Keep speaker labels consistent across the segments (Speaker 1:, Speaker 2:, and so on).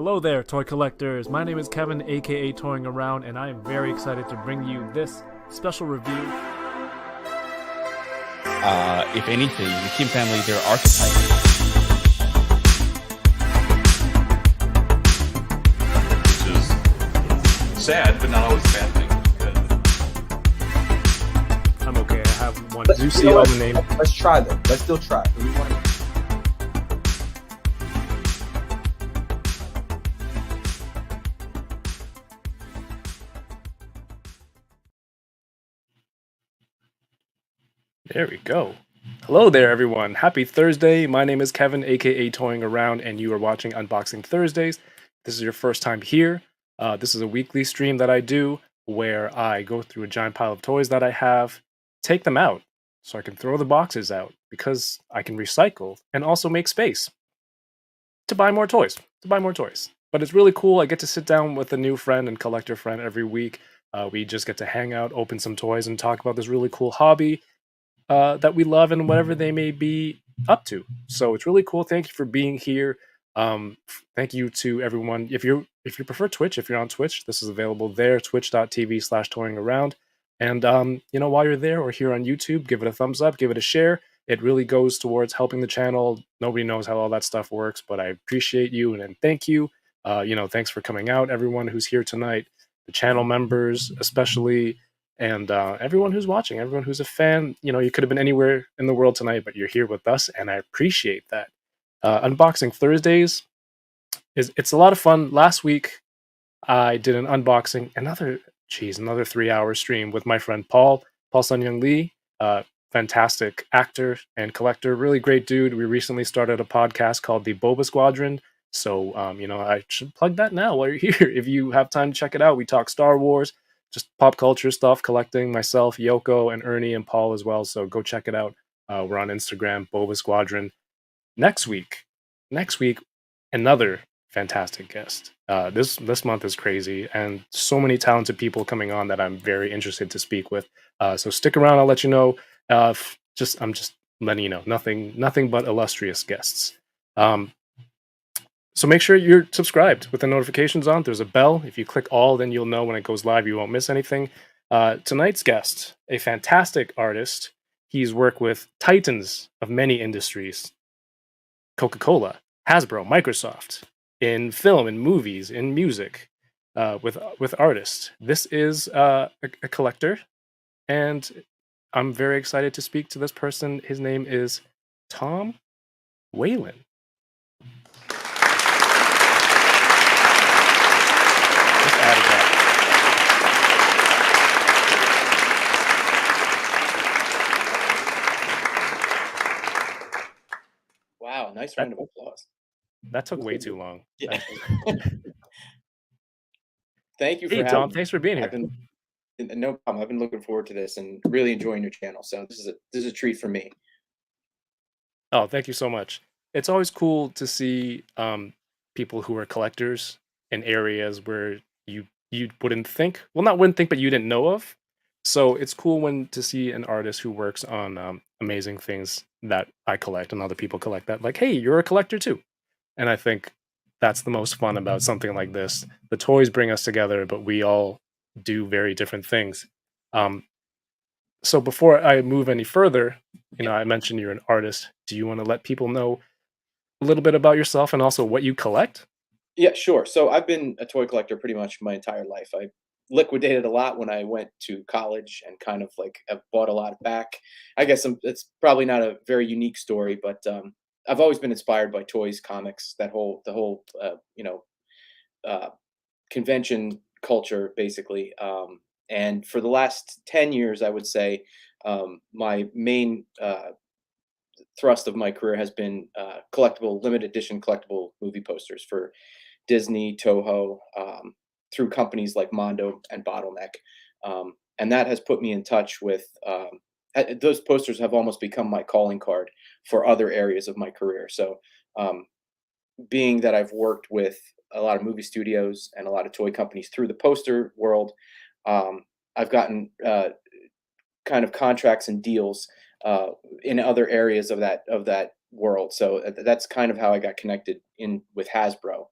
Speaker 1: Hello there, toy collectors. My name is Kevin, aka Toying Around, and I am very excited to bring you this special review.
Speaker 2: If anything, the Kim family, they're archetypes.
Speaker 3: Which is sad, but not always a bad thing.
Speaker 1: I'm okay, I have one
Speaker 4: Let's,
Speaker 1: Zuciel on the name.
Speaker 4: let's try them. Let's still try.
Speaker 1: There we go. Hello there, everyone. Happy Thursday. My name is Kevin, aka Toying Around, and you are watching Unboxing Thursdays. This is your first time here. This is a weekly stream that I do where I go through a giant pile of toys that I have, take them out so I can throw the boxes out because I can recycle and also make space to buy more toys. But it's really cool. I get to sit down with a new friend and collector friend every week. We just get to hang out, open some toys, and talk about this really cool hobby that we love and whatever they may be up to. So it's really cool. Thank you for being here. Thank you to everyone. If you prefer Twitch, if you're on Twitch, this is available there, twitch.tv/toyingaround. And while you're there or here on YouTube, give it a thumbs up, give it a share. It really goes towards helping the channel. Nobody knows how all that stuff works, but I appreciate you and thank you. Thanks for coming out, everyone who's here tonight, the channel members especially, and everyone who's watching, everyone who's a fan. You could have been anywhere in the world tonight, but you're here with us, and I appreciate that. Unboxing Thursdays it's a lot of fun. Last week I did an unboxing, another 3-hour stream with my friend Paul Sun Young Lee, fantastic actor and collector, really great dude. We recently started a podcast called the Boba Squadron. So, I should plug that now while you're here. If you have time to check it out, we talk Star Wars, just pop culture stuff, collecting, myself, Yoko, and Ernie, and Paul as well. So go check it out. We're on Instagram, Boba Squadron. Next week, another fantastic guest. This month is crazy, and so many talented people coming on that I'm very interested to speak with. So stick around. I'll let you know. I'm just letting you know. Nothing but illustrious guests. So make sure you're subscribed with the notifications on. There's a bell. If you click all, then you'll know when it goes live. You won't miss anything. Tonight's guest, a fantastic artist. He's worked with titans of many industries: Coca-Cola, Hasbro, Microsoft, in film, in movies, in music, with artists. This is a collector, and I'm very excited to speak to this person. His name is Tom Whalen. Just added that.
Speaker 4: Wow, nice round of applause.
Speaker 1: That took way too long.
Speaker 4: Yeah. Thank you for
Speaker 1: Hey,
Speaker 4: having
Speaker 1: Tom,
Speaker 4: me.
Speaker 1: thanks for being here.
Speaker 4: No problem. I've been looking forward to this and really enjoying your channel. So this is a treat for me.
Speaker 1: Oh, thank you so much. It's always cool to see people who are collectors in areas where you wouldn't think, well, not wouldn't think, but you didn't know of. So it's cool to see an artist who works on amazing things that I collect and other people collect that, like, hey, you're a collector too. And I think that's the most fun about something like this. The toys bring us together, but we all do very different things. So before I move any further, I mentioned you're an artist. Do you want to let people know a little bit about yourself and also what you collect?
Speaker 4: Yeah, sure. So I've been a toy collector pretty much my entire life. I liquidated a lot when I went to college and kind of like have bought a lot back. I guess it's probably not a very unique story, but I've always been inspired by toys, comics, the whole uh, convention culture, basically. And for the last 10 years, I would say my main thrust of my career has been limited edition collectible movie posters for Disney, Toho, through companies like Mondo and Bottleneck. And that has put me in touch with, those posters have almost become my calling card for other areas of my career. So, being that I've worked with a lot of movie studios and a lot of toy companies through the poster world, I've gotten kind of contracts and deals in other areas of that world. So that's kind of how I got connected in with Hasbro.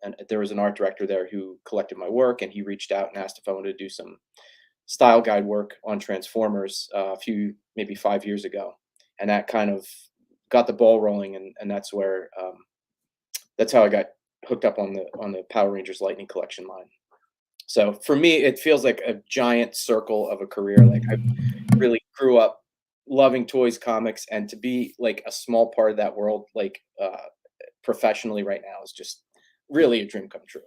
Speaker 4: and there was an art director there who collected my work, and he reached out and asked if I wanted to do some style guide work on Transformers a few, maybe 5 years ago, and that kind of got the ball rolling, and that's how I got hooked up on the Power Rangers Lightning Collection line. So for me, it feels like a giant circle of a career. Like I really grew up loving toys, comics, and to be like a small part of that world, like professionally right now, is just really a dream come true.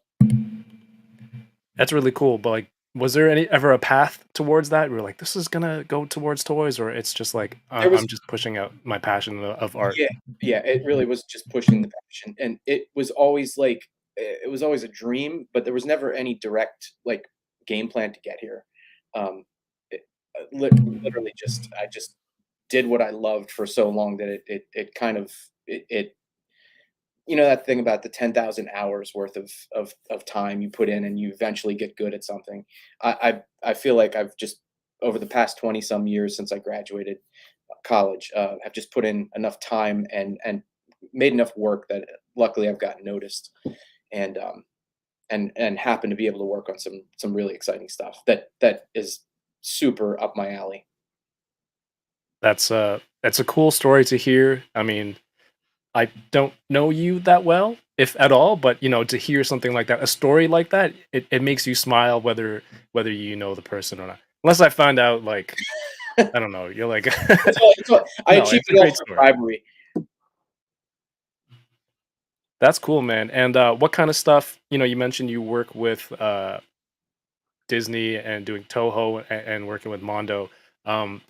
Speaker 1: That's really cool. But like, was there any ever a path towards that? We were like, this is gonna go towards toys, or it's just like
Speaker 4: There was
Speaker 1: I'm just pushing out my passion of art.
Speaker 4: Yeah, yeah, it really was just pushing the passion, and it was always like it was always a dream, but there was never any direct like game plan to get here. It, literally, just I just did what I loved for so long that it kind of it you know that thing about the 10,000 hours worth of time you put in and you eventually get good at something. I feel like I've just over the past 20 some years since I graduated college, have just put in enough time and made enough work that luckily I've gotten noticed and and happen to be able to work on some really exciting stuff that is super up my alley.
Speaker 1: That's a cool story to hear. I mean, I don't know you that well, if at all, but to hear something like that, a story like that, it makes you smile whether you know the person or not. Unless I find out like I don't know, you're like
Speaker 4: I
Speaker 1: no,
Speaker 4: achieved
Speaker 1: it's a
Speaker 4: it all
Speaker 1: great
Speaker 4: through
Speaker 1: story.
Speaker 4: bribery.
Speaker 1: That's cool, man. And what kind of stuff, you mentioned you work with Disney and doing Toho and working with Mondo. Um,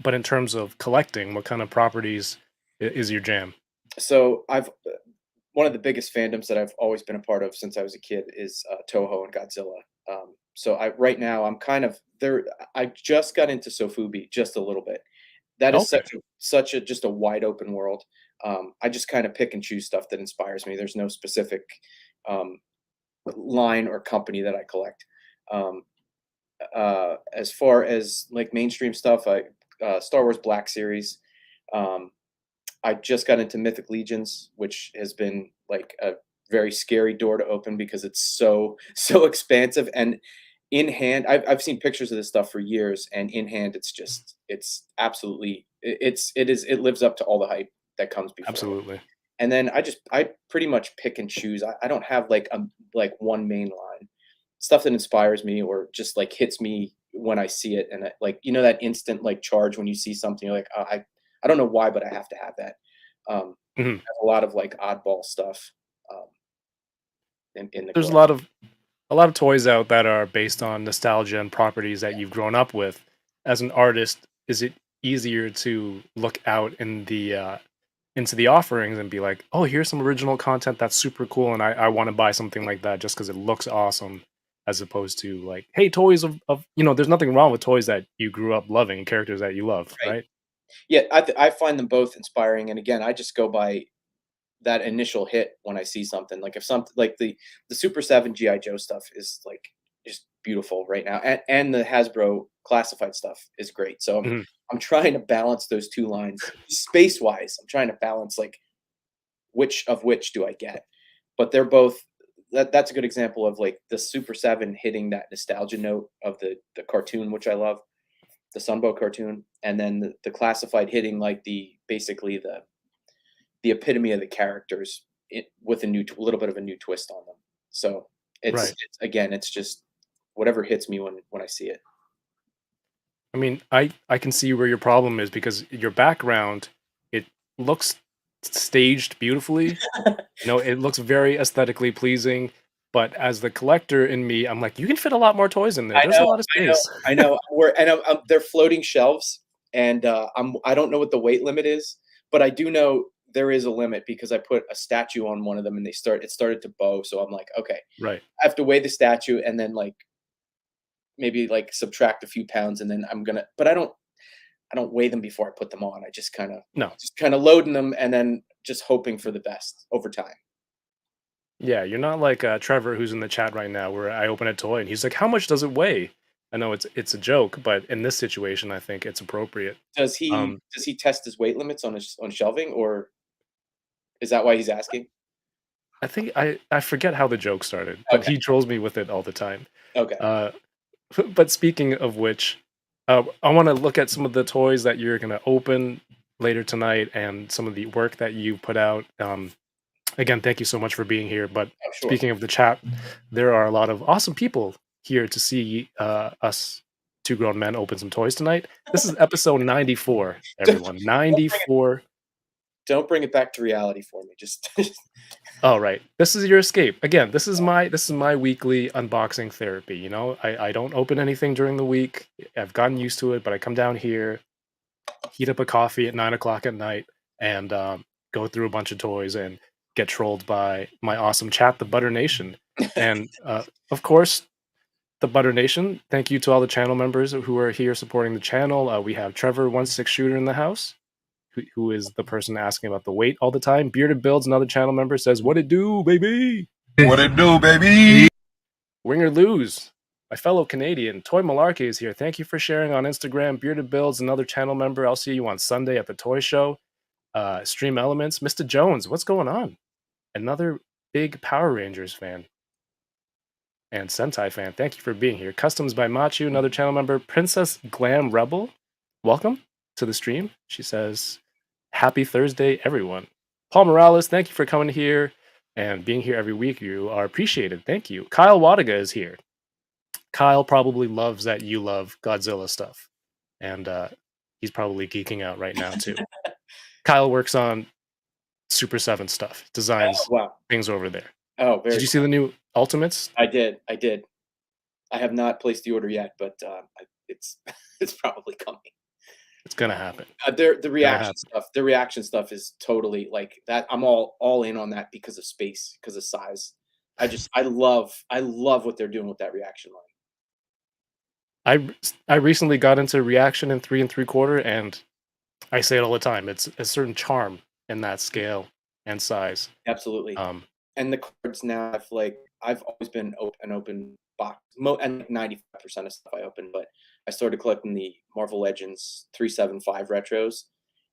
Speaker 1: but in terms of collecting, what kind of properties is your jam?
Speaker 4: So I've one of the biggest fandoms that I've always been a part of since I was a kid is Toho and Godzilla. So I right now I'm kind of there. I just got into Sofubi just a little bit. That is
Speaker 1: Okay,
Speaker 4: such a just a wide open world. I just kind of pick and choose stuff that inspires me. There's no specific um, line or company that I collect. Um, as far as like mainstream stuff, I Star Wars Black Series. Um, I just got into Mythic Legions, which has been like a very scary door to open because it's so so expansive and in hand. I've seen pictures of this stuff for years, and in hand, it's absolutely it lives up to all the hype that comes before it.
Speaker 1: absolutely.
Speaker 4: And then I pretty much pick and choose. I don't have like one main line. Stuff that inspires me or just like hits me when I see it, and like that instant like charge when you see something. You're like, oh, I don't know why, but I have to have that.
Speaker 1: Mhm.
Speaker 4: A lot of like oddball stuff um, in the
Speaker 1: There's
Speaker 4: collection.
Speaker 1: a lot of toys out that are based on nostalgia and properties that you've grown up with. As an artist, is it easier to look out into the offerings and be like, oh, here's some original content that's super cool, and I want to buy something like that just because it looks awesome, as opposed to like, hey, toys of there's nothing wrong with toys that you grew up loving, characters that you love,
Speaker 4: Right.
Speaker 1: right?
Speaker 4: Yeah, I find them both inspiring, and again, I just go by that initial hit when I see something. Like if something like the Super 7 GI Joe stuff is like just beautiful right now, and the Hasbro classified stuff is great. So
Speaker 1: Mhm.
Speaker 4: I'm trying to balance those two lines space wise. I'm trying to balance like which of which do I get, but they're both. That's a good example of like the Super 7 hitting that nostalgia note of the cartoon, which I love, the Sunbow cartoon, and then the classified hitting like the basically the epitome of the characters with a little bit of a new twist on them. So
Speaker 1: Right.
Speaker 4: it's again, it's just whatever hits me when I see it.
Speaker 1: I mean, I can see where your problem is because your background, it looks staged beautifully. It looks very aesthetically pleasing, but as the collector in me, I'm like, you can fit a lot more toys in there.
Speaker 4: I
Speaker 1: There's a
Speaker 4: know,
Speaker 1: lot of
Speaker 4: I know,
Speaker 1: space.
Speaker 4: I know. They're floating shelves, and I don't know what the weight limit is, but I do know there is a limit because I put a statue on one of them and it started to bow. So I'm like, okay,
Speaker 1: Right.
Speaker 4: I have to weigh the statue and then like maybe like subtract a few pounds and then but I don't weigh them before I put them on. I
Speaker 1: No.
Speaker 4: just kind of loading them and then just hoping for the best over time.
Speaker 1: Yeah, you're not like Trevor, who's in the chat right now, where I open a toy and he's like, "How much does it weigh?" I know it's a joke, but in this situation, I think it's appropriate. Um,
Speaker 4: Does he test his weight limits on his on shelving, or is that why he's asking?
Speaker 1: I think I forget how the joke started, but
Speaker 4: Okay.
Speaker 1: he trolls me with it all the time.
Speaker 4: Okay.
Speaker 1: Uh, but speaking of which, I want to look at some of the toys that you're gonna open later tonight and some of the work that you put out. Again, thank you so much for being here. But
Speaker 4: Oh, sure.
Speaker 1: speaking of the chat, there are a lot of awesome people here to see us two grown men open some toys tonight. This is episode 94, everyone. 94.
Speaker 4: Don't bring it back to reality for me. Just
Speaker 1: Oh, right. This is your escape. Again, this is my weekly unboxing therapy. I don't open anything during the week. I've gotten used to it, but I come down here, heat up a coffee at 9 o'clock at night, and go through a bunch of toys and get trolled by my awesome chat, the Butter Nation. And of course, the Butter Nation. Thank you to all the channel members who are here supporting the channel. We have Trevor 16 Shooter in the house, who is the person asking about the weight all the time. Bearded Builds, another channel member, says, "What it do, baby?"
Speaker 5: What it do, baby?
Speaker 1: Wing or lose. My fellow Canadian, Toy Malarkey is here. Thank you for sharing on Instagram. Bearded Builds, another channel member. I'll see you on Sunday at the toy show. Stream Elements, Mr. Jones, what's going on? Another big Power Rangers fan and Sentai fan. Thank you for being here. Customs by Machu, another channel member. Princess Glam Rebel, welcome to the stream. She says, "Happy Thursday, everyone." Paul Morales, thank you for coming here and being here every week. You are appreciated. Thank you. Kyle Wadaga is here. Kyle probably loves that you love Godzilla stuff, and he's probably geeking out right now too. Kyle works on Super 7 stuff,
Speaker 4: oh,
Speaker 1: designs
Speaker 4: wow.
Speaker 1: things over there.
Speaker 4: Oh,
Speaker 1: Did
Speaker 4: very.
Speaker 1: you see the new Ultimates?
Speaker 4: I did. I did. I have not placed the order yet, but it's it's probably coming.
Speaker 1: It's gonna happen.
Speaker 4: The reaction
Speaker 1: happen.
Speaker 4: stuff. The reaction stuff is totally like that. I'm all in on that because of space, because of size. I love what they're doing with that reaction line.
Speaker 1: I recently got into reaction in 3 3/4, and I say it all the time. It's a certain charm in that scale and size.
Speaker 4: Absolutely. And the cards now, I've always been an open box, and 95% of stuff I open, but I started collecting the Marvel Legends 375 retros,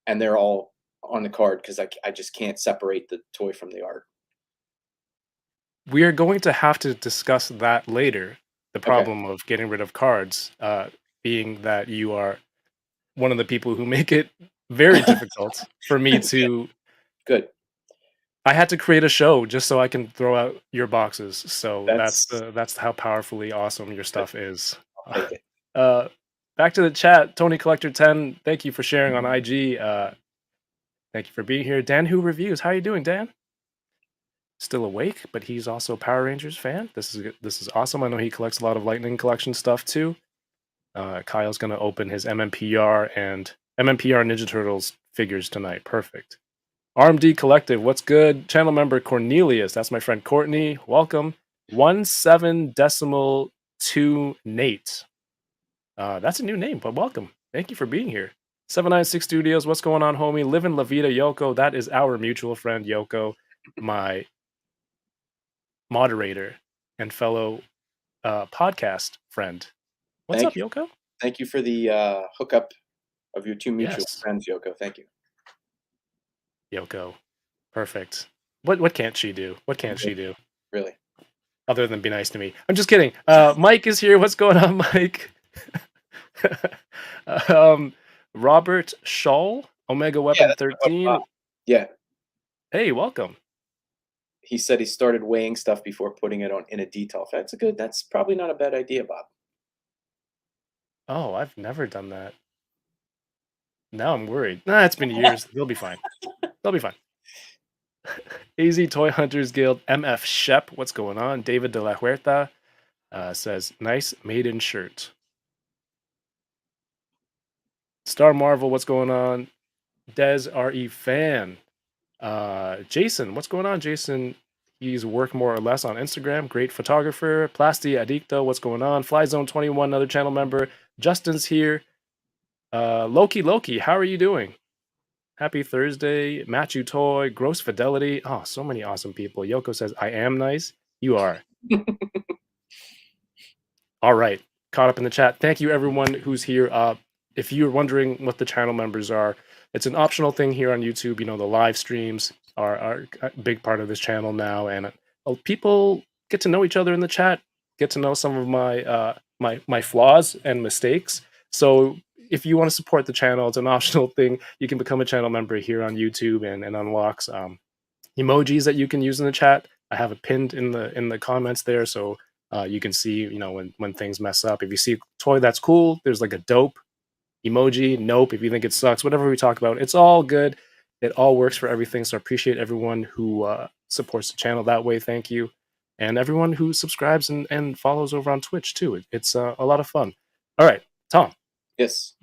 Speaker 4: and they're all on the card because I just can't separate the toy from the art.
Speaker 1: We are going to have to discuss that later. The
Speaker 4: Okay.
Speaker 1: problem of getting rid of cards, being that you are one of the people who make it very difficult for me to.
Speaker 4: Good.
Speaker 1: I had to create a show just so I can throw out your boxes. So
Speaker 4: That's
Speaker 1: that's how powerfully awesome your stuff is.
Speaker 4: I'll take it.
Speaker 1: Back to the chat, Tony Collector 10. Thank you for sharing on IG. Thank you for being here, Dan. Who reviews? How are you doing, Dan? Still awake, but he's also a Power Rangers fan. This is awesome. I know he collects a lot of Lightning Collection stuff too. Kyle's gonna open his MMPR and MMPR Ninja Turtles figures tonight. Perfect. RMD Collective, what's good? Channel member Cornelius, that's my friend Courtney. Welcome. 17.2 Nate. That's a new name, but welcome. Thank you for being here. 796 Studios, what's going on, homie? Live in La Vida, Yoko. That is our mutual friend, Yoko, my moderator and fellow podcast friend. What's
Speaker 4: Thank
Speaker 1: up,
Speaker 4: you.
Speaker 1: Yoko?
Speaker 4: Thank you for the hookup of your two mutual
Speaker 1: Yes.
Speaker 4: friends, Yoko. Thank you.
Speaker 1: Yoko. Perfect. What can't she do? What can't she do?
Speaker 4: Really.
Speaker 1: Other than be nice to me. I'm just kidding. Mike is here. What's going on, Mike? Robert Scholl, Omega Weapon
Speaker 4: that's
Speaker 1: 13.
Speaker 4: Bob. Yeah.
Speaker 1: Hey, welcome.
Speaker 4: He said he started weighing stuff before putting it on in a detail. That's probably not a bad idea, Bob.
Speaker 1: Oh, I've never done that. Now I'm worried. Nah, it's been years. They'll be fine. They'll be fine. AZ Toy Hunters Guild, MF Shep, what's going on? David de la Huerta says, nice maiden shirt. Star Marvel, what's going on? Des RE Fan. Jason, what's going on, Jason? He's worked more or less on Instagram. Great photographer. Plasti Addicto, what's going on? Flyzone 21, another channel member. Justin's here. Loki, how are you doing? Happy Thursday. Matthew Toy, Gross Fidelity. Oh, so many awesome people. Yoko says, I am nice. You are. All right. Caught up in the chat. Thank you, everyone who's here. If you're wondering what the channel members are, it's an optional thing here on YouTube. You know, the live streams. are a big part of this channel now, and people get to know each other in the chat, get to know some of my flaws and mistakes. So if you want to support the channel, it's an optional thing. You can become a channel member here on YouTube and unlocks emojis that you can use in the chat. I have it pinned in the comments there, so you can see, you know, when things mess up. If you see a toy that's cool, there's like a dope emoji. Nope, if you think it sucks, whatever we talk about, it's all good. It all works for everything. So I appreciate everyone who supports the channel that way. Thank you, and everyone who subscribes and follows over on Twitch too. It's a lot of fun. All right, Tom,
Speaker 4: Yes.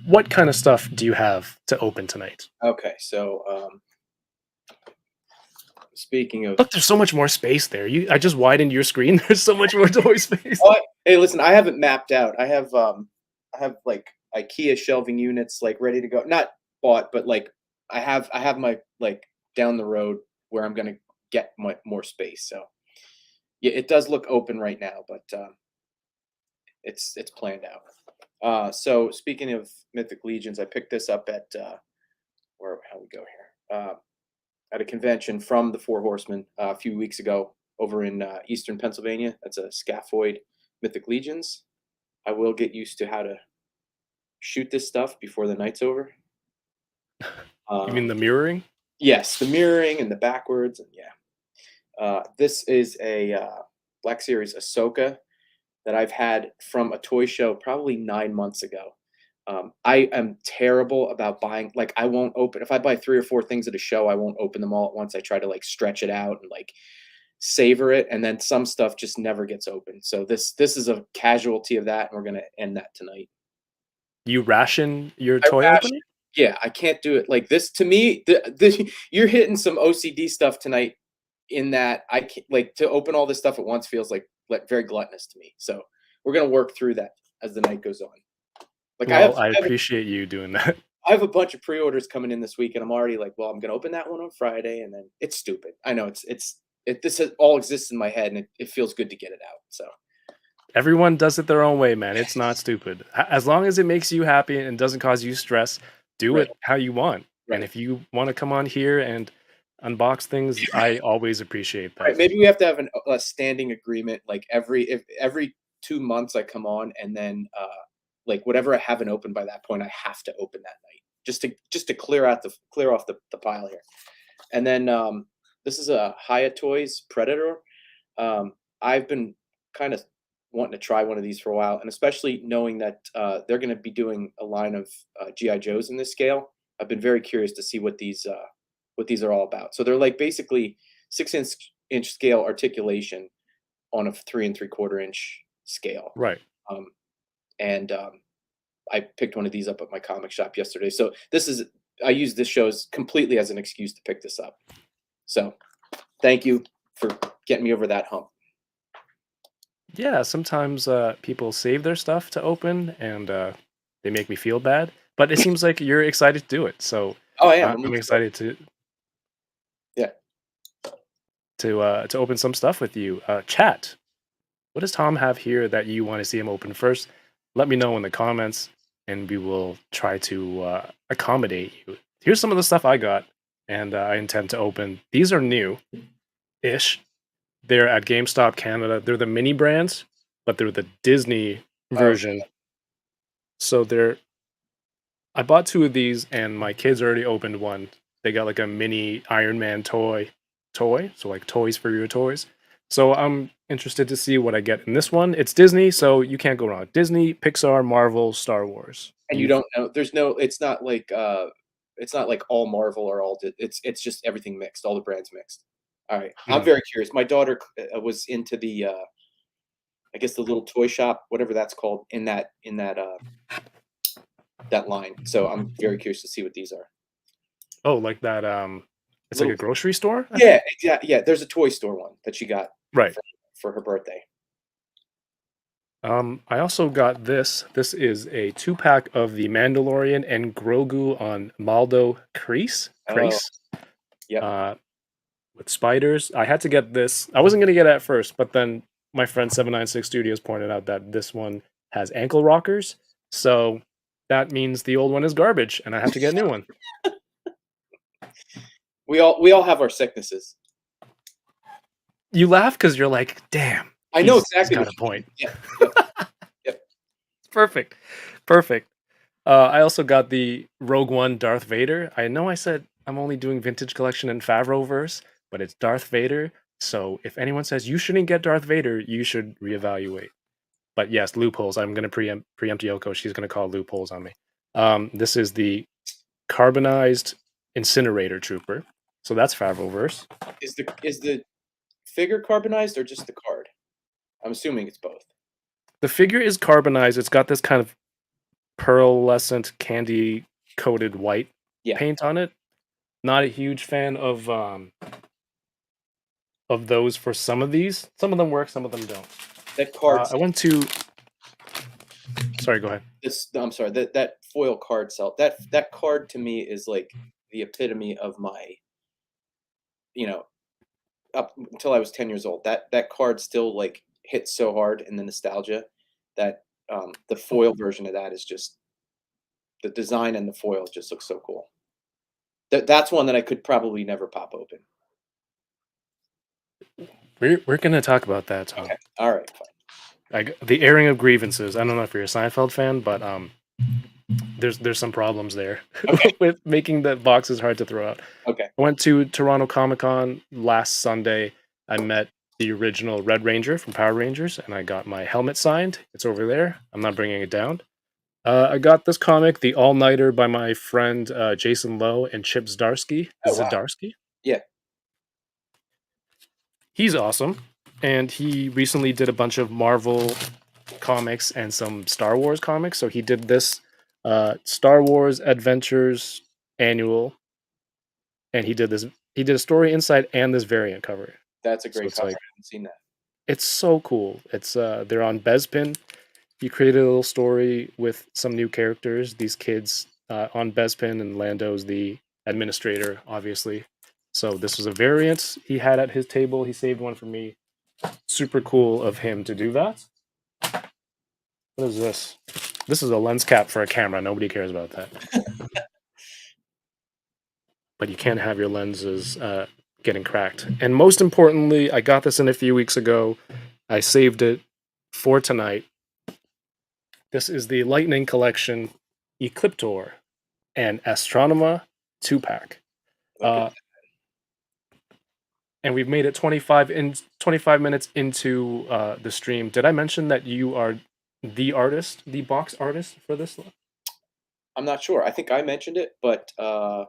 Speaker 1: what kind of stuff do you have to open tonight?
Speaker 4: Okay. So speaking of,
Speaker 1: Look, there's so much more space there. I just widened your screen. There's so much more toy space.
Speaker 4: hey, listen, I haven't mapped out. I have like IKEA shelving units like ready to go. Not bought, but like I have my like down the road where I'm gonna get more space. So yeah, it does look open right now, but it's planned out. So speaking of Mythic Legions, I picked this up at how we go here at a convention from the Four Horsemen a few weeks ago over in Eastern Pennsylvania. That's a Scaphoid Mythic Legions. I will get used to how to shoot this stuff before the night's over.
Speaker 1: You mean the mirroring?
Speaker 4: Yes, the mirroring and the backwards, and yeah. This is a Black Series Ahsoka that I've had from a toy show probably 9 months ago. I am terrible about buying. Like, I won't open if I buy 3 or 4 things at a show. I won't open them all at once. I try to like stretch it out and like savor it, and then some stuff just never gets open. So this is a casualty of that, and we're gonna end that tonight.
Speaker 1: You ration your toy opening?
Speaker 4: Yeah, I can't do it like this. To me, you're hitting some OCD stuff tonight. In that, I can't, like, to open all this stuff at once feels like very gluttonous to me. So we're gonna work through that as the night goes on. Like,
Speaker 1: Well, I appreciate you doing that.
Speaker 4: I have a bunch of pre-orders coming in this week, and I'm already like, well, I'm gonna open that one on Friday, and then it's stupid. I know this all exists in my head, and it feels good to get it out. So
Speaker 1: Everyone does it their own way, man. It's not stupid. As long as it makes you happy and doesn't cause you stress, do
Speaker 4: Right.
Speaker 1: it how you want.
Speaker 4: Right.
Speaker 1: And if you want to come on here and unbox things, I always appreciate that.
Speaker 4: Right, maybe we have to have a standing agreement. Like every 2 months, I come on, and then like whatever I haven't opened by that point, I have to open that night just to clear off the pile here. And then this is a Hiya Toys Predator. I've been kind of wanting to try one of these for a while, and especially knowing that they're going to be doing a line of GI Joes in this scale. I've been very curious to see what these are all about. So they're like basically 6-inch scale articulation on a 3 3/4 inch scale.
Speaker 1: Right.
Speaker 4: And I picked one of these up at my comic shop yesterday. So I use this show completely as an excuse to pick this up. So thank you for getting me over that hump.
Speaker 1: Yeah, sometimes people save their stuff to open, and they make me feel bad. But it seems like you're excited to do it, so
Speaker 4: Oh, I am.
Speaker 1: I'm excited to
Speaker 4: Yeah.
Speaker 1: to open some stuff with you. Chat, what does Tom have here that you want to see him open first? Let me know in the comments, and we will try to accommodate you. Here's some of the stuff I got, and I intend to open. These are new-ish. They're at GameStop Canada. They're the mini brands, but they're the Disney version. So I bought 2 of these, and my kids already opened one. They got like a mini Iron Man toy, so like toys for your toys. So I'm interested to see what I get in this one. It's Disney, so you can't go wrong. Disney, Pixar, Marvel, Star Wars.
Speaker 4: And you don't know. It's not like all Marvel or all. It's just everything mixed. All the brands mixed. All right. I'm very curious. My daughter was into the I guess the little toy shop, whatever that's called, in that line. So I'm very curious to see what these are.
Speaker 1: Oh, like that it's like a grocery store?
Speaker 4: Yeah, there's a toy store one that she got
Speaker 1: Right.
Speaker 4: for her birthday.
Speaker 1: I also got this. This is a 2-pack of the Mandalorian and Grogu on Maldo Crease.
Speaker 4: Yep.
Speaker 1: With spiders. I had to get this. I wasn't going to get it at first, but then my friend 796 Studios pointed out that this one has ankle rockers. So that means the old one is garbage, and I have to get a new one.
Speaker 4: We all have our sicknesses.
Speaker 1: You laugh because you're like, damn.
Speaker 4: I know
Speaker 1: he's
Speaker 4: exactly
Speaker 1: got
Speaker 4: what
Speaker 1: a
Speaker 4: you
Speaker 1: point.
Speaker 4: mean. Yep.
Speaker 1: Perfect. Perfect. I also got the Rogue One Darth Vader. I know I said I'm only doing vintage collection in Favreauverse, but it's Darth Vader. So if anyone says you shouldn't get Darth Vader, you should reevaluate. But yes, loopholes. I'm going to preempt Yoko. She's going to call loopholes on me. This is the carbonized incinerator trooper. So that's Favreauverse.
Speaker 4: Is the figure carbonized or just the card? I'm assuming it's both.
Speaker 1: The figure is carbonized. It's got this kind of pearlescent candy coated white
Speaker 4: Yeah.
Speaker 1: paint on it. Not a huge fan of those for some of these. Some of them work, some of them don't.
Speaker 4: That card.
Speaker 1: I went to. Sorry, go ahead.
Speaker 4: I'm sorry. That foil card cell. That card to me is like the epitome of my. Up until I was 10 years old. That card still like hits so hard in the nostalgia that the foil version of that is just the design, and the foil just looks so cool. That's one that I could probably never pop open.
Speaker 1: We're gonna talk about that, Tom.
Speaker 4: Okay. All right. Fine.
Speaker 1: The airing of grievances. I don't know if you're a Seinfeld fan, but there's some problems there
Speaker 4: Okay.
Speaker 1: with making the boxes hard to throw out.
Speaker 4: Okay.
Speaker 1: I went to Toronto Comic Con last Sunday. I met the original Red Ranger from Power Rangers, and I got my helmet signed. It's over there. I'm not bringing it down. I got this comic, The All Nighter, by my friend Jason Lowe and Chip Zdarsky.
Speaker 4: Oh, wow.
Speaker 1: Zdarsky?
Speaker 4: Yeah.
Speaker 1: He's awesome, and he recently did a bunch of Marvel comics and some Star Wars comics. So he did this Star Wars Adventures annual, and he did a story inside and this variant cover.
Speaker 4: That's a great
Speaker 1: it's
Speaker 4: cover.
Speaker 1: like-
Speaker 4: I haven't seen that.
Speaker 1: It's so cool. It's they're on Bespin. He created a little story with some new characters. These kids on Bespin, and Lando's the administrator, obviously. So this was a variant he had at his table. He saved one for me. Super cool of him to do that. What is this? This is a lens cap for a camera. Nobody cares about that. But you can't have your lenses getting cracked. And most importantly, I got this in a few weeks ago. I saved it for tonight. This is the Lightning Collection Ecliptor and Astronema 2-pack. And we've made it 25 minutes into the stream. Did I mention that you are the artist, the box artist for this?
Speaker 4: I'm not sure. I think I mentioned it, but no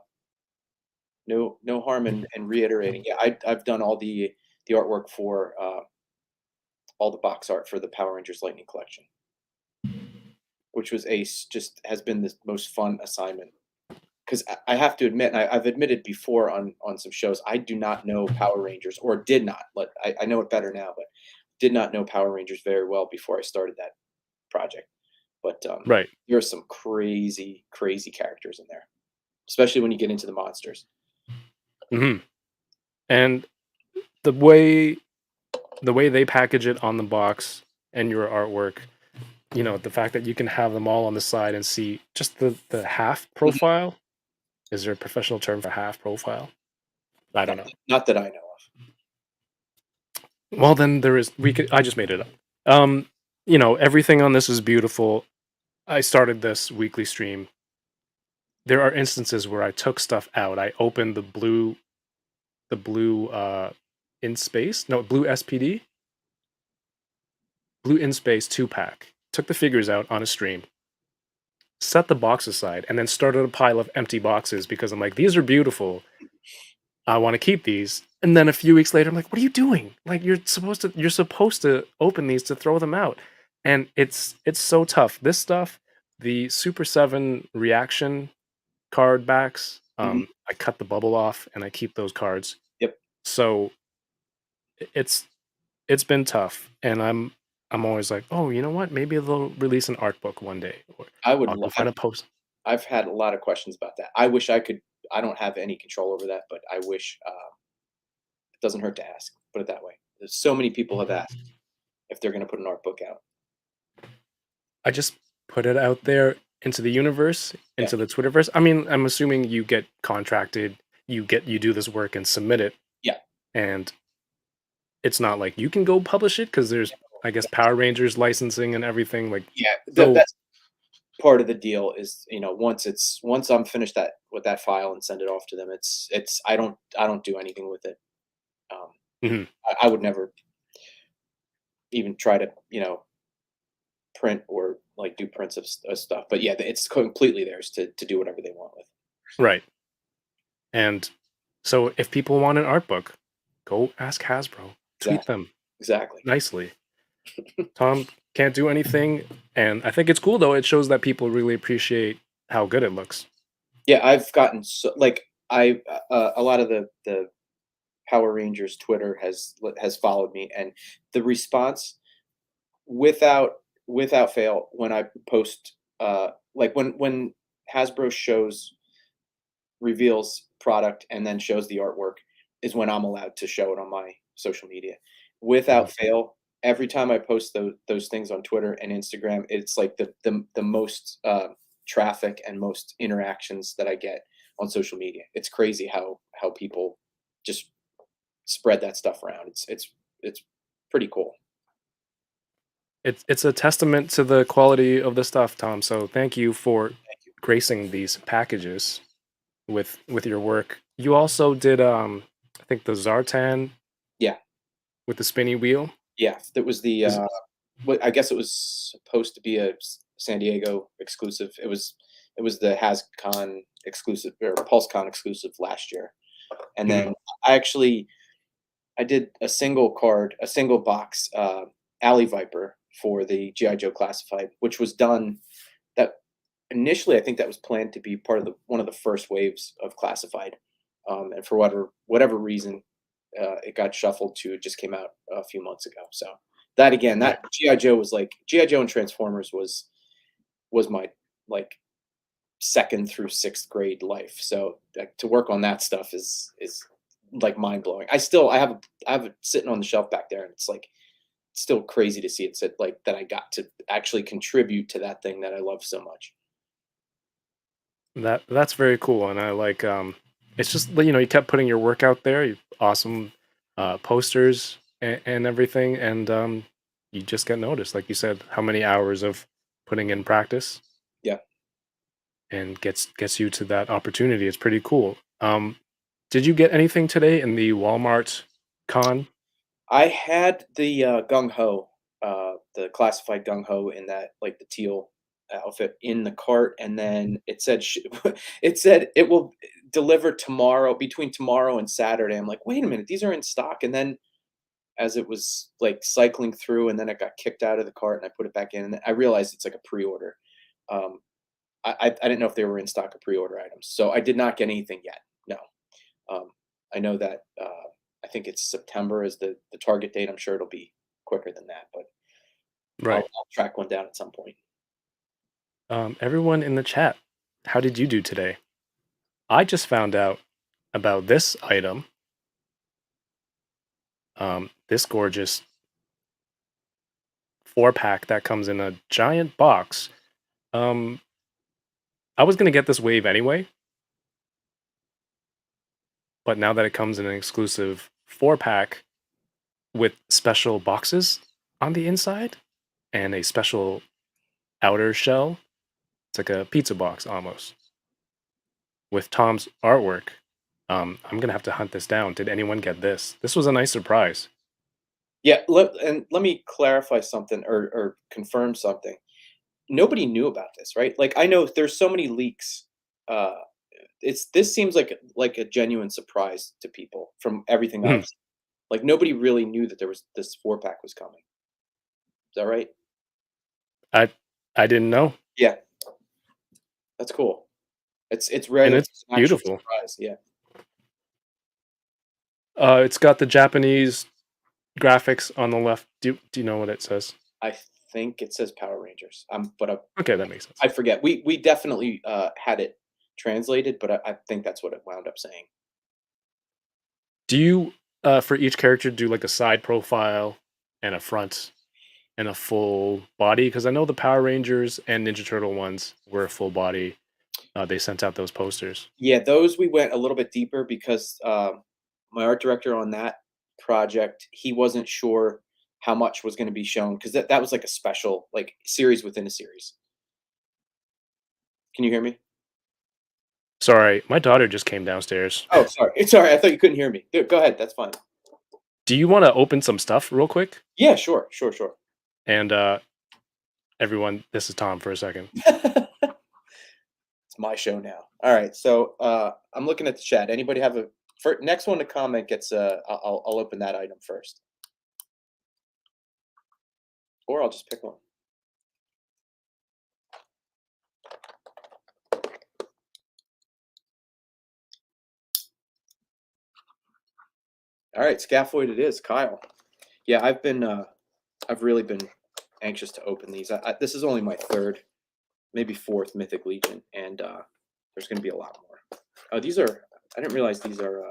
Speaker 4: harm in reiterating. Yeah, I've done all the artwork for all the box art for the Power Rangers Lightning Collection, which was just has been the most fun assignment. Because I have to admit, and I've admitted before on some shows, I do not know Power Rangers, or did not. I know it better now, but did not know Power Rangers very well before I started that project. But
Speaker 1: Right.
Speaker 4: there are some crazy characters in there, especially when you get into the monsters.
Speaker 1: Mm-hmm. And the way they package it on the box and your artwork, the fact that you can have them all on the side and see just the half profile. Is there a professional term for half profile? I don't know.
Speaker 4: Not that I know of.
Speaker 1: Well, then there is. I just made it up. Everything on this is beautiful. I started this weekly stream. There are instances where I took stuff out. I opened the blue in space. No, blue SPD. Blue in space 2-pack. Took the figures out on a stream. Set the box aside, and then started a pile of empty boxes because I'm like, these are beautiful. I want to keep these. And then a few weeks later, I'm like, what are you doing? Like, you're supposed to open these to throw them out. And it's so tough. This stuff, the Super 7 reaction card backs, I cut the bubble off and I keep those cards.
Speaker 4: Yep.
Speaker 1: So it's been tough. And I'm always like, oh, you know what? Maybe they'll release an art book one day. Or
Speaker 4: I would
Speaker 1: I'll go find a post.
Speaker 4: I've had a lot of questions about that. I wish I could. I don't have any control over that, but I wish it doesn't hurt to ask. Put it that way. There's so many people have asked if they're going to put an art book out.
Speaker 1: I just put it out there into the universe, into the Twitterverse. I mean, I'm assuming you get contracted. you do this work and submit it,
Speaker 4: Yeah.
Speaker 1: and it's not like you can go publish it because there's, I guess, Power Rangers licensing and everything. Like,
Speaker 4: Yeah,
Speaker 1: so
Speaker 4: that's part of the deal is, once I'm finished that with that file and send it off to them, it's I don't do anything with it. Um,
Speaker 1: mhm,
Speaker 4: I would never even try to, print or like do prints of stuff. But yeah, it's completely theirs to do whatever they want with.
Speaker 1: right. And so if people want an art book, go ask Hasbro. Tweet
Speaker 4: Exactly.
Speaker 1: them
Speaker 4: Exactly.
Speaker 1: nicely. Tom can't do anything, and I think it's cool though. It shows that people really appreciate how good it looks.
Speaker 4: Yeah, I've gotten so like a lot of the Power Rangers Twitter has followed me, and the response without without fail when I post like when Hasbro reveals product and then shows the artwork is when I'm allowed to show it on my social media. Without
Speaker 1: Mhm.
Speaker 4: fail, every time I post those things on Twitter and Instagram, it's like the most traffic and most interactions that I get on social media. It's crazy how people just spread that stuff around. It's pretty cool.
Speaker 1: It's a testament to the quality of the stuff, Tom. So thank you for
Speaker 4: Thank you.
Speaker 1: gracing these packages with your work. You also did I think the Zartan
Speaker 4: Yeah,
Speaker 1: with the spinny wheel.
Speaker 4: yeah. That was the
Speaker 1: Is
Speaker 4: what I guess it was supposed to be a San Diego exclusive. It was the HasCon exclusive or PulseCon exclusive last year, and
Speaker 1: mhm,
Speaker 4: then I did a single box Alley Viper for the GI Joe Classified, which was done. That initially I think that was planned to be part of the one of the first waves of Classified, and for whatever reason, it got shuffled to it just came out a few months ago. So that again,
Speaker 1: right.
Speaker 4: that GI Joe was like GI Joe and Transformers was my like second through sixth grade life. So like, to work on that stuff is like mind blowing. I have it sitting on the shelf back there, and it's like still crazy to see it sit like that. I got to actually contribute to that thing that I love so much.
Speaker 1: That's very cool, and I like it's just you kept putting your work out there, awesome posters and everything, and you just get noticed. Like you said, how many hours of putting in practice
Speaker 4: Yeah.
Speaker 1: and gets you to that opportunity. It's pretty cool. Did you get anything today in the Walmart con?
Speaker 4: I had the gung ho, the classified gung ho in that like the teal outfit in the cart, and then it said it said it will deliver tomorrow between tomorrow and Saturday. I'm like, wait a minute, these are in stock. And then as it was like cycling through, and then it got kicked out of the cart, and I put it back in, and I realized it's like a pre-order. Um, I didn't know if they were in stock of pre-order items, so I did not get anything yet. No, I know that I think it's September is the target date. I'm sure it'll be quicker than that, but
Speaker 1: Right.
Speaker 4: I'll track one down at some point.
Speaker 1: Everyone in the chat, how did you do today? I just found out about this item, this gorgeous 4-pack that comes in a giant box. Um, I was gonna get this wave anyway, but now that it comes in an exclusive 4-pack with special boxes on the inside and a special outer shell, it's like a pizza box almost with Tom's artwork. I'm gonna have to hunt this down. Did anyone get this? This was a nice surprise.
Speaker 4: Yeah, let me clarify something or confirm something. Nobody knew about this, right? Like I know there's so many leaks. Uh, this seems like a genuine surprise to people from everything I've
Speaker 1: Mhm.
Speaker 4: seen. Like nobody really knew that there was this 4-pack was coming. Is that right?
Speaker 1: I I didn't know,
Speaker 4: Yeah, that's cool. It's
Speaker 1: and
Speaker 4: rare that
Speaker 1: it's
Speaker 4: there's an actual
Speaker 1: beautiful.
Speaker 4: surprise. Yeah.
Speaker 1: It's got the Japanese graphics on the left. Do you know what it says?
Speaker 4: I think it says Power Rangers. But
Speaker 1: Okay, that makes sense.
Speaker 4: I forget. We definitely had it translated, but I think that's what it wound up saying.
Speaker 1: Do you for each character do like a side profile and a front and a full body? Because I know the Power Rangers and Ninja Turtle ones were a full body. they sent out those posters.
Speaker 4: Yeah, those we went a little bit deeper because my art director on that project, he wasn't sure how much was going to be shown because that was like a special like series within a series. Can you hear me?
Speaker 1: Sorry, my daughter just came downstairs.
Speaker 4: Oh, sorry. Sorry, I thought you couldn't hear me. Go ahead. That's fine.
Speaker 1: Do you want to open some stuff real quick?
Speaker 4: Yeah, sure.
Speaker 1: And everyone, this is Tom for a second.
Speaker 4: It's my show now. All right. So I'm looking at the chat. Anybody have next one to comment gets I'll open that item first. Or I'll just pick one. All right, scaphoid it is, Kyle. Yeah, I've really been anxious to open these. This is only my third, maybe fourth Mythic Legion, and there's going to be a lot more. Oh, these are, I didn't realize these are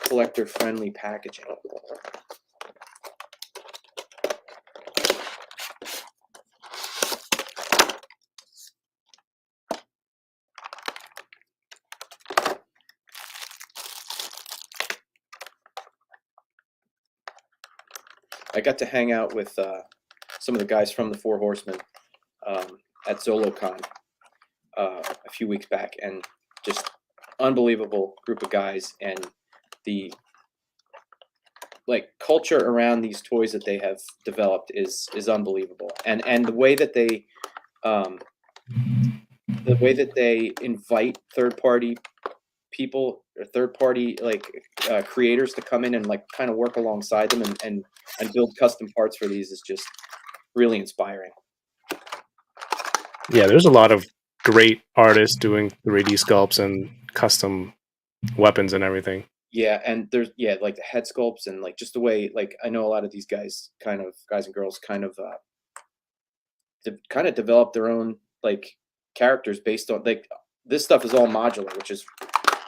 Speaker 4: collector-friendly packaging. I got to hang out with some of the guys from the Four Horsemen at ZoloCon a few weeks back, and just unbelievable group of guys, and the like culture around these toys that they have developed is unbelievable, and the way that they invite third-party people or third-party like creators to come in and like kind of work alongside them and build custom parts for these is just really inspiring.
Speaker 1: Yeah, there's a lot of great artists doing 3D sculpts and custom weapons and everything.
Speaker 4: Yeah, and there's like the head sculpts and like just the way like I know a lot of these guys and girls kind of develop their own like characters based on like this stuff is all modular, which is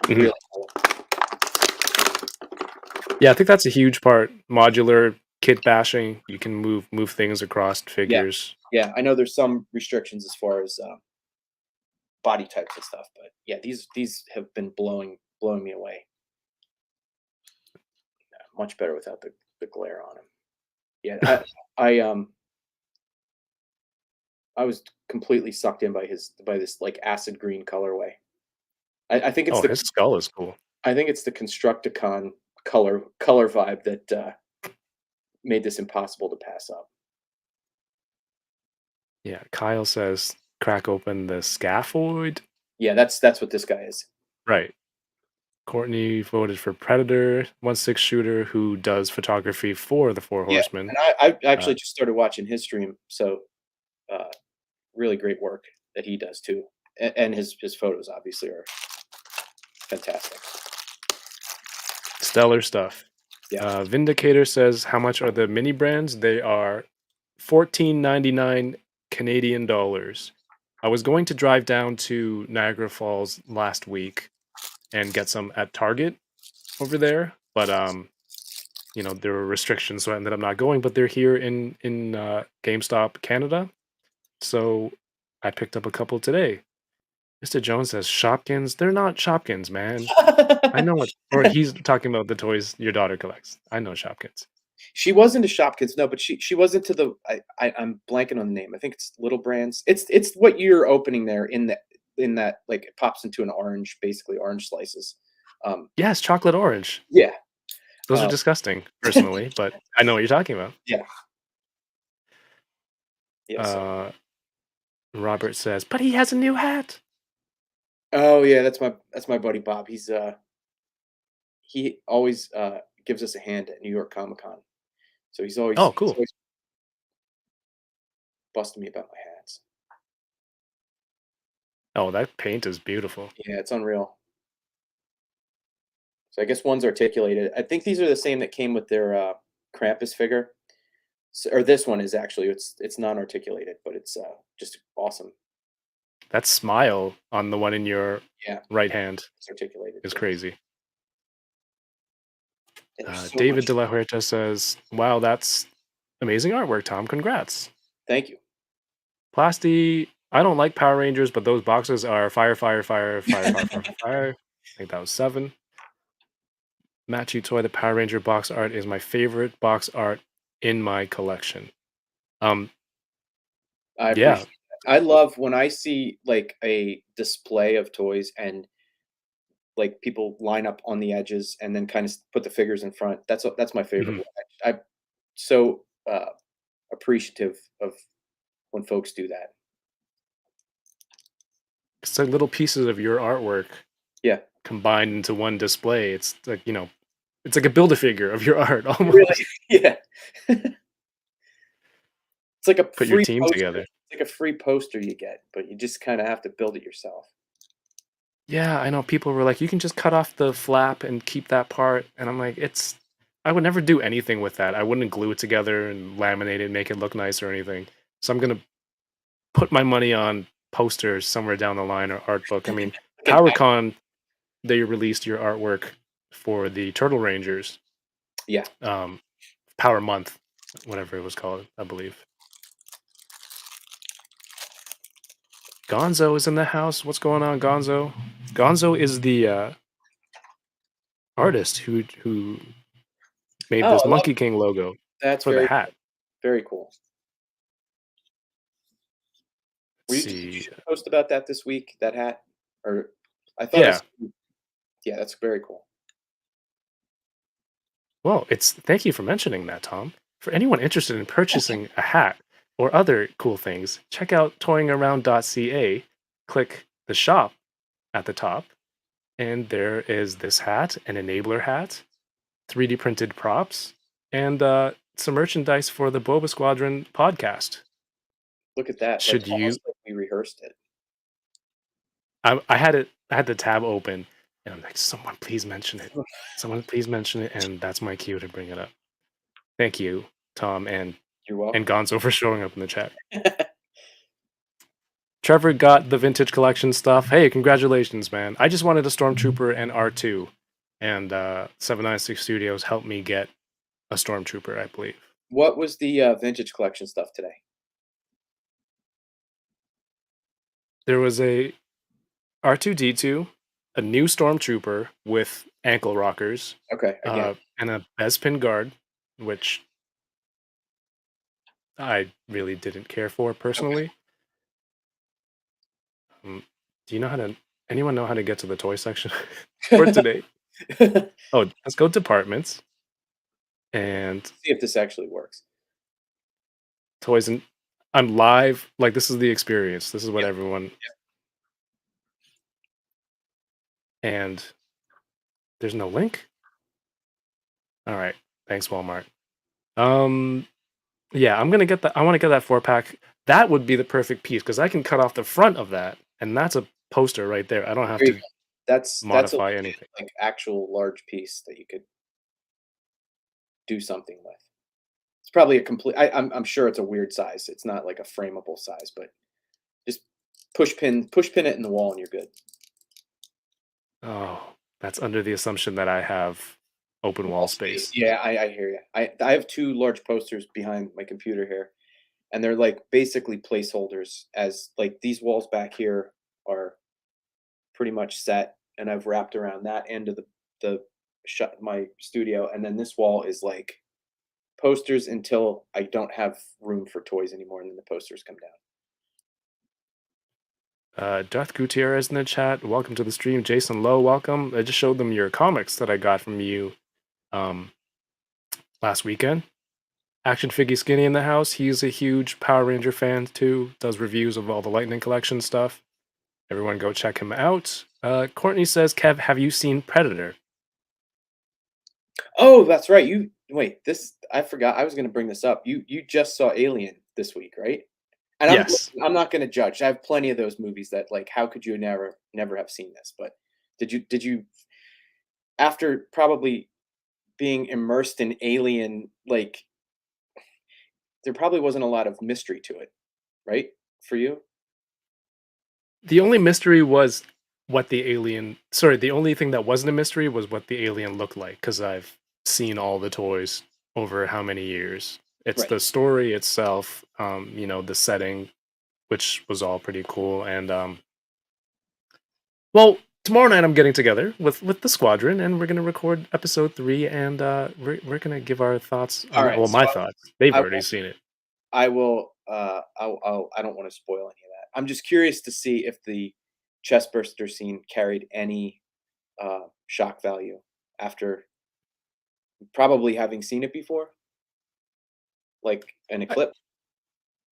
Speaker 4: really cool.
Speaker 1: Yeah, I think that's a huge part. Modular kit bashing. You can move things across figures.
Speaker 4: Yeah, I know there's some restrictions as far as body types and stuff, but yeah, these have been blowing me away. Much better without the glare on them. Yeah, I was completely sucked in by this like acid green colorway. I think it's
Speaker 1: his skull is cool.
Speaker 4: I think it's the Constructicon color vibe that made this impossible to pass up.
Speaker 1: Yeah, Kyle says crack open the scaphoid.
Speaker 4: Yeah, that's what this guy is.
Speaker 1: Right. Courtney voted for Predator, 1/6 shooter who does photography for the Four Horsemen.
Speaker 4: And I actually just started watching his stream, so really great work that he does too, and his photos obviously are fantastic.
Speaker 1: Stellar stuff.
Speaker 4: Yeah.
Speaker 1: Vindicator says, how much are the mini brands? They are $14.99 Canadian dollars. I was going to drive down to Niagara Falls last week and get some at Target over there, but there were restrictions, so I ended up not going. But they're here in GameStop Canada, so I picked up a couple today. Mr. Jones says Shopkins. They're not Shopkins, man. I know what. Or he's talking about the toys your daughter collects. I know Shopkins.
Speaker 4: She was into Shopkins, no, but she was into the. I'm blanking on the name. I think it's Little Brands. It's what you're opening there in that like it pops into an orange, basically orange slices.
Speaker 1: Yes, chocolate orange.
Speaker 4: Yeah,
Speaker 1: those are disgusting, personally, but I know what you're talking about.
Speaker 4: Yeah.
Speaker 1: Robert says, but he has a new hat.
Speaker 4: Oh yeah, that's my buddy Bob. He always gives us a hand at New York Comic Con, so he's always
Speaker 1: cool.
Speaker 4: He's always busting me about my hats.
Speaker 1: Oh, that paint is beautiful.
Speaker 4: Yeah, it's unreal. So I guess one's articulated. I think these are the same that came with their Krampus figure. So, or this one is actually it's non-articulated, but it's just awesome.
Speaker 1: That smile on the one in your right hand is crazy. David De La Huerta says, wow, that's amazing artwork, Tom. Congrats.
Speaker 4: Thank you.
Speaker 1: Plasti I don't like Power Rangers, but those boxes are fire, fire, fire, fire, fire, fire, fire, fire. I think that was 7. Matchy Toy, the Power Ranger box art is my favorite box art in my collection. Um,
Speaker 4: I
Speaker 1: yeah,
Speaker 4: appreciate that. I love when I see like a display of toys and like people line up on the edges and then kind of put the figures in front. That's my favorite
Speaker 1: mhm.
Speaker 4: one. I'm so appreciative of when folks do that.
Speaker 1: It's like little pieces of your artwork
Speaker 4: Yeah,
Speaker 1: combined into one display. It's like, it's like a Build-A-Figure of your art
Speaker 4: it really,
Speaker 1: almost.
Speaker 4: yeah. It's like a
Speaker 1: Put your
Speaker 4: free
Speaker 1: team
Speaker 4: poster.
Speaker 1: together.
Speaker 4: It's like a free poster you get, but you just kind of have to build it yourself.
Speaker 1: Yeah, I know people were like, you can just cut off the flap and keep that part. And I'm like, I would never do anything with that. I wouldn't glue it together and laminate it, make it look nice or anything. So I'm going to put my money on posters somewhere down the line or art book. I mean,
Speaker 4: Like an act,
Speaker 1: PowerCon, they released your artwork for the Turtle Rangers,
Speaker 4: yeah.
Speaker 1: um, Power Month, whatever it was called, I believe. Gonzo is in the house. What's going on, Gonzo? Gonzo is the artist who made
Speaker 4: Oh,
Speaker 1: this
Speaker 4: I love
Speaker 1: Monkey King logo
Speaker 4: that's
Speaker 1: for the
Speaker 4: very
Speaker 1: hat.
Speaker 4: very cool.
Speaker 1: Let's
Speaker 4: Did you
Speaker 1: see.
Speaker 4: post about that this week? That hat, or I thought
Speaker 1: Yeah.
Speaker 4: yeah, that's very cool.
Speaker 1: Well, thank you for mentioning that, Tom. For anyone interested in purchasing a hat or other cool things, check out toyingaround.ca, click the shop at the top, and there is this hat, an enabler hat, 3D printed props, and some merchandise for the Boba Squadron podcast.
Speaker 4: Look at that. Like
Speaker 1: Should you
Speaker 4: almost like we rehearsed it.
Speaker 1: I had the tab open and I'm like, someone please mention it. Someone please mention it, and that's my cue to bring it up. Thank you, Tom
Speaker 4: You're
Speaker 1: and
Speaker 4: welcome.
Speaker 1: Gonzo for showing up in the chat. Trevor got the vintage collection stuff. Hey, congratulations, man. I just wanted a Stormtrooper and R2. And 796 Studios helped me get a Stormtrooper, I believe.
Speaker 4: What was the vintage collection stuff today?
Speaker 1: There was a R2D2, a new Stormtrooper with ankle rockers,
Speaker 4: Okay, again,
Speaker 1: and a Bespin guard, which I really didn't care for personally. Do you know anyone know how to get to the toy section for
Speaker 4: okay.
Speaker 1: today? Oh, let's go departments and
Speaker 4: See if this actually works.
Speaker 1: toys. And I'm live. Like, this is the experience. This is what
Speaker 4: Yep.
Speaker 1: everyone. And there's no link. All right. Thanks, Walmart. Yeah, I'm gonna get that. I want to get that 4-pack. That would be the perfect piece because I can cut off the front of that, and that's a poster right there. I don't have
Speaker 4: There you
Speaker 1: to
Speaker 4: go. That's a
Speaker 1: modify
Speaker 4: legit,
Speaker 1: anything.
Speaker 4: like actual large piece that you could do something with. It's probably a complete. I'm sure it's a weird size. It's not like a frameable size, but just push pin it in the wall, and you're good.
Speaker 1: Oh, that's under the assumption that I have open wall
Speaker 4: Wall
Speaker 1: space.
Speaker 4: Yeah, I hear you. I have 2 large posters behind my computer here, and they're like basically placeholders. As like these walls back here are pretty much set, and I've wrapped around that end of the shut my studio, and then this wall is like posters until I don't have room for toys anymore, and then the posters come down.
Speaker 1: Darth Gutierrez in the chat. Welcome to the stream. Jason Lowe, welcome. I just showed them your comics that I got from you um, last weekend. Action Figgy Skinny in the house. He's a huge Power Ranger fan too. Does reviews of all the Lightning Collection stuff. Everyone go check him out. Courtney says, Kev, have you seen Predator?
Speaker 4: Oh, that's right. You wait. This I forgot. I was going to bring this up. You just saw Alien this week, right? And
Speaker 1: Yes.
Speaker 4: I'm not going to judge. I have plenty of those movies that like how could you never have seen this? But did you after probably being immersed in Alien, like there probably wasn't a lot of mystery to it, right? For you?
Speaker 1: The only mystery was what the alien. Sorry, the only thing that wasn't a mystery was what the alien looked like, because I've seen all the toys over how many years. It's
Speaker 4: Right.
Speaker 1: the story itself, the setting, which was all pretty cool. And well, tomorrow night I'm getting together with the squadron, and we're gonna record episode 3, and we're gonna give our thoughts
Speaker 4: All
Speaker 1: on
Speaker 4: right,
Speaker 1: well,
Speaker 4: so
Speaker 1: my thoughts. They've
Speaker 4: I
Speaker 1: already
Speaker 4: will.
Speaker 1: seen it.
Speaker 4: I will. I don't want to spoil any of that. I'm just curious to see if the chestburster scene carried any shock value after probably having seen it before, like in a
Speaker 1: I-
Speaker 4: clip.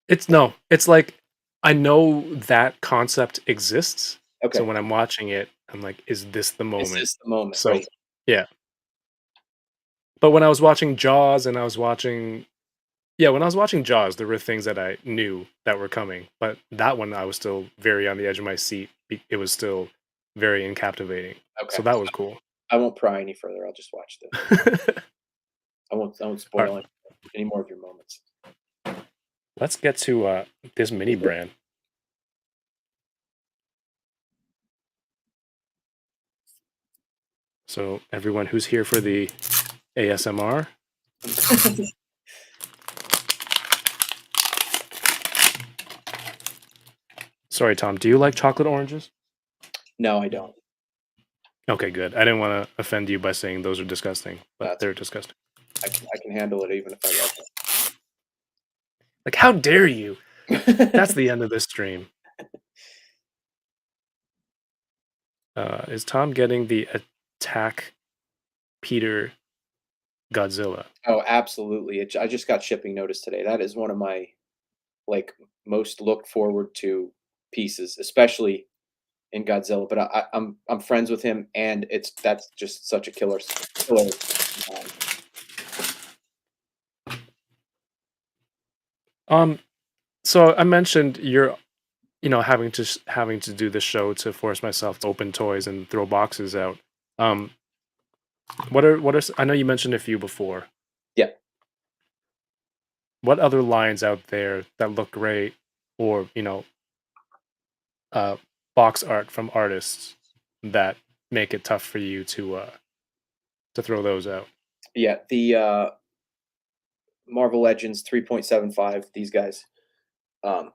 Speaker 1: It's no, it's like I know that concept exists, so
Speaker 4: Okay,
Speaker 1: when I'm watching it, I'm like, is this the
Speaker 4: is
Speaker 1: moment?
Speaker 4: this the moment?
Speaker 1: So
Speaker 4: Right.
Speaker 1: yeah. But when I was watching Jaws and I was watching yeah, when I was watching Jaws, there were things that I knew that were coming, but that one I was still very on the edge of my seat. It was still very captivating.
Speaker 4: Okay.
Speaker 1: So that was cool.
Speaker 4: I won't pry any further. I'll just watch the. I won't. I won't
Speaker 1: All right,
Speaker 4: spoil any more of your moments.
Speaker 1: let's get to this mini brand. So everyone who's here for the ASMR, sorry, Tom, do you like chocolate oranges?
Speaker 4: No, I don't.
Speaker 1: Okay, good. I didn't want to offend you by saying those are disgusting, but
Speaker 4: That's.
Speaker 1: they're disgusting.
Speaker 4: I can handle it even if I
Speaker 1: Like, how dare you?
Speaker 4: love
Speaker 1: That's
Speaker 4: it.
Speaker 1: the end of this stream. Is Tom getting the attack Peter Godzilla?
Speaker 4: Oh, absolutely. I just got shipping notice today. That is one of my like most looked forward to pieces, especially in Godzilla. But I'm friends with him, and that's just such a killer. Um,
Speaker 1: Um, so I mentioned you're, having to do this show to force myself to open toys and throw boxes out. Um, I know you mentioned a few before.
Speaker 4: yeah.
Speaker 1: What other lines out there that look great, or uh, box art from artists that make it tough for you to throw those out?
Speaker 4: Yeah, the Marvel Legends 3.75, these guys. Um,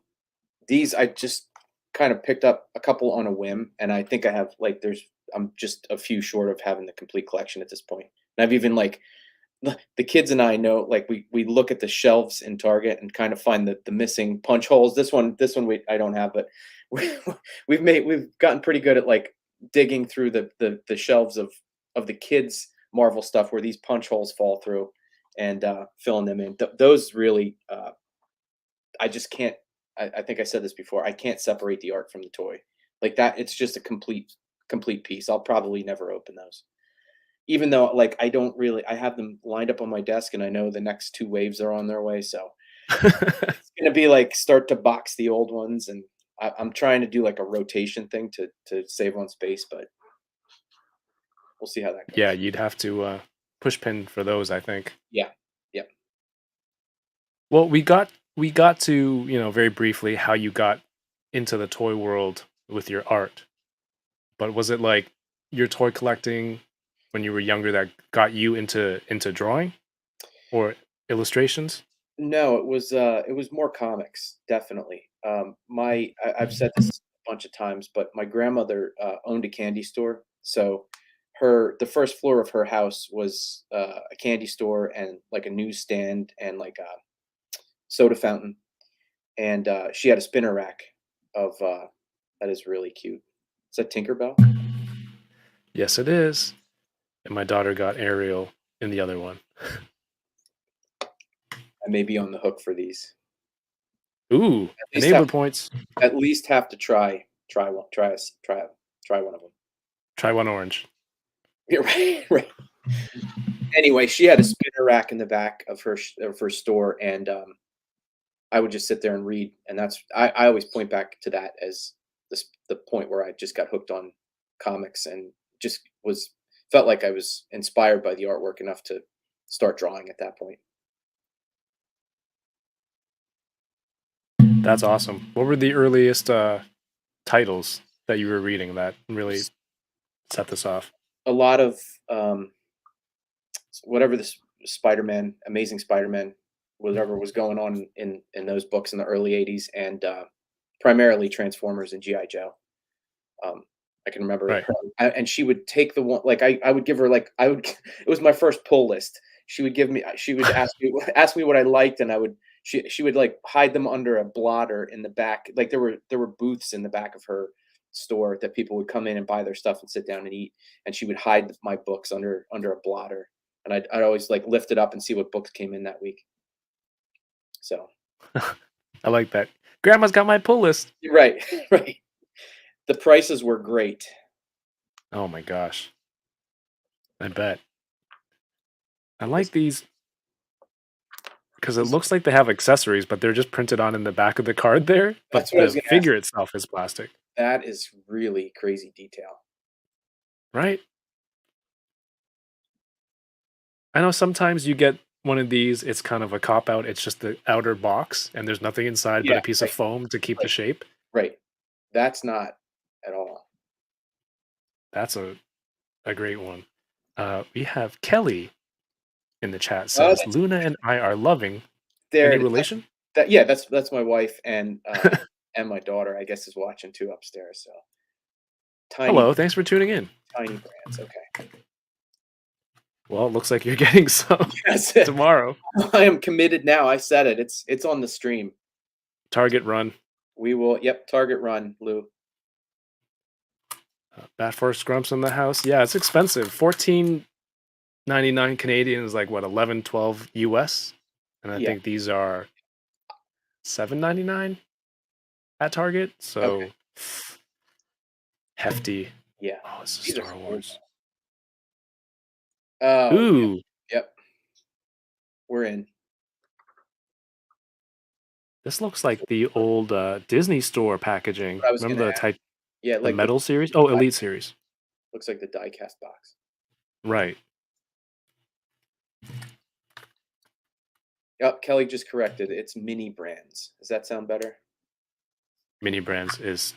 Speaker 4: these I just kind of picked up a couple on a whim, and I think I have I'm just a few short of having the complete collection at this point. And I've even like the kids and I know like we look at the shelves in Target and kind of find the missing punch holes. This one I don't have, but we, we've gotten pretty good at like digging through the shelves of the kids Marvel stuff where these punch holes fall through and filling them in. Those really I just can't. I think I said this before. I can't separate the art from the toy like that. It's just a complete piece. I'll probably never open those even though like I don't really I have them lined up on my desk and I know the next two waves are on their way. So it's gonna be like start to box the old ones and I'm trying to do like a rotation thing to save on space, but we'll see how that
Speaker 1: Yeah,
Speaker 4: goes.
Speaker 1: you'd have to push pin for those, I think.
Speaker 4: Yeah. Yep.
Speaker 1: Well, we got to, very briefly how you got into the toy world with your art. But was it like your toy collecting when you were younger that got you into drawing or illustrations?
Speaker 4: No, it was more comics, definitely. I've said this a bunch of times, but my grandmother owned a candy store. So the first floor of her house was a candy store and like a newsstand and like a soda fountain. And she had a spinner rack of that is really cute. Is that Tinkerbell?
Speaker 1: Yes, it is. And my daughter got Ariel in the other one.
Speaker 4: I may be on the hook for these.
Speaker 1: Ooh,
Speaker 4: At least
Speaker 1: enabler
Speaker 4: have
Speaker 1: points.
Speaker 4: at least have to try one of them.
Speaker 1: Try one orange.
Speaker 4: Yeah, right, right. Anyway, she had a spinner rack in the back of her store, and I would just sit there and read. And I always point back to that as the point where I just got hooked on comics and just was felt like I was inspired by the artwork enough to start drawing at that point.
Speaker 1: That's awesome. What were the earliest titles that you were reading that really set this off?
Speaker 4: A lot of whatever this Spider-Man, Amazing Spider-Man, whatever was going on in those books in the early '80s, and primarily Transformers and GI Joe. I can remember
Speaker 1: Right.
Speaker 4: her, and she would take the one like I would give her like I would. It was my first pull list. She would give me. She would ask me what I liked, and I would. She would like hide them under a blotter in the back. Like there were booths in the back of her store that people would come in and buy their stuff and sit down and eat. And she would hide my books under a blotter, and I'd always like lift it up and see what books came in that week. So
Speaker 1: I like that. Grandma's got my pull list.
Speaker 4: right, right. The prices were great.
Speaker 1: Oh my gosh. I bet. I like these because it looks like they have accessories, but they're just printed on in the back of the card there. But
Speaker 4: That's what I was
Speaker 1: the
Speaker 4: gonna ask.
Speaker 1: figure itself is plastic,
Speaker 4: That is really crazy detail.
Speaker 1: right? I know sometimes you get one of these, it's kind of a cop out. It's just the outer box and there's nothing inside but
Speaker 4: Yeah,
Speaker 1: a piece of
Speaker 4: right,
Speaker 1: foam to keep the
Speaker 4: right,
Speaker 1: shape.
Speaker 4: right. That's not at all.
Speaker 1: That's a great one. We have Kelly in the chat
Speaker 4: Oh,
Speaker 1: says Luna and I are loving.
Speaker 4: there
Speaker 1: Any
Speaker 4: it is.
Speaker 1: relation?
Speaker 4: Yeah, that's my wife and and my daughter, I guess, is watching too upstairs. So
Speaker 1: Hello, thanks for tuning in.
Speaker 4: tiny brands. Okay.
Speaker 1: Well, it looks like you're getting some
Speaker 4: Yes.
Speaker 1: tomorrow.
Speaker 4: I am committed now. I said it. It's on the stream.
Speaker 1: Target run.
Speaker 4: We will. Yep. Target run, Lou.
Speaker 1: Bat Force Grumps in the house. Yeah, it's expensive. $14.99 Canadian is like what, 11, 12 US? And I
Speaker 4: Yeah.
Speaker 1: think these are $7.99 at Target. So
Speaker 4: Okay.
Speaker 1: hefty.
Speaker 4: Yeah.
Speaker 1: Oh, it's a
Speaker 4: These are
Speaker 1: Star
Speaker 4: cool.
Speaker 1: Wars.
Speaker 4: Oh.
Speaker 1: Ooh.
Speaker 4: Yep. We're in.
Speaker 1: This looks like the old Disney Store packaging.
Speaker 4: What I was
Speaker 1: Remember
Speaker 4: gonna
Speaker 1: the
Speaker 4: ask.
Speaker 1: type,
Speaker 4: Yeah,
Speaker 1: the
Speaker 4: like
Speaker 1: metal series? Oh,
Speaker 4: die-
Speaker 1: Elite series.
Speaker 4: looks like the die-cast box.
Speaker 1: Right.
Speaker 4: Yep. Kelly just corrected. It's mini brands. Does that sound better?
Speaker 1: Mini brands is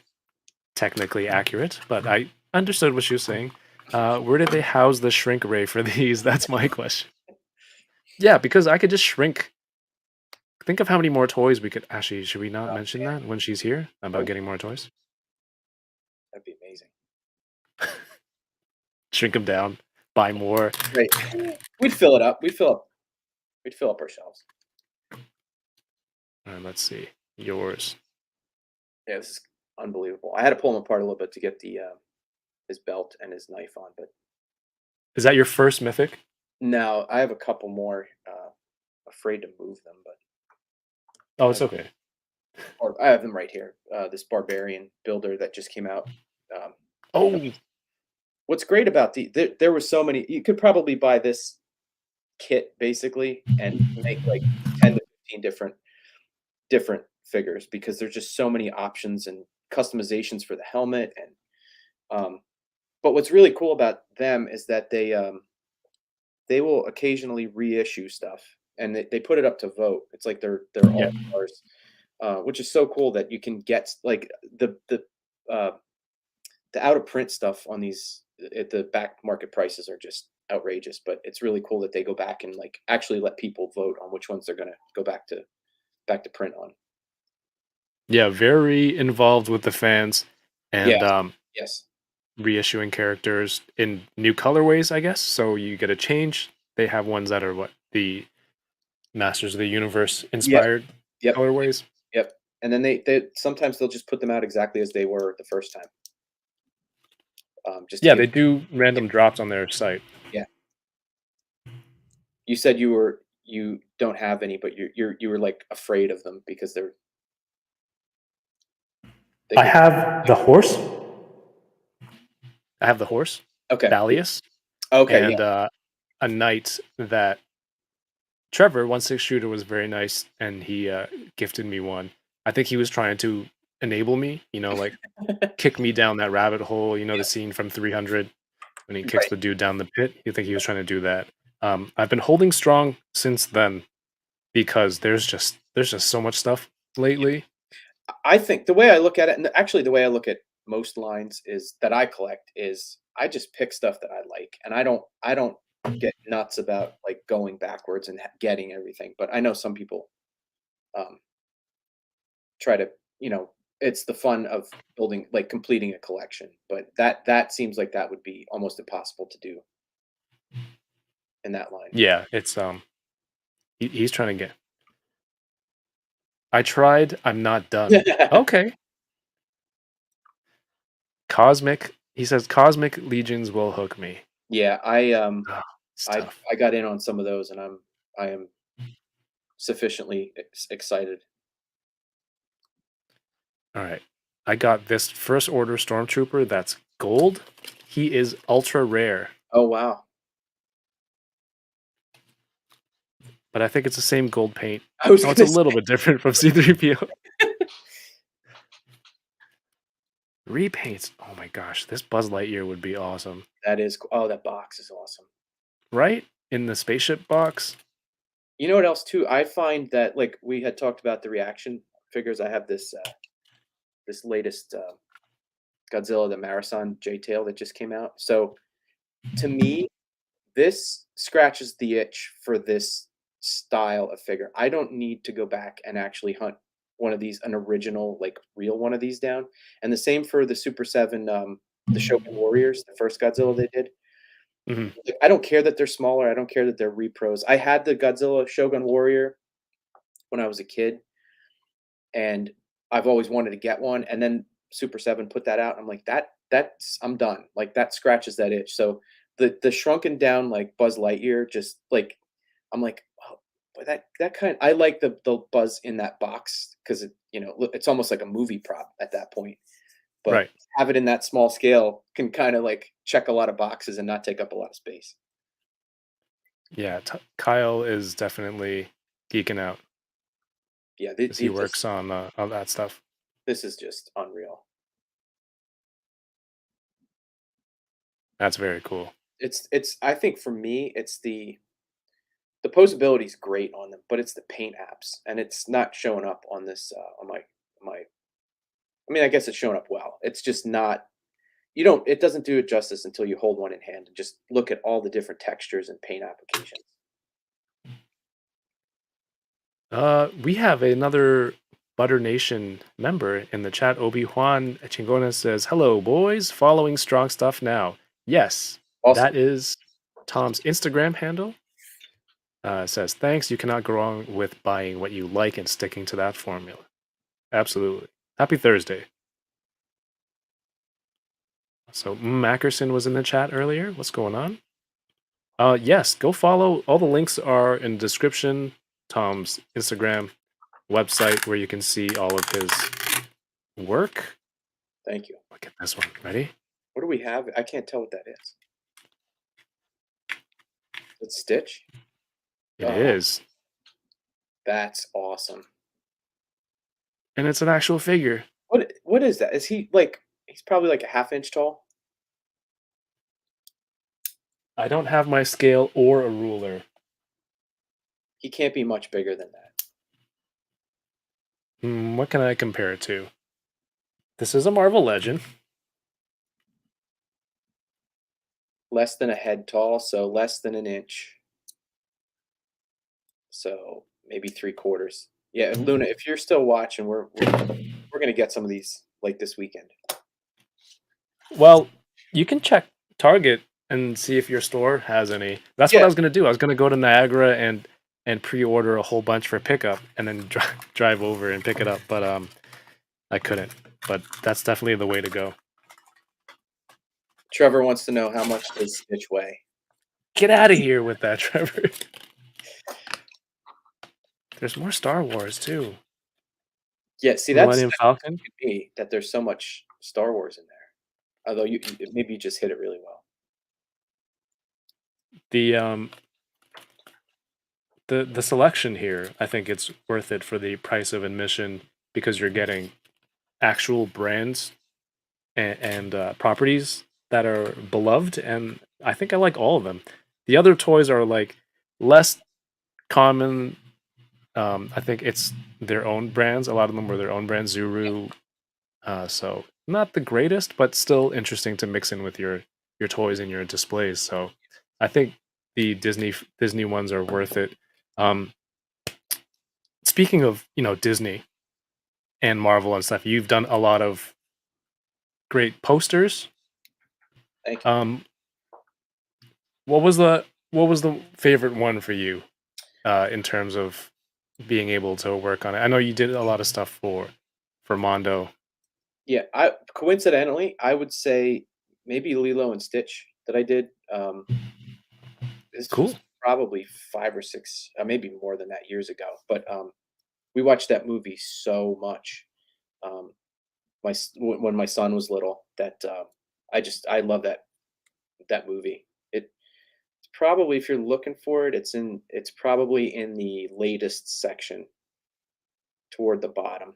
Speaker 1: technically accurate, but I understood what she was saying. Where did they house the shrink ray for these? That's my question. Yeah, because I could just shrink. Think of how many more toys we could. Actually, should we not
Speaker 4: Oh,
Speaker 1: mention
Speaker 4: man.
Speaker 1: that when she's here about
Speaker 4: Oh.
Speaker 1: getting more toys?
Speaker 4: That'd be amazing.
Speaker 1: Shrink them down, buy more.
Speaker 4: Right. We'd fill it up. We'd fill up our shelves.
Speaker 1: Let's see yours.
Speaker 4: Yeah, this is unbelievable. I had to pull him apart a little bit to get the his belt and his knife on, but
Speaker 1: Is that your first mythic?
Speaker 4: no, I have a couple more. Afraid to move them, but
Speaker 1: Oh, it's okay.
Speaker 4: or I have them right here. This Barbarian Builder that just came out.
Speaker 1: Oh,
Speaker 4: What's great about there were so many. You could probably buy this kit basically and make like 10 to 15 different figures because there's just so many options and customizations for the helmet and but what's really cool about them is that they will occasionally reissue stuff and they put it up to vote. It's like they're
Speaker 1: Yeah.
Speaker 4: all stars, which is so cool that you can get like the out of print stuff on these at the back market prices are just outrageous. But it's really cool that they go back and like actually let people vote on which ones they're going to go back to print on.
Speaker 1: yeah, very involved with the fans and
Speaker 4: Yes, yes,
Speaker 1: reissuing characters in new colorways, I guess. So you get a change. They have ones that are what the Masters of the Universe inspired
Speaker 4: yep,
Speaker 1: colorways.
Speaker 4: yep. And then they sometimes they'll just put them out exactly as they were the first time. Just to
Speaker 1: Yeah,
Speaker 4: give-
Speaker 1: they do random drops on their site.
Speaker 4: Yeah. You said you don't have any, but you were like afraid of them because they
Speaker 1: I have the horse. I have the horse,
Speaker 4: okay.
Speaker 1: Balius,
Speaker 4: Okay,
Speaker 1: and
Speaker 4: yeah.
Speaker 1: a knight that Trevor, 1/6 shooter, was very nice, and he gifted me one. I think he was trying to enable me, like kick me down that rabbit hole. You know the scene from 300 when he kicks
Speaker 4: Right.
Speaker 1: the dude down the pit. You think he was trying to do that? I've been holding strong since then because there's just so much stuff lately.
Speaker 4: I think the way I look at it, and actually the way I look at most lines is that I collect is I just pick stuff that I like, and I don't get nuts about like going backwards and getting everything. But I know some people um, try to it's the fun of building, like completing a collection. But that seems like that would be almost impossible to do in that line.
Speaker 1: Yeah, it's he's trying to get. I tried. I'm not done. Okay. Cosmic. He says cosmic legions will hook me.
Speaker 4: Yeah,
Speaker 1: Oh, it's
Speaker 4: I
Speaker 1: tough.
Speaker 4: I got in on some of those, and I am sufficiently excited.
Speaker 1: All right. I got this first order Stormtrooper that's gold. He is ultra rare,
Speaker 4: Oh wow,
Speaker 1: but I think it's the same gold paint.
Speaker 4: I was
Speaker 1: Oh, it's a
Speaker 4: gonna say
Speaker 1: little bit different from C3PO. Repaints. Oh my gosh, this Buzz Lightyear would be awesome.
Speaker 4: that is oh, that box is awesome.
Speaker 1: Right? In the spaceship box.
Speaker 4: You know what else too? I find that like we had talked about the reaction figures. I have this latest Godzilla the Marathon J Tail that just came out. So to me, this scratches the itch for this style of figure. I don't need to go back and actually hunt one of these, an original, like real one of these down. And the same for the Super 7, the Shogun Warriors, the first Godzilla they did.
Speaker 1: Mhm.
Speaker 4: Like, I don't care that they're smaller. I don't care that they're repros. I had the Godzilla Shogun Warrior when I was a kid, and I've always wanted to get one. And then Super 7 put that out. I'm like, that's I'm done. Like that scratches that itch. So the shrunken down like Buzz Lightyear, just like I'm like, oh, but that kind I like the Buzz in that box because it's almost like a movie prop at that point. But
Speaker 1: Right.
Speaker 4: have it in that small scale can kind of like check a lot of boxes and not take up a lot of space.
Speaker 1: Yeah, Kyle is definitely geeking out
Speaker 4: Yeah,
Speaker 1: as he works on that stuff.
Speaker 4: this is just unreal.
Speaker 1: That's very cool.
Speaker 4: It's I think for me it's the posability is great on them, but it's the paint apps, and it's not showing up on this on my. I mean, I guess it's showing up well. It's just not. You don't. It doesn't do it justice until you hold one in hand and just look at all the different textures and paint applications.
Speaker 1: We have another Butter Nation member in the chat. Obi-Juan Chingona says, "Hello, boys. Following strong stuff now." Yes,
Speaker 4: Awesome.
Speaker 1: that is Tom's Instagram handle. Says, "Thanks. You cannot go wrong with buying what you like and sticking to that formula." Absolutely. Happy Thursday. So Mackerson was in the chat earlier. What's going on? Yes, go follow. All the links are in the description. Tom's Instagram, website where you can see all of his work.
Speaker 4: Thank you.
Speaker 1: Look at this one. Ready?
Speaker 4: What do we have? I can't tell what that is. It's Stitch.
Speaker 1: It is,
Speaker 4: That's awesome.
Speaker 1: and it's an actual figure.
Speaker 4: What is that? Is he like? He's probably like a half-inch tall.
Speaker 1: I don't have my scale or a ruler.
Speaker 4: He can't be much bigger than that.
Speaker 1: What can I compare it to? This is a Marvel Legend.
Speaker 4: Less than a head tall, so less than an inch. So maybe 3/4. Yeah, Luna, if you're still watching, we're gonna get some of these like this weekend.
Speaker 1: Well, you can check Target and see if your store has any. That's what
Speaker 4: Yeah.
Speaker 1: I was gonna do. I was gonna go to Niagara and pre-order a whole bunch for pickup, and then drive over and pick it up. But I couldn't. But that's definitely the way to go.
Speaker 4: Trevor wants to know how much does Stitch weigh?
Speaker 1: Get out of here with that, Trevor. There's more Star Wars too.
Speaker 4: Yeah, see that's
Speaker 1: Millennium Falcon.
Speaker 4: me that there's so much Star Wars in there. Although maybe you just hit it really well.
Speaker 1: The selection here, I think it's worth it for the price of admission because you're getting actual brands and properties that are beloved, and I think I like all of them. The other toys are like less common. I think it's their own brands. A lot of them were their own brands. Zuru. So not the greatest, but still interesting to mix in with your toys and your displays. So I think the Disney ones are worth it. Speaking of Disney and Marvel and stuff. You've done a lot of great posters.
Speaker 4: Thank you.
Speaker 1: What was the favorite one for you in terms of being able to work on it? I know you did a lot of stuff for Mondo.
Speaker 4: Yeah, I coincidentally, I would say maybe Lilo and Stitch that I did. This
Speaker 1: Cool.
Speaker 4: was probably 5 or 6, maybe more than that years ago. But we watched that movie so much. Um, when my son was little, that I love that movie. It's probably, if you're looking for it, it's probably in the latest section toward the bottom.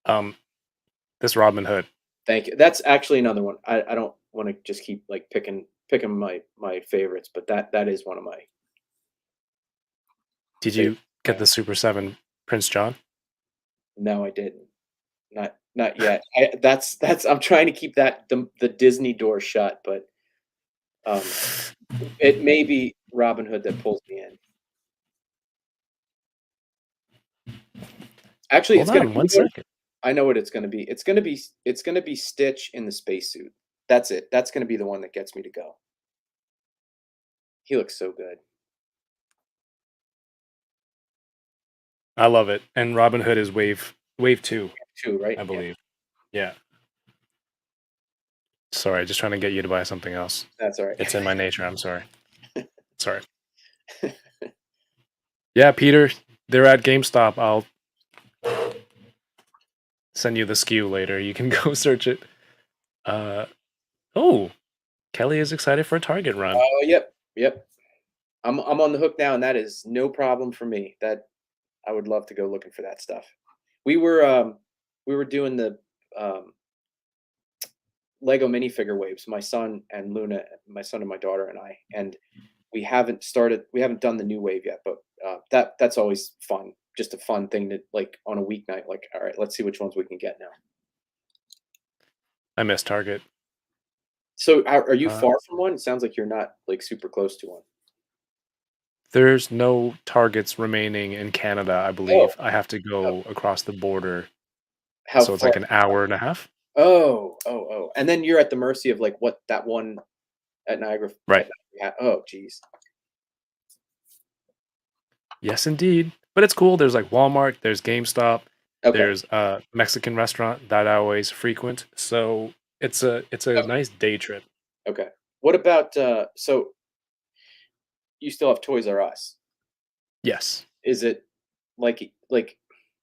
Speaker 1: Um, this Robin Hood.
Speaker 4: Thank you. That's actually another one. I don't want to just keep like picking my favorites, but that is one of my
Speaker 1: Did you
Speaker 4: favorites.
Speaker 1: get the Super 7 Prince John?
Speaker 4: No, I didn't. Not yet. That's I'm trying to keep the Disney door shut, but um, it may be Robin Hood that pulls me in. Actually,
Speaker 1: Hold on one second.
Speaker 4: I know what it's gonna be. It's gonna be Stitch in the spacesuit. That's it. That's gonna be the one that gets me to go. He looks so good.
Speaker 1: I love it. And Robin Hood is wave 2,
Speaker 4: Too, right?
Speaker 1: I
Speaker 4: Yeah,
Speaker 1: believe. Yeah. Sorry, just trying to get you to buy something else.
Speaker 4: that's all right.
Speaker 1: It's in my nature. I'm sorry. Sorry. Yeah, Peter, they're at GameStop. I'll send you the SKU later. You can go search it. Oh, Kelly is excited for a Target run.
Speaker 4: Oh, yep. I'm on the hook now, and that is no problem for me. That I would love to go looking for that stuff. We were doing the Lego minifigure waves. My son and Luna, my son and my daughter and I, and we haven't started. We haven't done the new wave yet, but that's always fun. Just a fun thing to like on a weeknight. Like, all right, let's see which ones we can get now.
Speaker 1: I miss Target.
Speaker 4: So, are you
Speaker 1: Uh,
Speaker 4: far from one? It sounds like you're not like super close to one.
Speaker 1: there's no Targets remaining in Canada, I
Speaker 4: Oh,
Speaker 1: believe. I have to go across the border,
Speaker 4: how
Speaker 1: so it's
Speaker 4: far?
Speaker 1: like an hour and a half.
Speaker 4: Oh, and then you're at the mercy of like what that one at Niagara.
Speaker 1: Right.
Speaker 4: Oh, geez.
Speaker 1: Yes, indeed. But it's cool. There's like Walmart, there's GameStop,
Speaker 4: Okay.
Speaker 1: there's a Mexican restaurant that I always frequent. So it's a
Speaker 4: Okay.
Speaker 1: nice day trip.
Speaker 4: Okay. What about so you still have Toys R Us?
Speaker 1: Yes.
Speaker 4: Is it like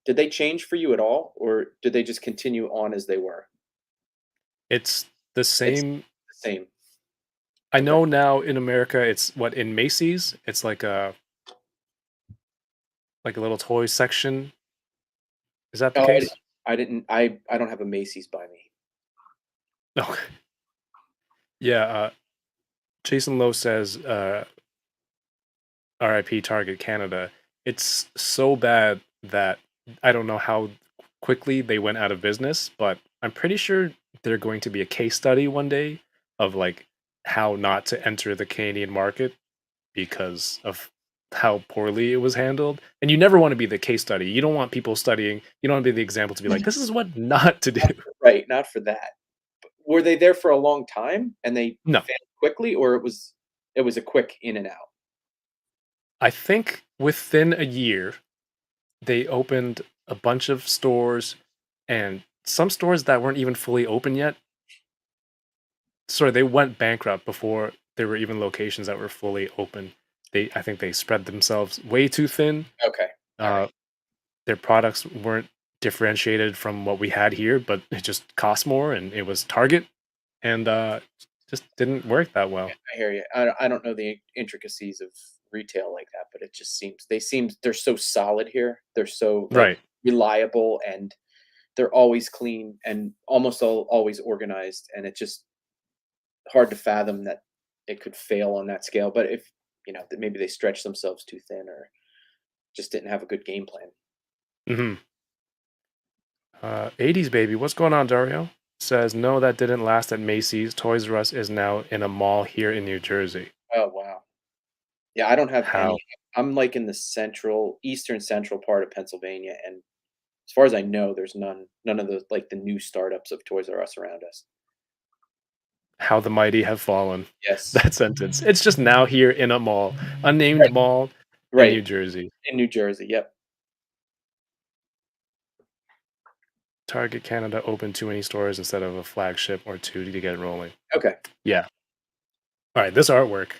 Speaker 4: did they change for you at all, or did they just continue on as they were?
Speaker 1: It's the
Speaker 4: It's
Speaker 1: same.
Speaker 4: the same.
Speaker 1: I
Speaker 4: Okay.
Speaker 1: know now in America it's what in Macy's, it's like a little toy section. Is that the
Speaker 4: Oh,
Speaker 1: case?
Speaker 4: I didn't. I don't have a Macy's by me.
Speaker 1: No. Yeah, Jason Lowe says RIP Target Canada. It's so bad that I don't know how quickly they went out of business, but I'm pretty sure they're going to be a case study one day of like how not to enter the Canadian market because of how poorly it was handled. And you never want to be the case study. You don't want people studying. You don't want to be the example to be like, this is what not to do.
Speaker 4: Right, not for that. Were they there for a long time and they
Speaker 1: No,
Speaker 4: failed quickly, or it was a quick in and out?
Speaker 1: I think within a year, they opened a bunch of stores and some stores that weren't even fully open yet. Sorry, they went bankrupt before there were even locations that were fully open. I think they spread themselves way too thin.
Speaker 4: Okay. All right.
Speaker 1: Uh, their products weren't differentiated from what we had here, but it just cost more, and it was Target, and just didn't work that well.
Speaker 4: I hear you. I don't know the intricacies of retail like that, but it just they're so solid here. They're so like
Speaker 1: Right.
Speaker 4: reliable, and they're always clean and almost always organized, and it's just hard to fathom that it could fail on that scale. But if that maybe they stretched themselves too thin or just didn't have a good game plan.
Speaker 1: Hmm. 80s baby, what's going on, Dario? Says no, that didn't last at Macy's. Toys R Us is now in a mall here in New Jersey.
Speaker 4: Oh wow. Yeah, I don't have
Speaker 1: How?
Speaker 4: any. I'm like in the eastern central part of Pennsylvania, and as far as I know, there's none of the like the new startups of Toys R Us around us.
Speaker 1: How the mighty have fallen.
Speaker 4: Yes.
Speaker 1: That sentence. It's just now here in a mall, unnamed
Speaker 4: Right.
Speaker 1: mall in
Speaker 4: Right.
Speaker 1: New Jersey.
Speaker 4: In New Jersey. Yep.
Speaker 1: Target Canada opened too many stores instead of a flagship or two to get rolling.
Speaker 4: Okay.
Speaker 1: Yeah. All right. This artwork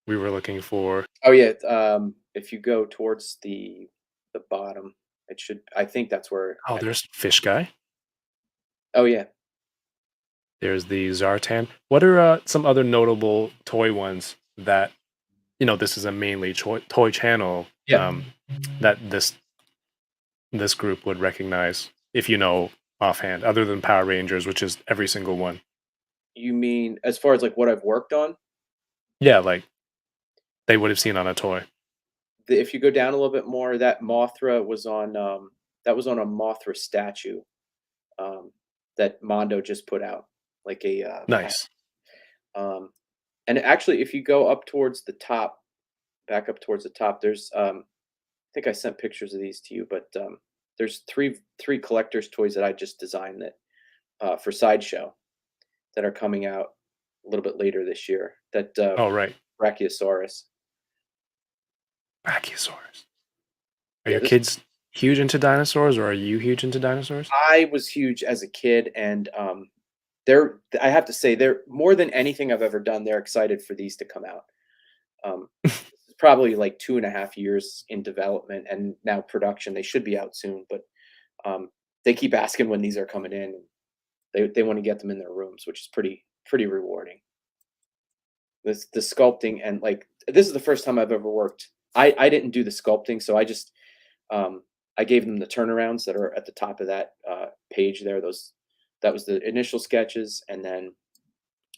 Speaker 1: we were looking for.
Speaker 4: Oh yeah. If you go towards the bottom, it should. I think that's where.
Speaker 1: Oh, there's Fish Guy.
Speaker 4: Oh yeah.
Speaker 1: There's the Zartan. What are some other notable toy ones that this is a mainly toy channel
Speaker 4: Yeah.
Speaker 1: that this group would recognize if you know offhand, other than Power Rangers, which is every single one.
Speaker 4: You mean as far as like what I've worked on?
Speaker 1: Yeah, like they would have seen on a toy.
Speaker 4: If you go down a little bit more, that Mothra was on. That was on a Mothra statue um, that Mondo just put out, like a
Speaker 1: Nice.
Speaker 4: um, and actually, if you go up towards the top, back up towards the top, there's I think I sent pictures of these to you, but there's three collectors toys that I just designed that for Sideshow that are coming out a little bit later this year. That
Speaker 1: Oh, right.
Speaker 4: Brachiosaurus.
Speaker 1: Brachiosaurus. Are
Speaker 4: Yeah,
Speaker 1: your kids huge into dinosaurs, or are you huge into dinosaurs?
Speaker 4: I was huge as a kid, and they're. I have to say, they're more than anything I've ever done. They're excited for these to come out. It's probably like 2.5 years in development, and now production. They should be out soon, but they keep asking when these are coming in. They want to get them in their rooms, which is pretty rewarding. The sculpting and like this is the first time I've ever worked. I didn't do the sculpting, so um, I gave them the turnarounds that are at the top of that page there. That was the initial sketches, and then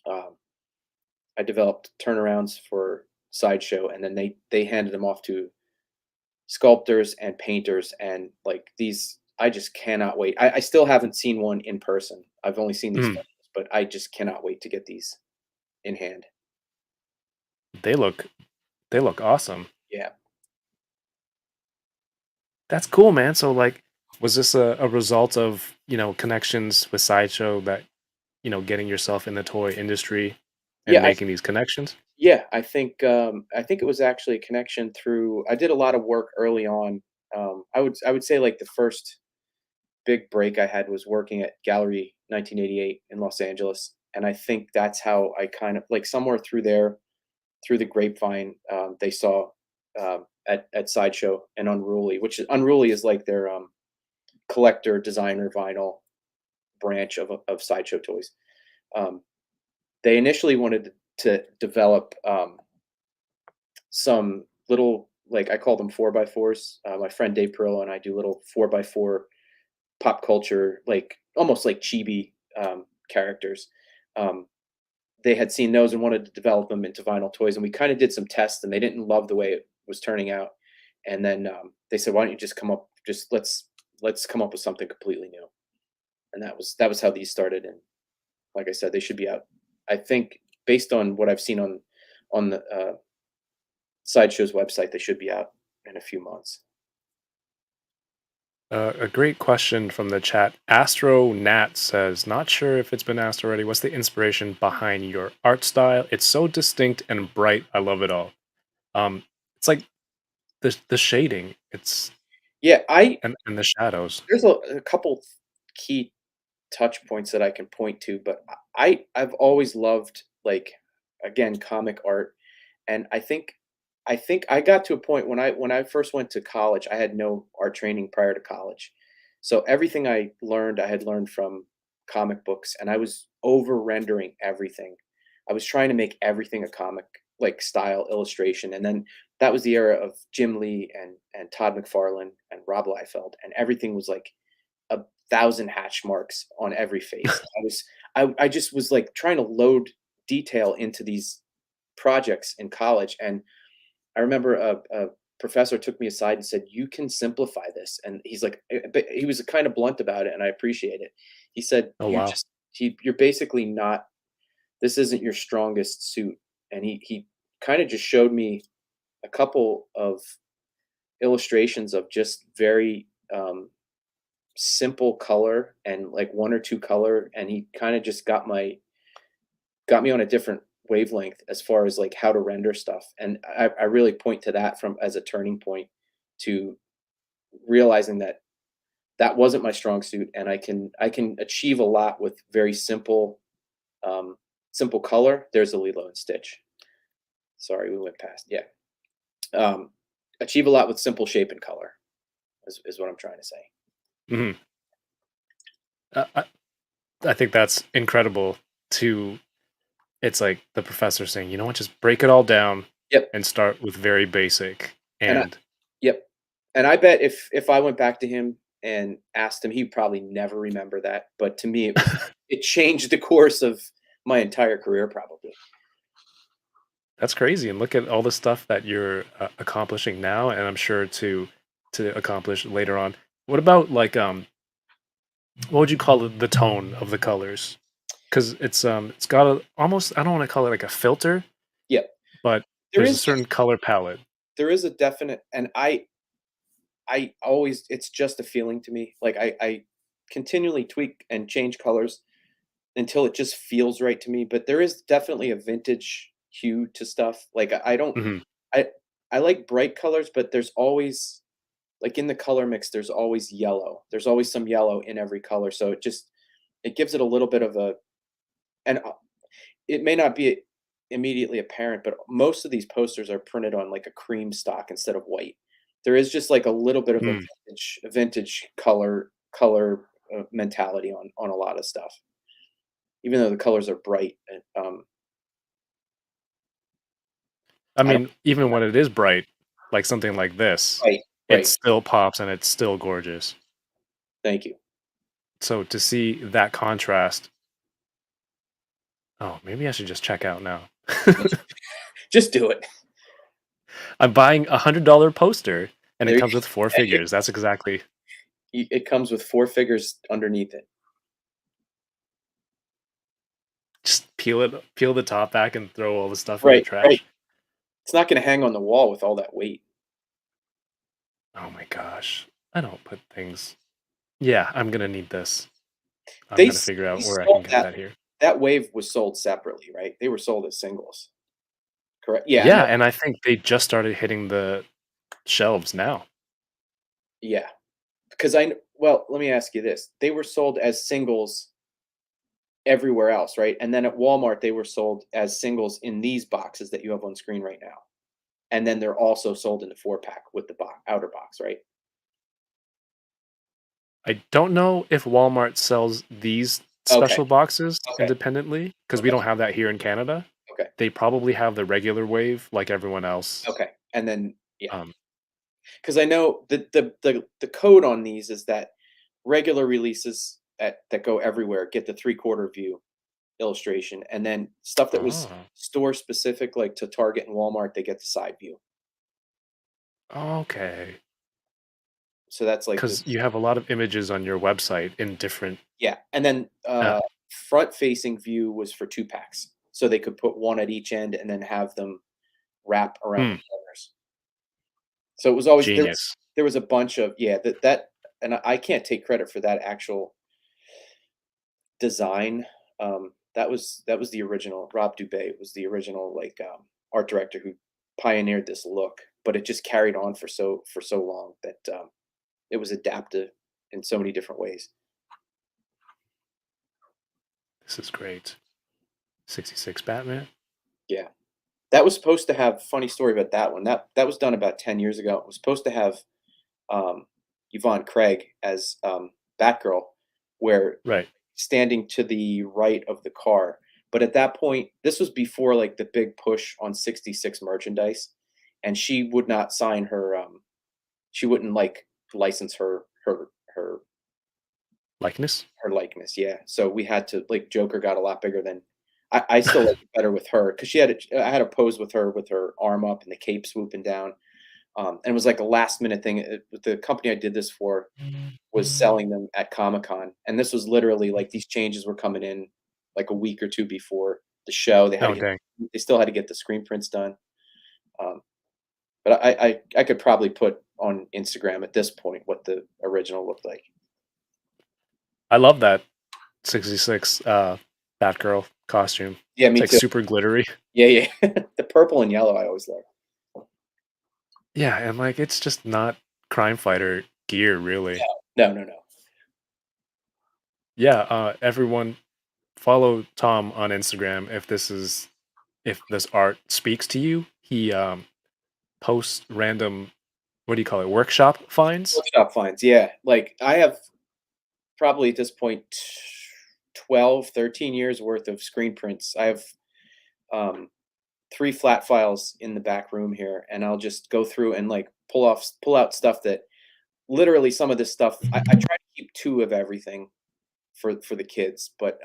Speaker 4: um, I developed turnarounds for Sideshow, and then they handed them off to sculptors and painters, and like these, I just cannot wait. I still haven't seen one in person. I've only seen these
Speaker 1: Mm,
Speaker 4: photos, but I just cannot wait to get these in hand.
Speaker 1: they look they look awesome.
Speaker 4: Yeah.
Speaker 1: That's cool, man. So like, was this a result of connections with Sideshow that getting yourself in the toy industry and
Speaker 4: Yeah,
Speaker 1: making these connections?
Speaker 4: yeah, I think it was actually a connection through. I did a lot of work early on. I would say like the first big break I had was working at Gallery 1988 in Los Angeles, and I think that's how I kind of like somewhere through there, through the grapevine, they saw at Sideshow and Unruly, which is Unruly is like their collector designer vinyl branch of Sideshow toys. Um, they initially wanted to develop some little like I call them 4x4s. My friend Dave Perillo and I do little 4x4 pop culture, like almost like chibi characters. Um, they had seen those and wanted to develop them into vinyl toys, and we kind of did some tests, and they didn't love the way it was turning out. And then they said, "Why don't you just come up? Just let's come up with something completely new." And that was how these started. And like I said, they should be out. I think based on what I've seen on the Sideshow's website, they should be out in a few months.
Speaker 1: A great question from the chat. Astro Nat says, "Not sure if it's been asked already. What's the inspiration behind your art style? It's so distinct and bright. I love it all. It's like the shading. It's
Speaker 4: Yeah, I
Speaker 1: and the shadows.
Speaker 4: there's a couple key touch points that I can point to, but I've always loved like again comic art, and I think I got to a point when I first went to college, I had no art training prior to college. So everything I had learned from comic books, and I was over rendering everything. I was trying to make everything a comic like style illustration, and then that was the era of Jim Lee and Todd McFarlane and Rob Liefeld, and everything was like a thousand hatch marks on every face. I just was like trying to load detail into these projects in college, and I remember a professor took me aside and said, "You can simplify this." And he's like, but he was kind of blunt about it, and I appreciate it. He said,
Speaker 1: Oh
Speaker 4: "You're
Speaker 1: wow.
Speaker 4: just you're basically not. This isn't your strongest suit." And he kind of just showed me a couple of illustrations of just very simple color and like one or two color, and he kind of just got me on a different wavelength as far as like how to render stuff. And I really point to that from as a turning point to realizing that that wasn't my strong suit, and I can achieve a lot with very simple simple color. There's a Lilo and Stitch. Sorry, we went past. Yeah. Um, achieve a lot with simple shape and color is what I'm trying to say.
Speaker 1: Hmm. I think that's incredible. To It's like the professor saying, you know what, just break it all down
Speaker 4: Yep.
Speaker 1: and start with very basic.
Speaker 4: And
Speaker 1: And
Speaker 4: yep. And I bet if I went back to him and asked him, he'd probably never remember that. But to me, it changed the course of my entire career, probably.
Speaker 1: that's crazy. And look at all the stuff that you're accomplishing now, and I'm sure to accomplish later on. What about like what would you call it, the tone of the colors? Because it's got a almost, I don't want to call it like a filter,
Speaker 4: Yep.
Speaker 1: but
Speaker 4: There
Speaker 1: there's a
Speaker 4: is
Speaker 1: certain color palette.
Speaker 4: there is a definite, and I always, it's just a feeling to me. Like I continually tweak and change colors until it just feels right to me. But there is definitely a vintage hue to stuff. Like I don't
Speaker 1: Hmm.
Speaker 4: I I like bright colors, but there's always, like, in the color mix, there's always yellow. There's always some yellow in every color, so it gives it a little bit of a, and it may not be immediately apparent, but most of these posters are printed on like a cream stock instead of white. There is just like a little bit of a vintage color mentality on a lot of stuff, even though the colors are bright.
Speaker 1: I
Speaker 4: I don't.
Speaker 1: mean, even when it is bright, like something like this,
Speaker 4: Right,
Speaker 1: it
Speaker 4: right.
Speaker 1: still pops and it's still gorgeous.
Speaker 4: Thank you.
Speaker 1: So to see that contrast, oh, maybe I should just check out now.
Speaker 4: Just do it.
Speaker 1: I'm buying $100 poster, and it
Speaker 4: There
Speaker 1: comes with four
Speaker 4: you,
Speaker 1: figures. That's exactly.
Speaker 4: it comes with four figures underneath it.
Speaker 1: Just peel the top back, and throw all the stuff in the
Speaker 4: Right, right.
Speaker 1: trash.
Speaker 4: It's not going to hang on the wall with all that weight.
Speaker 1: Oh my gosh, I don't put things. Yeah, I'm gonna need this. I'm
Speaker 4: They
Speaker 1: gonna figure
Speaker 4: they
Speaker 1: out where I can
Speaker 4: sold
Speaker 1: get
Speaker 4: that
Speaker 1: that here.
Speaker 4: that wave was sold separately, right? They were sold as singles, correct? Yeah,
Speaker 1: Yeah,
Speaker 4: no,
Speaker 1: and I think they just started hitting the shelves now.
Speaker 4: yeah. Because well, let me ask you this: they were sold as singles everywhere else, right? And then at Walmart, they were sold as singles in these boxes that you have on screen right now. And then they're also sold in the 4-pack with the outer box, right?
Speaker 1: I don't know if Walmart sells these
Speaker 4: Okay,
Speaker 1: special boxes
Speaker 4: okay,
Speaker 1: independently, because we
Speaker 4: okay,
Speaker 1: don't have that here in Canada.
Speaker 4: okay,
Speaker 1: They probably have the regular wave like everyone else.
Speaker 4: okay. And then, yeah,
Speaker 1: Um,
Speaker 4: because I know the code on these is that regular releases that go everywhere get the 3/4 view illustration, and then stuff that was
Speaker 1: oh,
Speaker 4: store specific, like to Target and Walmart, they get the side view.
Speaker 1: okay.
Speaker 4: So that's like
Speaker 1: Because
Speaker 4: this,
Speaker 1: you have a lot of images on your website in different.
Speaker 4: yeah. And then
Speaker 1: Uh,
Speaker 4: front facing view was for 2-packs, so they could put one at each end and then have them wrap around the
Speaker 1: hmm,
Speaker 4: corners. So it was always
Speaker 1: genius.
Speaker 4: there was a bunch of, yeah, that, and I can't take credit for that actual design. That was the original. Rob Dubay was the original, like, art director who pioneered this look, but it just carried on for so long that it was adapted in so many different ways.
Speaker 1: This is great. 66 Batman.
Speaker 4: Yeah, that was supposed to have, funny story about that one. That was done about 10 years ago. It was supposed to have um, Yvonne Craig as Batgirl, where
Speaker 1: Right.
Speaker 4: standing to the right of the car. But at that point, this was before like the big push on 66 merchandise, and she would not sign her. She wouldn't like license her
Speaker 1: Likeness.
Speaker 4: her likeness. Yeah, so we had to, like, Joker got a lot bigger than. I still like it better with her because I had a pose with her arm up and the cape swooping down. And it was like a last minute thing. The company I did this for was selling them at Comic-Con, and this was literally like these changes were coming in like a week or two before the show.
Speaker 1: Oh, dang.
Speaker 4: They still had to get the screen prints done. Um, but I could probably put on Instagram at this point what the original looked like.
Speaker 1: I love that 66 Batgirl costume.
Speaker 4: Yeah,
Speaker 1: It's
Speaker 4: me
Speaker 1: like
Speaker 4: too.
Speaker 1: super glittery.
Speaker 4: Yeah. The purple and yellow I always love.
Speaker 1: Yeah, and like it's just not crime fighter gear really.
Speaker 4: No.
Speaker 1: Yeah, everyone follow Tom on Instagram if this art speaks to you. He posts random, what do you call it, workshop finds.
Speaker 4: Workshop finds, yeah. Like, I have probably at this point 12, 13 years worth of screen prints. I have um, 3 flat files in the back room here, and I'll just go through and, like, pull out stuff that literally some of this stuff I try to keep 2 of everything for the kids, but,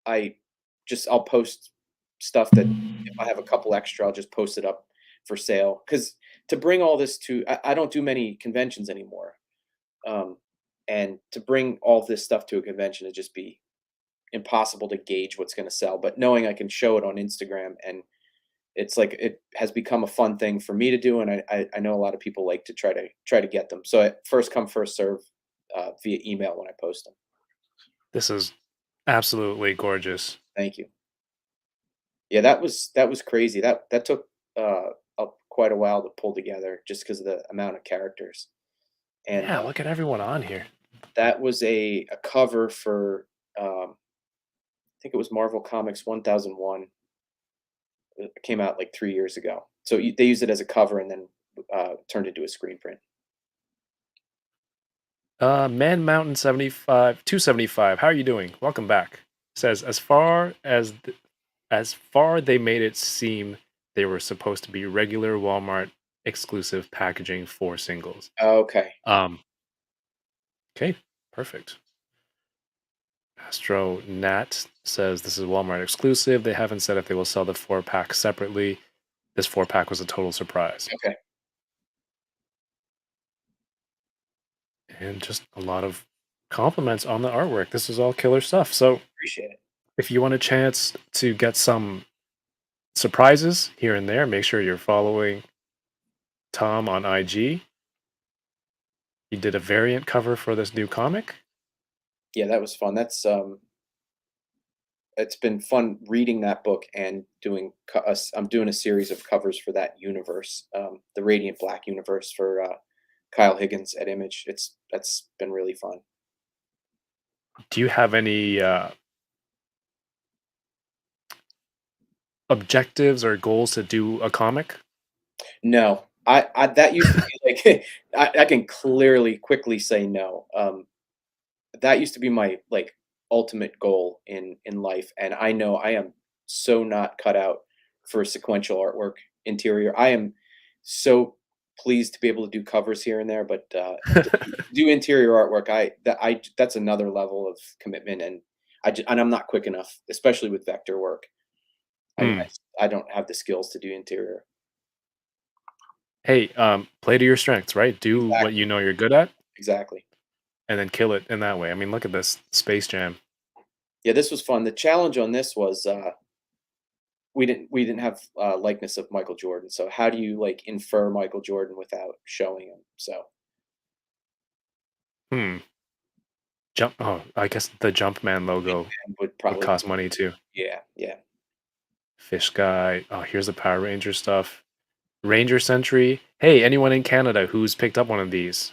Speaker 4: I I'll post stuff that if I have a couple extra, I'll just post it up for sale. Because to bring all this to I don't do many conventions anymore, um, and to bring all this stuff to a convention, it'd just be impossible to gauge what's gonna sell, but knowing I can show it on Instagram and it's like it has become a fun thing for me to do, and I know a lot of people like to try to get them. So at first come, first serve, via email when I post them.
Speaker 1: This is absolutely gorgeous.
Speaker 4: Thank you. Yeah, that was crazy. That took, quite a while to pull together just because of the amount of characters, and,
Speaker 1: Yeah, look at everyone on here.
Speaker 4: that was a cover for, I think it was Marvel Comics 1001. It came out, like, 3 years ago. So y they used it as a cover and then, turned into a screen print.
Speaker 1: Man Mountain 75 275. How are you doing? Welcome back. Says as far they made it seem they were supposed to be regular Walmart exclusive packaging for singles.
Speaker 4: Okay.
Speaker 1: Um, okay, perfect. Astro Nat says this is Walmart exclusive. They haven't said if they will sell the 4-pack separately. This 4-pack was a total surprise.
Speaker 4: Okay.
Speaker 1: And just a lot of compliments on the artwork. This is all killer stuff. So
Speaker 4: Appreciate it.
Speaker 1: if you want a chance to get some surprises here and there, make sure you're following Tom on IG. He did a variant cover for this new comic.
Speaker 4: Yeah, that was fun. It's been fun reading that book and I'm doing a series of covers for that universe, the Radiant Black universe for, Kyle Higgins at Image. That's been really fun.
Speaker 1: Do you have any objectives or goals to do a comic?
Speaker 4: No, I that used to be like I can clearly quickly say no. That used to be my, like, ultimate goal in life, and I know I am so not cut out for sequential artwork interior. I am so pleased to be able to do covers here and there, but, do interior artwork, that's another level of commitment, and and I'm not quick enough, especially with vector work.
Speaker 1: Hmm.
Speaker 4: I don't have the skills to do interior.
Speaker 1: Hey, play to your strengths, right? Do what
Speaker 4: Exactly,
Speaker 1: you know you're good at,
Speaker 4: exactly.
Speaker 1: and then kill it in that way. I mean, look at this Space Jam.
Speaker 4: Yeah, this was fun. The challenge on this was, we didn't have, likeness of Michael Jordan, so how do you, like, infer Michael Jordan without showing him? So,
Speaker 1: Hmm. Jump. Oh, I guess the Jumpman logo
Speaker 4: and would
Speaker 1: would
Speaker 4: probably
Speaker 1: cost money too.
Speaker 4: yeah.
Speaker 1: Fish guy. Oh, here's the Power Ranger stuff. Ranger Sentry. Hey, anyone in Canada who's picked up one of these?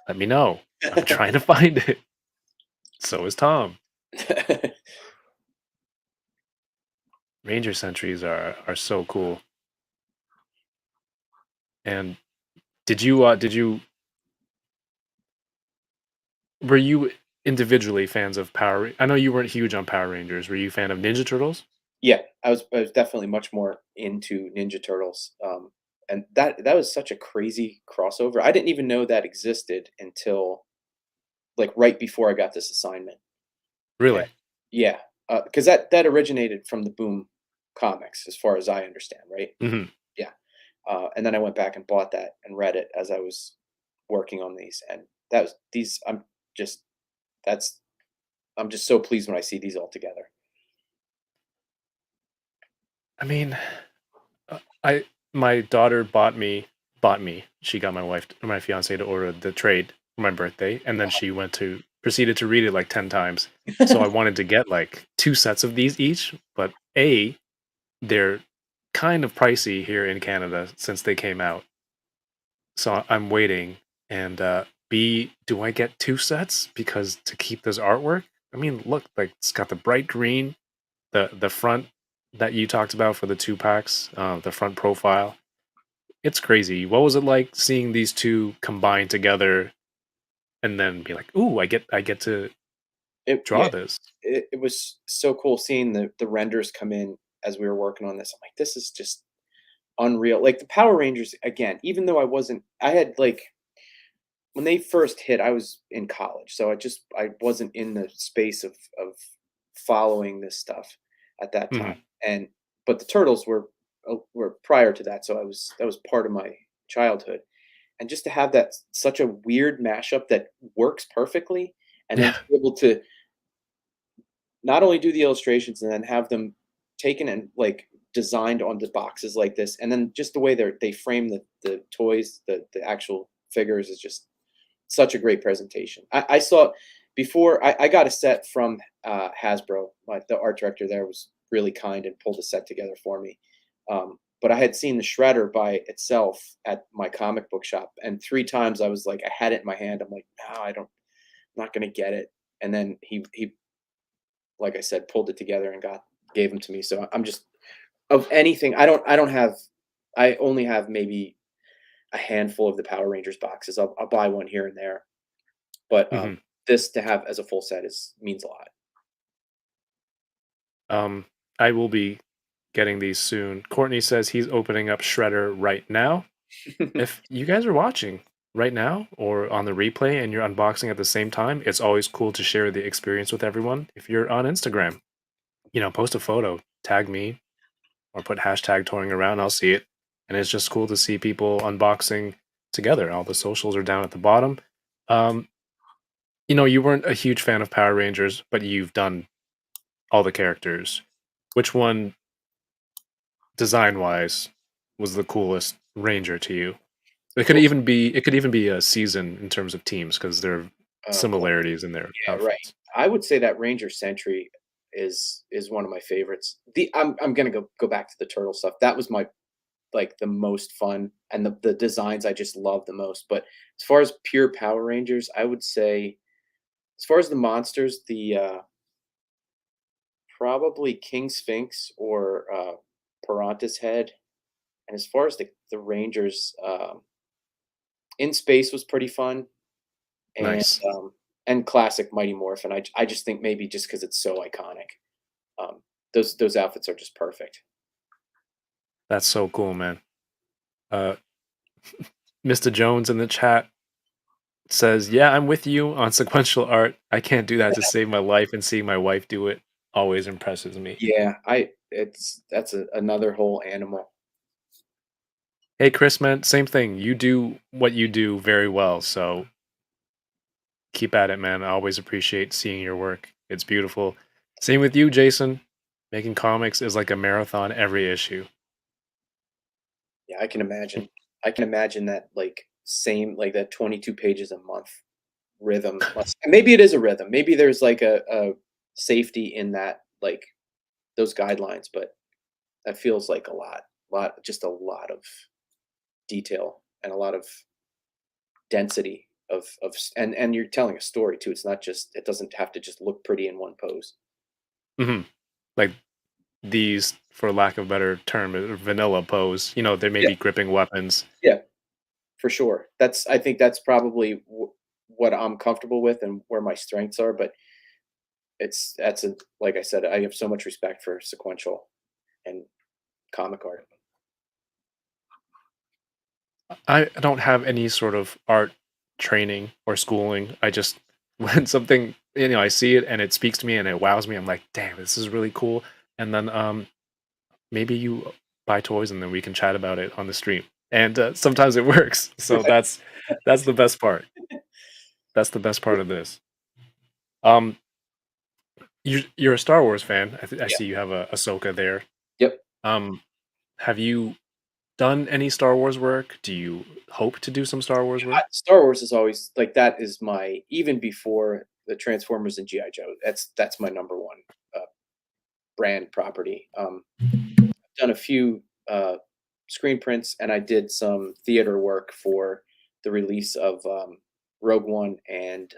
Speaker 1: Let me know. I'm trying to find it. So is Tom. Ranger Sentries are so cool. And did you were you individually fans of I know you weren't huge on Power Rangers. Were you a fan of Ninja Turtles?
Speaker 4: Yeah, I was definitely much more into Ninja Turtles, and that was such a crazy crossover. I didn't even know that existed until, like, right before I got this assignment. Yeah.
Speaker 1: Really?
Speaker 4: Yeah, because that originated from the Boom comics, as far as I understand, right?
Speaker 1: Hmm.
Speaker 4: Yeah. And then I went back and bought that and read it as I was working on these, and that was these. Just that's I'm just so pleased when I see these all together.
Speaker 1: I mean, I my daughter bought me. She got my wife, my fiance, to order the trade for my birthday, and then
Speaker 4: Wow.
Speaker 1: she went to proceeded to read it like 10 times. So I wanted to get like 2 sets of these each, but A, they're kind of pricey here in Canada since they came out. So I'm waiting. And B, do I get 2 sets because to keep this artwork? I mean, look, like it's got the bright green, the front that you talked about for the 2 packs, the front profile. It's crazy. What was it like seeing these two combine together and then be like, "Ooh, I get to
Speaker 4: Yeah,
Speaker 1: draw this."
Speaker 4: it was so cool seeing the renders come in as we were working on this. I'm like, this is just unreal. Like the Power Rangers again, even though I had like when they first hit, I was in college, so I wasn't in the space of following this stuff at that time.
Speaker 1: Mhm.
Speaker 4: And but the Turtles were prior to that, so that was part of my childhood. And just to have that such a weird mashup that works perfectly, and then
Speaker 1: Yeah.
Speaker 4: to be able to not only do the illustrations and then have them taken and like designed onto boxes like this, and then just the way they frame the toys, the actual figures is just such a great presentation. I saw before I got a set from Hasbro. The art director there was really kind and pulled a set together for me. But I had seen the Shredder by itself at my comic book shop, and 3 times I was like, I had it in my hand. I'm like, no, I'm not gonna get it. And then he like I said, pulled it together and gave them to me. So I'm just of anything. I don't have. I only have maybe a handful of the Power Rangers boxes. I'll buy one here and there, but
Speaker 1: Mhm.
Speaker 4: this to have as a full set is means a lot.
Speaker 1: Um, I will be getting these soon. Courtney says he's opening up Shredder right now. If you guys are watching right now or on the replay and you're unboxing at the same time, it's always cool to share the experience with everyone. If you're on Instagram, post a photo, tag me, or put hashtag touring around. I'll see it. And it's just cool to see people unboxing together. All the socials are down at the bottom. Um, you weren't a huge fan of Power Rangers, but you've done all the characters. Which one, design wise, was the coolest Ranger to you?
Speaker 4: Well,
Speaker 1: It could even be a season in terms of teams because there are
Speaker 4: boy,
Speaker 1: similarities in their
Speaker 4: yeah, right.
Speaker 1: outfits.
Speaker 4: I would say that Ranger Sentry is one of my favorites. I'm gonna go back to the turtle stuff. That was my like the most fun, and the designs I just love the most. But as far as pure Power Rangers, I would say as far as the monsters, the probably King Sphinx or Piranha's head. And as far as the Rangers, in space was pretty fun, and
Speaker 1: Nice.
Speaker 4: classic Mighty Morphin. I just think maybe just because it's so iconic, those outfits are just perfect.
Speaker 1: That's so cool, man. Uh, Mr. Jones in the chat says, "Yeah, I'm with you on sequential art. I can't do that to save my life, and seeing my wife do it always impresses me."
Speaker 4: Yeah, I it's that's another whole animal.
Speaker 1: Hey, Chris, man, same thing. You do what you do very well, so keep at it, man. I always appreciate seeing your work. It's beautiful. Same with you, Jason. Making comics is like a marathon every issue.
Speaker 4: Yeah, I can imagine. I can imagine that like that 22 pages a month rhythm. And maybe it is a rhythm. Maybe there's like a safety in that, like those guidelines, but that feels like just a lot of detail and a lot of density and you're telling a story too. It's not just it doesn't have to just look pretty in one pose.
Speaker 1: Hmm. Like these, for lack of a better term, vanilla pose. They may
Speaker 4: Yeah,
Speaker 1: be gripping weapons.
Speaker 4: yeah, for sure. I think that's probably what I'm comfortable with and where my strengths are. But that's a like I said, I have so much respect for sequential and comic art.
Speaker 1: I don't have any sort of art training or schooling. I just when something I see it and it speaks to me and it wows me, I'm like, damn, this is really cool. And then maybe you buy toys and then we can chat about it on the stream. And sometimes it works. So that's the best part. That's the best part of this. Um, you're a Star Wars fan. I
Speaker 4: Yeah.
Speaker 1: see you have a Ahsoka there.
Speaker 4: Yep.
Speaker 1: Um, have you done any Star Wars work? Do you hope to do some Star Wars work?
Speaker 4: Star Wars is always like that is my even before the Transformers and GI Joe. That's my number one brand property. I've done a few screen prints, and I did some theater work for the release of Rogue One and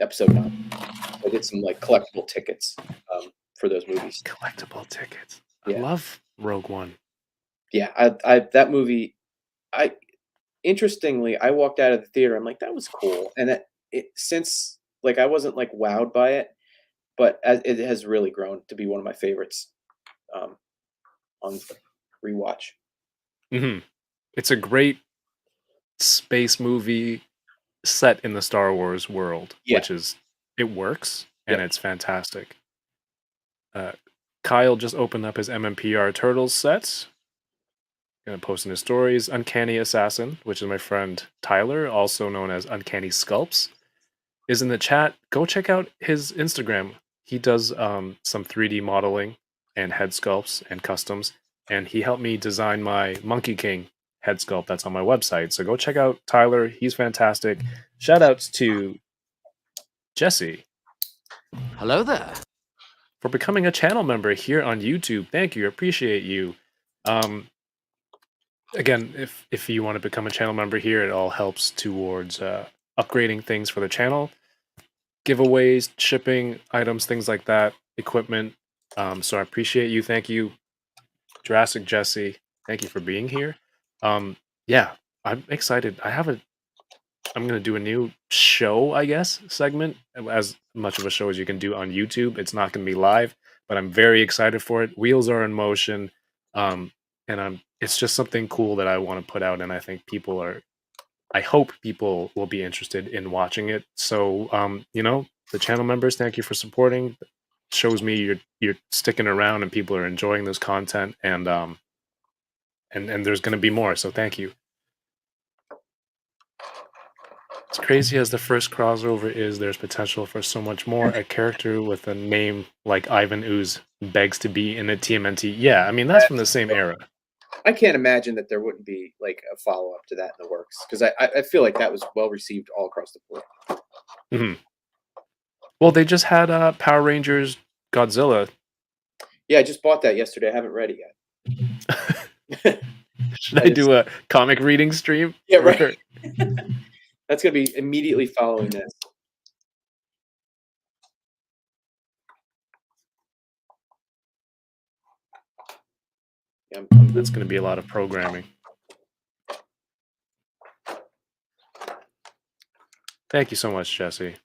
Speaker 4: Episode 9. I did some like collectible tickets for those movies.
Speaker 1: Collectible tickets. I
Speaker 4: Yeah.
Speaker 1: love Rogue One.
Speaker 4: Yeah, I that movie. I interestingly, I walked out of the theater. I'm like, that was cool, and since like I wasn't like wowed by it, but it has really grown to be one of my favorites on rewatch.
Speaker 1: It's a great space movie set in the Star Wars world,
Speaker 4: Yeah.
Speaker 1: which is it works and
Speaker 4: Yep.
Speaker 1: it's fantastic. Kyle just opened up his MMPR Turtles sets. Gonna post in his stories. Uncanny Assassin, which is my friend Tyler, also known as Uncanny Sculpts, is in the chat. Go check out his Instagram. He does some 3D modeling and head sculpts and customs, and he helped me design my Monkey King head sculpt that's on my website. So go check out Tyler. He's fantastic. Shout outs to Jesse
Speaker 6: Hello there.
Speaker 1: for becoming a channel member here on YouTube. Thank you. Appreciate you. Again, if you want to become a channel member here, it all helps towards upgrading things for the channel, giveaways, shipping items, things like that, equipment. So I appreciate you. Thank you, Jurassic Jesse. Thank you for being here. Yeah, I'm excited. I'm gonna do a new show, I guess, segment, as much of a show as you can do on YouTube. It's not gonna be live, but I'm very excited for it. Wheels are in motion. And it's just something cool that I want to put out, and I think I hope people will be interested in watching it. So the channel members, thank you for supporting. It shows me you're sticking around and people are enjoying this content, and there's going to be more, so thank you. As crazy as the first crossover is, there's potential for so much more. A character with a name like Ivan Ooze begs to be in a TMNT. Yeah, I mean, that's from the same era.
Speaker 4: I can't imagine that there wouldn't be like a follow up to that in the works, because I feel like that was well received all across the board.
Speaker 1: Well, they just had Power Rangers Godzilla.
Speaker 4: Yeah, I just bought that yesterday. I haven't read it yet.
Speaker 1: Should I do a comic reading stream?
Speaker 4: Yeah, right. That's gonna be immediately following this. Yeah,
Speaker 1: that's going to be a lot of programming. Thank you so much, Jesse.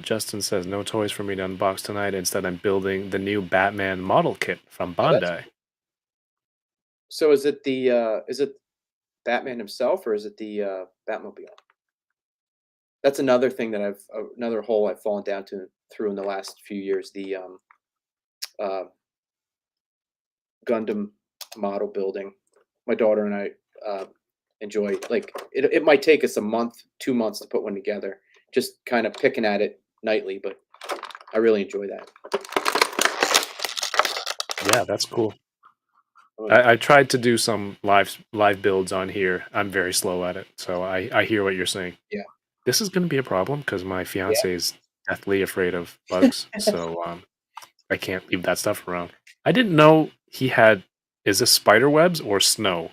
Speaker 1: Justin says, no toys for me to unbox tonight. Instead, I'm building the new Batman model kit from Bandai.
Speaker 4: So is it Batman himself, or is it the Batmobile? That's another thing that another hole I've fallen down through in the last few years. The Gundam model building. My daughter and I enjoy, like, it might take us a month, 2 months to put one together, just kind of picking at it nightly, but I really enjoy that.
Speaker 1: Yeah, that's cool. I tried to do some live builds on here. I'm very slow at it, so I hear what you're saying.
Speaker 4: Yeah.
Speaker 1: This is going to be a problem because my fiance is deathly afraid of bugs, so I can't leave that stuff around. I didn't know he had. Is this spider webs or snow?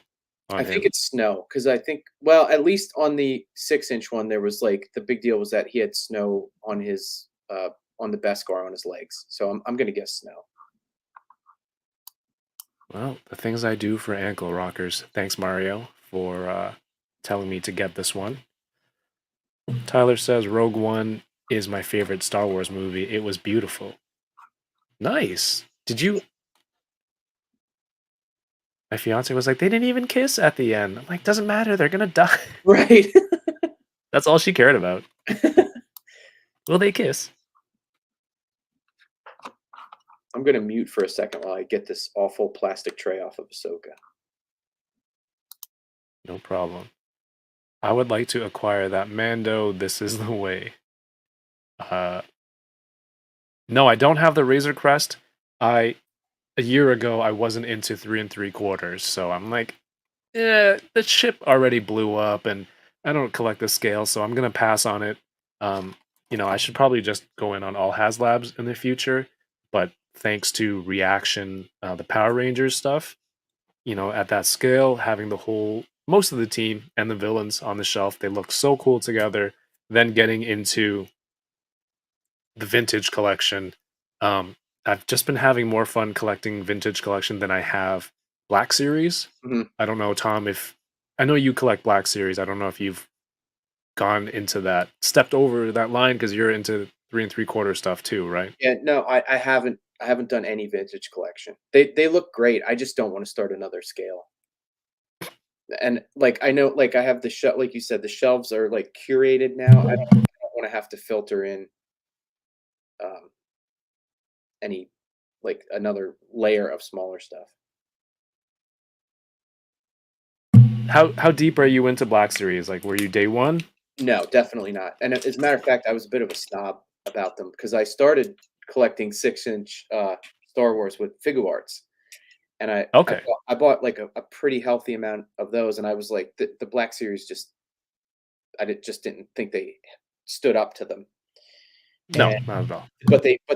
Speaker 4: I think it's snow, because I think, well, at least on the 6-inch one, there was like, the big deal was that he had snow on his on the Beskar on his legs. So I'm gonna guess snow.
Speaker 1: Well, the things I do for ankle rockers. Thanks, Mario, for telling me to get this one. Tyler says Rogue One is my favorite Star Wars movie. It was beautiful. Nice. Did you? My fiance was like, they didn't even kiss at the end. I'm like, doesn't matter. They're gonna die.
Speaker 4: Right.
Speaker 1: That's all she cared about. Will they kiss?
Speaker 4: I'm gonna mute for a second while I get this awful plastic tray off of Ahsoka.
Speaker 1: No problem. I would like to acquire that Mando. This is the way. No, I don't have the Razor Crest. A year ago, I wasn't into 3 3/4, so I'm like, the ship already blew up, and I don't collect the scale, so I'm gonna pass on it. I should probably just go in on all HasLabs in the future, but thanks to Reaction, the Power Rangers stuff, at that scale, having the whole most of the team and the villains on the shelf, they look so cool together. Then getting into the vintage collection, um, I've just been having more fun collecting vintage collection than I have Black Series.
Speaker 4: Mhm.
Speaker 1: I don't know, Tom, if I know you collect Black Series. I don't know if you've gone into that, stepped over that line because you're into 3 3/4 stuff too, right?
Speaker 4: Yeah, no, I haven't. I haven't done any vintage collection. They look great. I just don't want to start another scale. And like I know, like I have the like you said, the shelves are like curated now. I don't want to have to filter in um, any like another layer of smaller stuff.
Speaker 1: How deep are you into Black Series? Like, were you day one?
Speaker 4: No, definitely not. And as a matter of fact, I was a bit of a snob about them because I started collecting 6-inch Star Wars with Figuarts, and
Speaker 1: Okay.
Speaker 4: I bought like a pretty healthy amount of those, and I was like the Black Series just just didn't think they stood up to them.
Speaker 1: No,
Speaker 4: And
Speaker 1: not at all.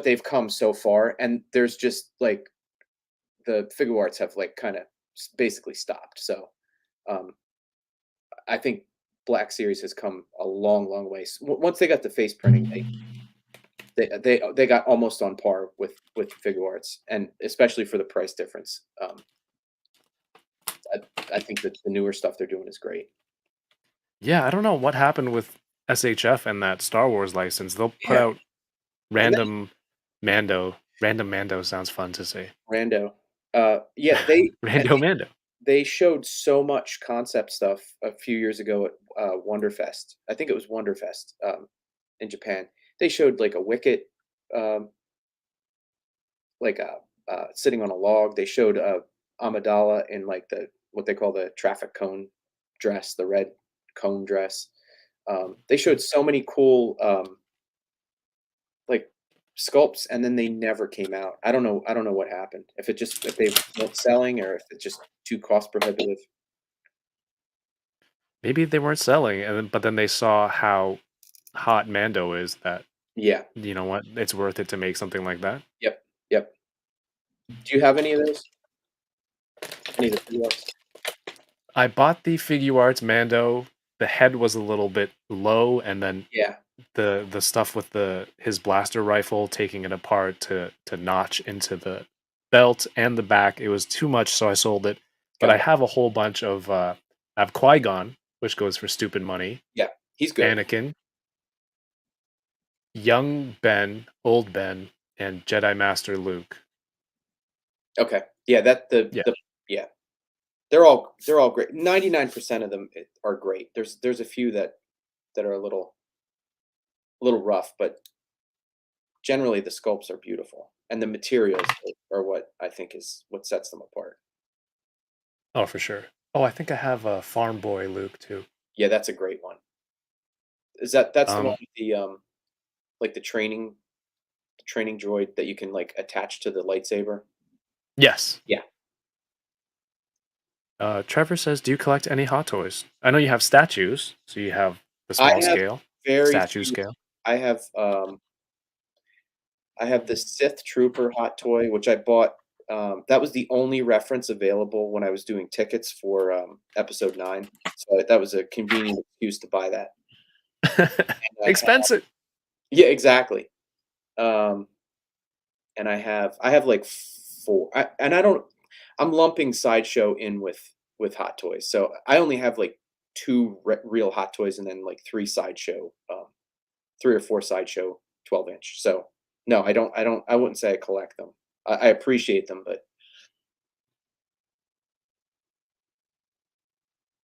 Speaker 4: they've come so far, and there's just like the Figuarts have like kind of basically stopped. So um, I think Black Series has come a long, long way. Once they got the face printing, they got almost on par with Figuarts, and especially for the price difference. I think that the newer stuff they're doing is great.
Speaker 1: Yeah, I don't know what happened with SHF and that Star Wars license. They'll put
Speaker 4: Yeah,
Speaker 1: out
Speaker 4: and
Speaker 1: random Mando. Random Mando sounds fun to say.
Speaker 4: Rando. Yeah, they
Speaker 1: Rando Mando.
Speaker 4: they showed so much concept stuff a few years ago at Wonderfest. I think it was Wonderfest in Japan. They showed like a Wicket, um, like sitting on a log. They showed Amidala in like the what they call the traffic cone dress, the red cone dress. They showed so many cool like sculpts, and then they never came out. I don't know. I don't know what happened. If they weren't selling or if it's just too cost prohibitive.
Speaker 1: Maybe they weren't selling, but then they saw how hot Mando is. That
Speaker 4: Yeah.
Speaker 1: you know what, it's worth it to make something like that.
Speaker 4: Yep. Yep. Do you have any of those? Any of the pre-ords?
Speaker 1: I bought the Figure Arts Mando. The head was a little bit low, and then
Speaker 4: Yeah.
Speaker 1: the stuff with the his blaster rifle taking it apart to notch into the belt and the back, it was too much, so I sold it. But I
Speaker 4: Got it.
Speaker 1: have a whole bunch of I have Qui-Gon, which goes for stupid money,
Speaker 4: Yeah. He's good.
Speaker 1: Anakin, young Ben, old Ben, and Jedi Master Luke.
Speaker 4: Okay. Yeah.
Speaker 1: Yeah.
Speaker 4: Yeah. They're all great. 99% of them are great. There's a few that are a little rough, but generally the sculpts are beautiful, and the materials are what I think is what sets them apart.
Speaker 1: Oh, for sure. Oh, I think I have a Farm Boy Luke too.
Speaker 4: Yeah, that's a great one. That's the one
Speaker 1: Um,
Speaker 4: with the like the training droid that you can like attach to the lightsaber?
Speaker 1: yes.
Speaker 4: Yeah.
Speaker 1: Trevor says, "Do you collect any Hot Toys?" I know you have statues, so you have the
Speaker 4: I
Speaker 1: small
Speaker 4: have
Speaker 1: scale,
Speaker 4: very
Speaker 1: statue
Speaker 4: few.
Speaker 1: scale.
Speaker 4: I have I have the Sith Trooper hot toy, which I bought. That was the only reference available when I was doing tickets for Episode 9. So that was a convenient excuse to buy that. And
Speaker 1: Expensive.
Speaker 4: yeah, exactly. Um, and I have like four, and I don't. I'm lumping Sideshow in with Hot Toys, so I only have like two real Hot Toys, and then like three Sideshow, 3 or 4 Sideshow 12-inch. So no, I wouldn't say I collect them. I appreciate them, but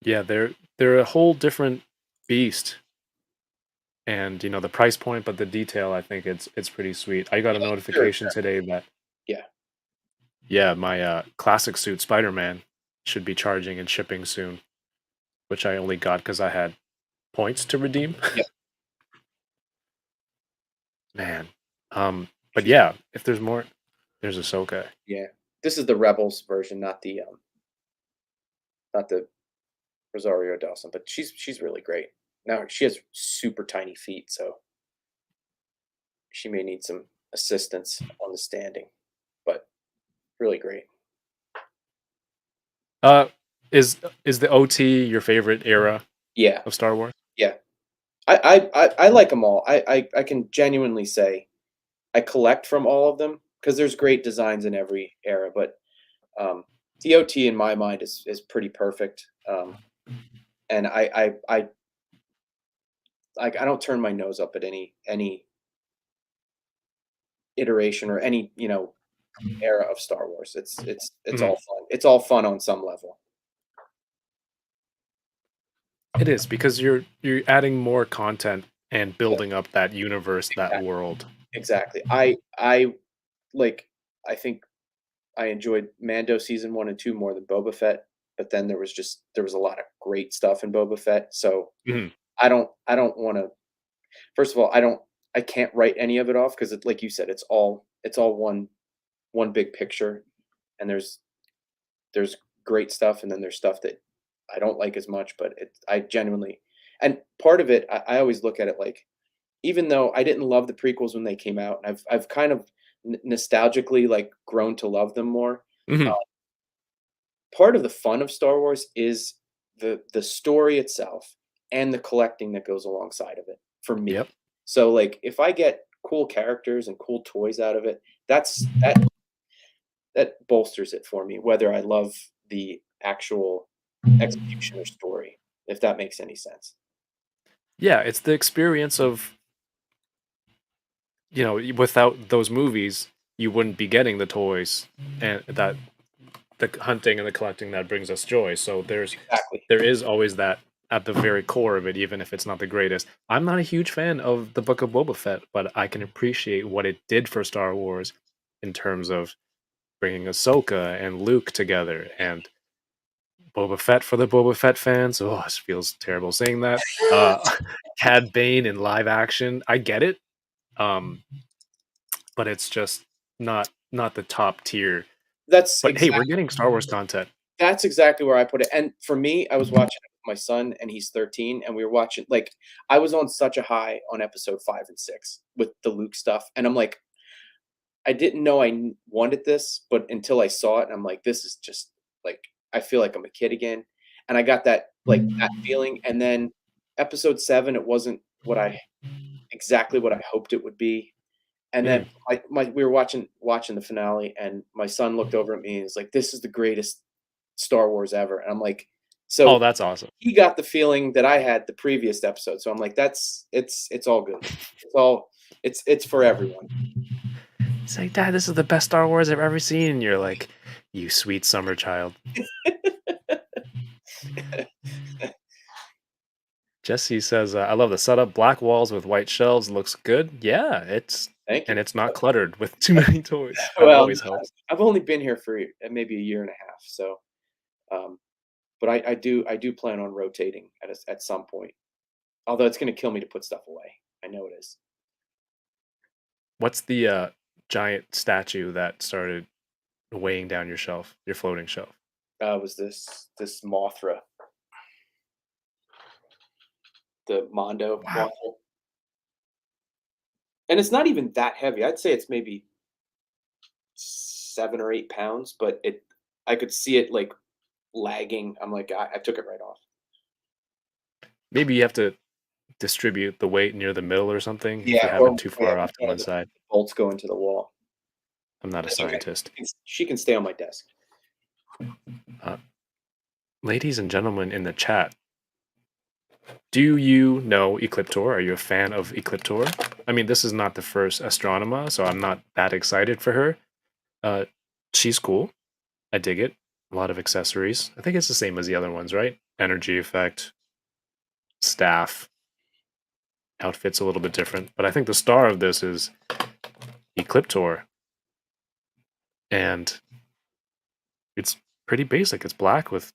Speaker 1: Yeah, they're a whole different beast, and the price point, but the detail, I think it's pretty sweet. I got a
Speaker 4: very
Speaker 1: notification
Speaker 4: fair.
Speaker 1: today that
Speaker 4: Yeah.
Speaker 1: yeah, my classic suit Spider-Man should be charging and shipping soon, which I only got because I had points to redeem.
Speaker 4: Yep.
Speaker 1: Man, but yeah, if there's more, there's Ahsoka.
Speaker 4: Yeah. This is the Rebels version, not the Rosario Dawson, but she's really great. Now she has super tiny feet, so she may need some assistance on the standing, but really great.
Speaker 1: Is the OT your favorite era
Speaker 4: Yeah,
Speaker 1: of Star Wars?
Speaker 4: yeah. I like them all. I can genuinely say I collect from all of them because there's great designs in every era, but the OT in my mind is pretty perfect. And I don't turn my nose up at any iteration or any era of Star Wars. It's
Speaker 1: Mhm.
Speaker 4: all fun. It's all fun on some level.
Speaker 1: It is because you're adding more content and
Speaker 4: Yeah,
Speaker 1: building up that universe, that
Speaker 4: exactly.
Speaker 1: world.
Speaker 4: Exactly. I like I think I enjoyed Mando season 1 and 2 more than Boba Fett, but then there was a lot of great stuff in Boba Fett. So
Speaker 1: Mhm.
Speaker 4: I don't want to. First of all, I can't write any of it off because like you said, it's all one big picture, and there's great stuff, and then there's stuff that I don't like as much, but I genuinely, and part of it, I always look at it like, even though I didn't love the prequels when they came out, and I've kind of nostalgically like grown to love them more.
Speaker 1: Mhm.
Speaker 4: Part of the fun of Star Wars is the story itself and the collecting that goes alongside of it for me.
Speaker 1: Yep.
Speaker 4: So like if I get cool characters and cool toys out of it, that bolsters it for me, whether I love the actual execution or story, if that makes any sense.
Speaker 1: Yeah, it's the experience of, without those movies, you wouldn't be getting the toys and that the hunting and the collecting that brings us joy. So
Speaker 4: Exactly.
Speaker 1: there is always that at the very core of it, even if it's not the greatest. I'm not a huge fan of the Book of Boba Fett, but I can appreciate what it did for Star Wars in terms of bringing Ahsoka and Luke together and Boba Fett for the Boba Fett fans. Oh, it feels terrible saying that. Uh, Cad Bane in live action. I get it, um, but it's just not the top tier.
Speaker 4: That's
Speaker 1: But hey, we're
Speaker 4: exactly
Speaker 1: getting Star Wars content.
Speaker 4: that's exactly where I put it. And for me, I was watching it with my son, and he's 13, and we were watching like I was on such a high on episode 5 and 6 with the Luke stuff, and I'm like, I didn't know wanted this, but until I saw it, and I'm like, this is just like I feel like I'm a kid again, and I got that feeling. And then episode 7, it wasn't exactly what I hoped it would be. And then
Speaker 1: Mhm.
Speaker 4: we were watching the finale, and my son looked over at me and he's like, "This is the greatest Star Wars ever." And I'm like,
Speaker 1: Oh,
Speaker 4: so
Speaker 1: that's awesome.
Speaker 4: he got the feeling that I had the previous episode. So I'm like, it's all good. It's for everyone.
Speaker 1: He's like, Dad, this is the best Star Wars I've ever seen. And you're like, you sweet summer child. Jesse says, I love the setup. Black walls with white shelves looks good. Yeah,
Speaker 4: Thank you.
Speaker 1: it's not cluttered with too many toys. That
Speaker 4: Well,
Speaker 1: always helps.
Speaker 4: I've only been here for maybe a year and a half, so um, but I do plan on rotating at some point. Although it's going to kill me to put stuff away. I know it is.
Speaker 1: What's the giant statue that started weighing down your shelf, your floating shelf?
Speaker 4: Was this Mothra, the Mondo
Speaker 1: Wow.
Speaker 4: Mothra, and it's not even that heavy. I'd say it's maybe 7 or 8 pounds, but I could see it like lagging. I'm like, I took it right off.
Speaker 1: Maybe you have to distribute the weight near the middle or something if you
Speaker 4: Yeah,
Speaker 1: have
Speaker 4: or
Speaker 1: it too
Speaker 4: yeah,
Speaker 1: far off to
Speaker 4: one of
Speaker 1: one
Speaker 4: the
Speaker 1: side.
Speaker 4: bolts go into the wall.
Speaker 1: I'm not a
Speaker 4: That's okay.
Speaker 1: scientist.
Speaker 4: She can stay on my desk.
Speaker 1: Uh, Ladies and gentlemen in the chat, do you know Ecliptor? Are you a fan of Ecliptor? I mean, this is not the first Astronema, so I'm not that excited for her. Uh, she's cool. I dig it. A lot of accessories. I think it's the same as the other ones, right? Energy effect, staff, outfit's a little bit different. But I think the star of this is Ecliptor. And it's pretty basic. It's black with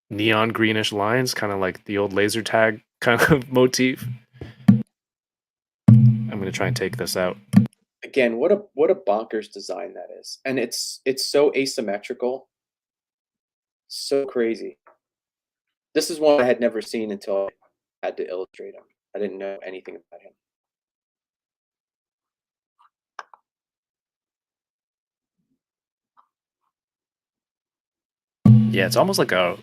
Speaker 1: neon greenish lines, kind of like the old laser tag kind of motif. I'm going to try and take this out.
Speaker 4: Again, what a bonkers design that is, and it's so asymmetrical, so crazy. This is one I had never seen until I had to illustrate him. I didn't know anything about him.
Speaker 1: Yeah, it's almost like a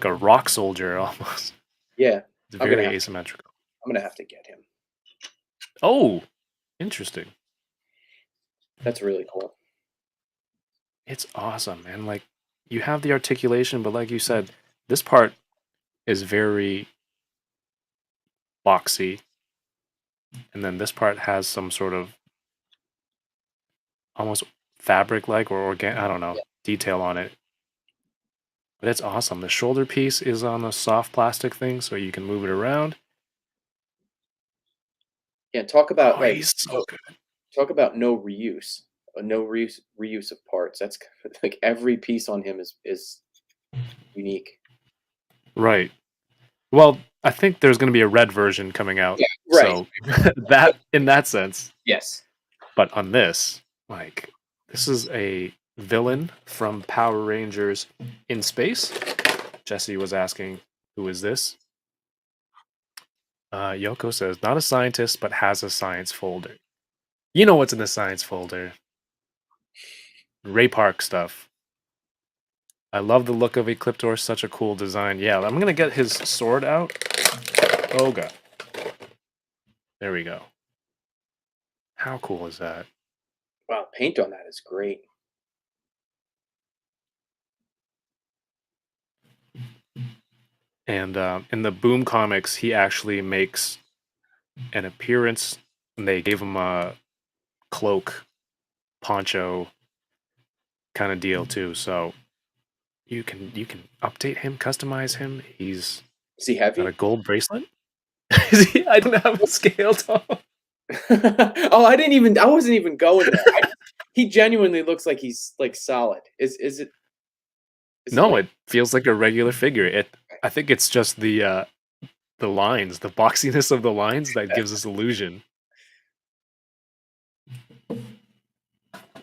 Speaker 1: rock soldier almost.
Speaker 4: Yeah,
Speaker 1: It's
Speaker 4: I'm gonna
Speaker 1: very
Speaker 4: have
Speaker 1: asymmetrical.
Speaker 4: to get him.
Speaker 1: Oh, interesting.
Speaker 4: That's really cool.
Speaker 1: It's awesome, man. Like you have the articulation, but like you said, this part is very boxy, and then this part has some sort of almost fabric-like or I don't know,
Speaker 4: Yeah.
Speaker 1: detail on it. But it's awesome. The shoulder piece is on a soft plastic thing, so you can move it around.
Speaker 4: Yeah, talk about
Speaker 1: Oh, he's so good.
Speaker 4: talk about no reuse. No reuse of parts. That's like every piece on him is unique.
Speaker 1: Right. Well, I think there's going to be a red version coming out.
Speaker 4: Yeah, right.
Speaker 1: So that in that sense.
Speaker 4: Yes.
Speaker 1: But on this, like, this is a villain from Power Rangers in Space. Jesse was asking, who is this? Yoko says, not a scientist, but has a science folder. You know what's in the science folder. Ray Park stuff. I love the look of Ecliptor, such a cool design. Yeah, I'm going to get his sword out. Oh, God. There we go. How cool is that?
Speaker 4: Wow, paint on that is great.
Speaker 1: And in the Boom comics, he actually makes an appearance, and they gave him a cloak, poncho kind of deal too. So you can update him, customize him. He's
Speaker 4: Is he
Speaker 1: got a
Speaker 4: heavy?
Speaker 1: gold bracelet. I don't have a scale, Tom.
Speaker 4: Oh, I wasn't even going there. He genuinely looks like he's like solid. Is it?
Speaker 1: No,
Speaker 4: Like,
Speaker 1: it feels like a regular figure. I think it's just the lines, the boxiness of the lines that gives us illusion.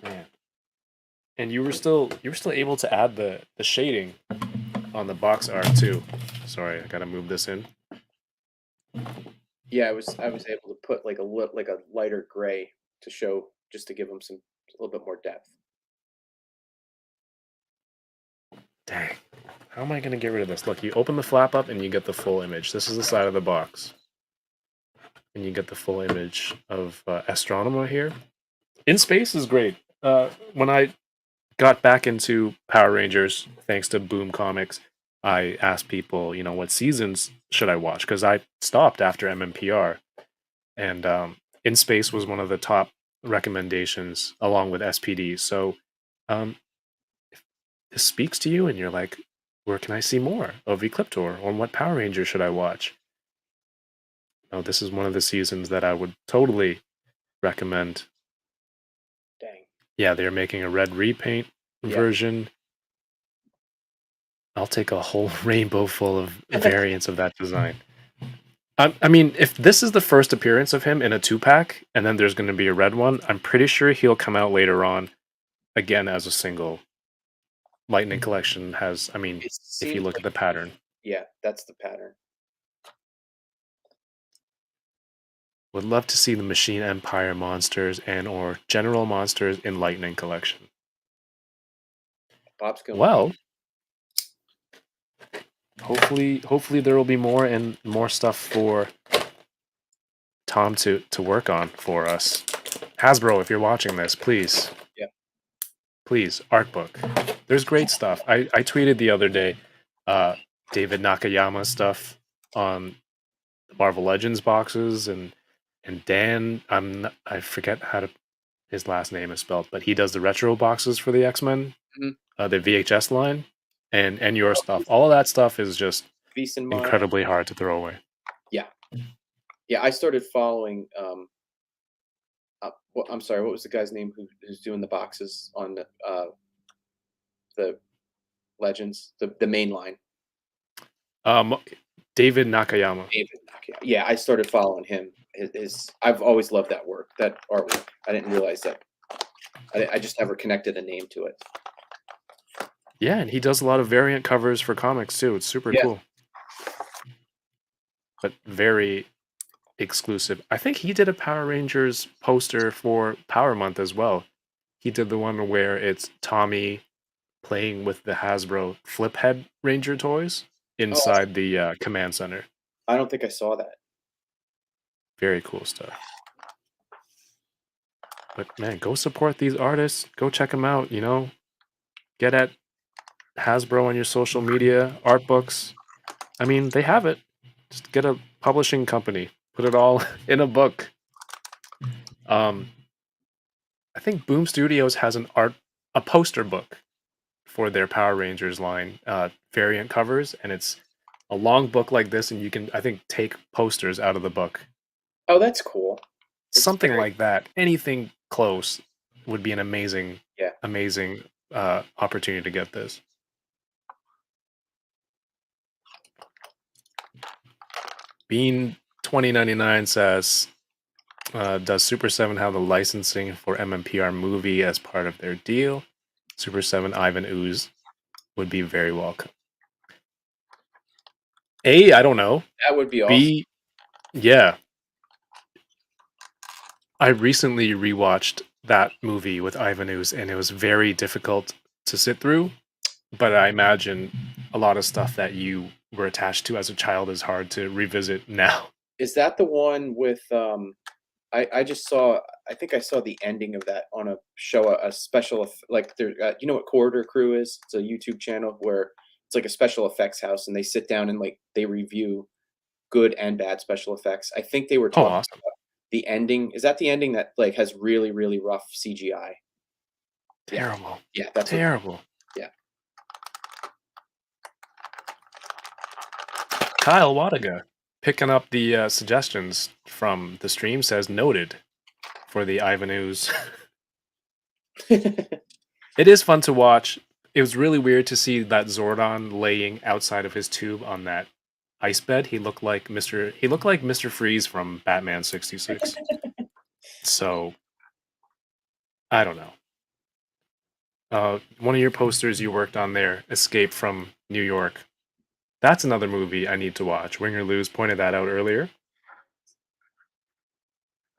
Speaker 1: Man. And you were still able to add the shading on the box art too. Sorry, I gotta move this in.
Speaker 4: yeah, I was able to put like a lighter gray to show, just to give him a little bit more depth.
Speaker 1: Dang. How am I gonna get rid of this? Look, you open the flap up and you get the full image. This is the side of the box. And you get the full image of Astronema here. In Space is great. When I got back into Power Rangers, thanks to Boom Comics, I asked people, what seasons should I watch? Because I stopped after MMPR. And In Space was one of the top recommendations along with SPD. So if this speaks to you and you're like, where can I see more of Ecliptor? On what Power Ranger should I watch? This is one of the seasons that I would totally recommend.
Speaker 4: Dang.
Speaker 1: Yeah, they're making a red repaint version. I'll take a whole rainbow full of variants of that design. I mean, if this is the first appearance of him in a 2-pack, and then there's going to be a red one, I'm pretty sure he'll come out later on, again as a single. Lightning Collection has, I mean, if you look at the pattern.
Speaker 4: Yeah, that's the pattern.
Speaker 1: Would love to see the Machine Empire monsters and or General monsters in Lightning Collection.
Speaker 4: Bob's going.
Speaker 1: Well, hopefully there will be more and more stuff for Tom to work on for us. Hasbro, if you're watching this, please.
Speaker 4: Yeah.
Speaker 1: Please, art book. There's great stuff. I tweeted the other day David Nakayama stuff on the Marvel Legends boxes and Dan, I forget how his last name is spelled, but he does the retro boxes for the X-Men, the VHS line, and your stuff. All of that stuff is just incredibly hard to throw away.
Speaker 4: Yeah. Yeah, I started following I'm sorry, what was the guy's name who's doing the boxes on the Legends, the main line?
Speaker 1: David Nakayama.
Speaker 4: Yeah, I started following him. I've always loved that work, that artwork. I didn't realize that. I just never connected a name to it.
Speaker 1: Yeah, and he does a lot of variant covers for comics too. It's super cool. But very exclusive. I think he did a Power Rangers poster for Power Month as well. He did the one where it's Tommy, playing with the Hasbro flip head Ranger toys
Speaker 4: Oh,
Speaker 1: inside the command center.
Speaker 4: I don't think I saw that.
Speaker 1: Very cool stuff. But man, go support these artists. Go check them out. Get at Hasbro on your social media, art books. I mean, they have it. Just get a publishing company. Put it all in a book. I think Boom Studios has a poster book for their Power Rangers line, variant covers, and it's a long book like this, and you can, I think, take posters out of the book.
Speaker 4: Oh, that's cool. It's
Speaker 1: Something
Speaker 4: very,
Speaker 1: like that. Anything close would be an amazing,
Speaker 4: yeah.
Speaker 1: amazing opportunity to get this. Bean 2099 says, does Super 7 have the licensing for MMPR movie as part of their deal? Super 7 Ivan Ooze would be very welcome. A, I don't know.
Speaker 4: That would be awesome.
Speaker 1: B, yeah. I recently rewatched that movie with Ivan Ooze, and it was very difficult to sit through. But I imagine a lot of stuff that you were attached to as a child is hard to revisit now.
Speaker 4: Is that the one with I just saw, I think I saw the ending of that on a show, a special like there, you know what Corridor Crew is? It's a YouTube channel where it's like a special effects house, and they sit down and like they review good and bad special effects. I think they were
Speaker 1: Oh,
Speaker 4: talking
Speaker 1: awesome.
Speaker 4: about the ending. Is that the ending that like has really really rough CGI?
Speaker 1: Terrible.
Speaker 4: Yeah, that's what,
Speaker 1: Terrible.
Speaker 4: yeah.
Speaker 1: Kyle Wadaga picking up the suggestions from the stream says noted for the Ivan Ooze. It is fun to watch. It was really weird to see that Zordon laying outside of his tube on that ice bed. He looked like Mr. Freeze from Batman 66. So I don't know. One of your posters you worked on there, Escape from New York. That's another movie I need to watch. Winger Lose pointed that out earlier.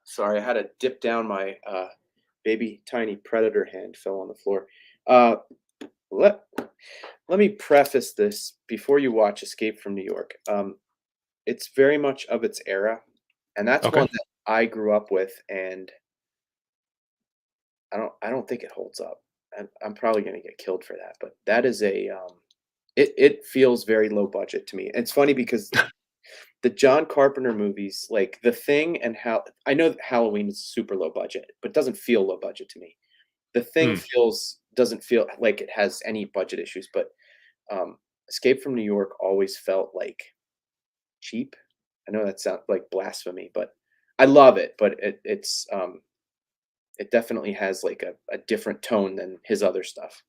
Speaker 4: Sorry, I had to dip down my baby tiny predator hand fell on the floor. Let me preface this before you watch Escape from New York. It's very much of its era, and that's
Speaker 1: Okay.
Speaker 4: one that I grew up with, and I don't think it holds up. I'm probably gonna get killed for that, but that is it feels very low budget to me. It's funny because the John Carpenter movies, like The Thing and how I know that Halloween is super low budget, but it doesn't feel low budget to me. The Thing doesn't feel like it has any budget issues, but Escape from New York always felt like cheap. I know that sounds like blasphemy, but I love it. But it definitely has like a different tone than his other stuff.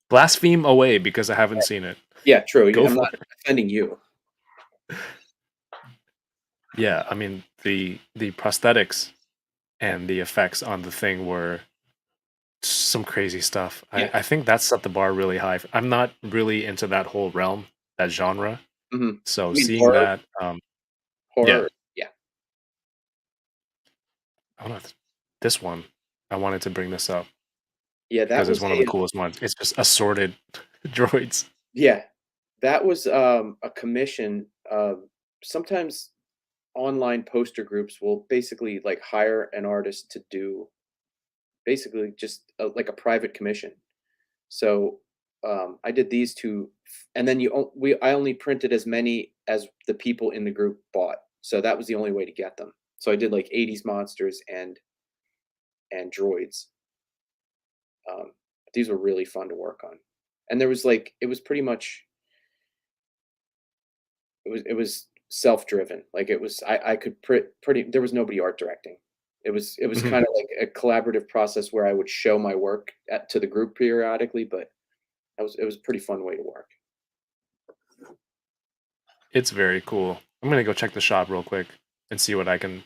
Speaker 1: Blaspheme away because I haven't seen it.
Speaker 4: Yeah, true.
Speaker 1: Go
Speaker 4: I'm
Speaker 1: for
Speaker 4: not offending you.
Speaker 1: Yeah, I mean the prosthetics and the effects on the thing were some crazy stuff.
Speaker 4: Yeah.
Speaker 1: I think that set the bar really high. I'm not really into that whole realm, that genre.
Speaker 4: Mhm.
Speaker 1: So
Speaker 4: You mean
Speaker 1: seeing
Speaker 4: horror?
Speaker 1: that,
Speaker 4: Horror. Yeah.
Speaker 1: I don't know, this one, I wanted to bring this up
Speaker 4: Yeah, that
Speaker 1: because it's
Speaker 4: was
Speaker 1: one of the coolest ones. It's just assorted droids.
Speaker 4: yeah, that was a commission. Sometimes online poster groups will basically like hire an artist to do basically just like a private commission. So I did these two, and then I only printed as many as the people in the group bought. So that was the only way to get them. So I did like 80s monsters and droids. These were really fun to work on, and there was like it was pretty much it was self-driven. Like it was I could pretty there was nobody art directing. It was
Speaker 1: Mhm.
Speaker 4: kind of like a collaborative process where I would show my work to the group periodically, but it was a pretty fun way to work.
Speaker 1: It's very cool. I'm gonna go check the shop real quick and see what I can,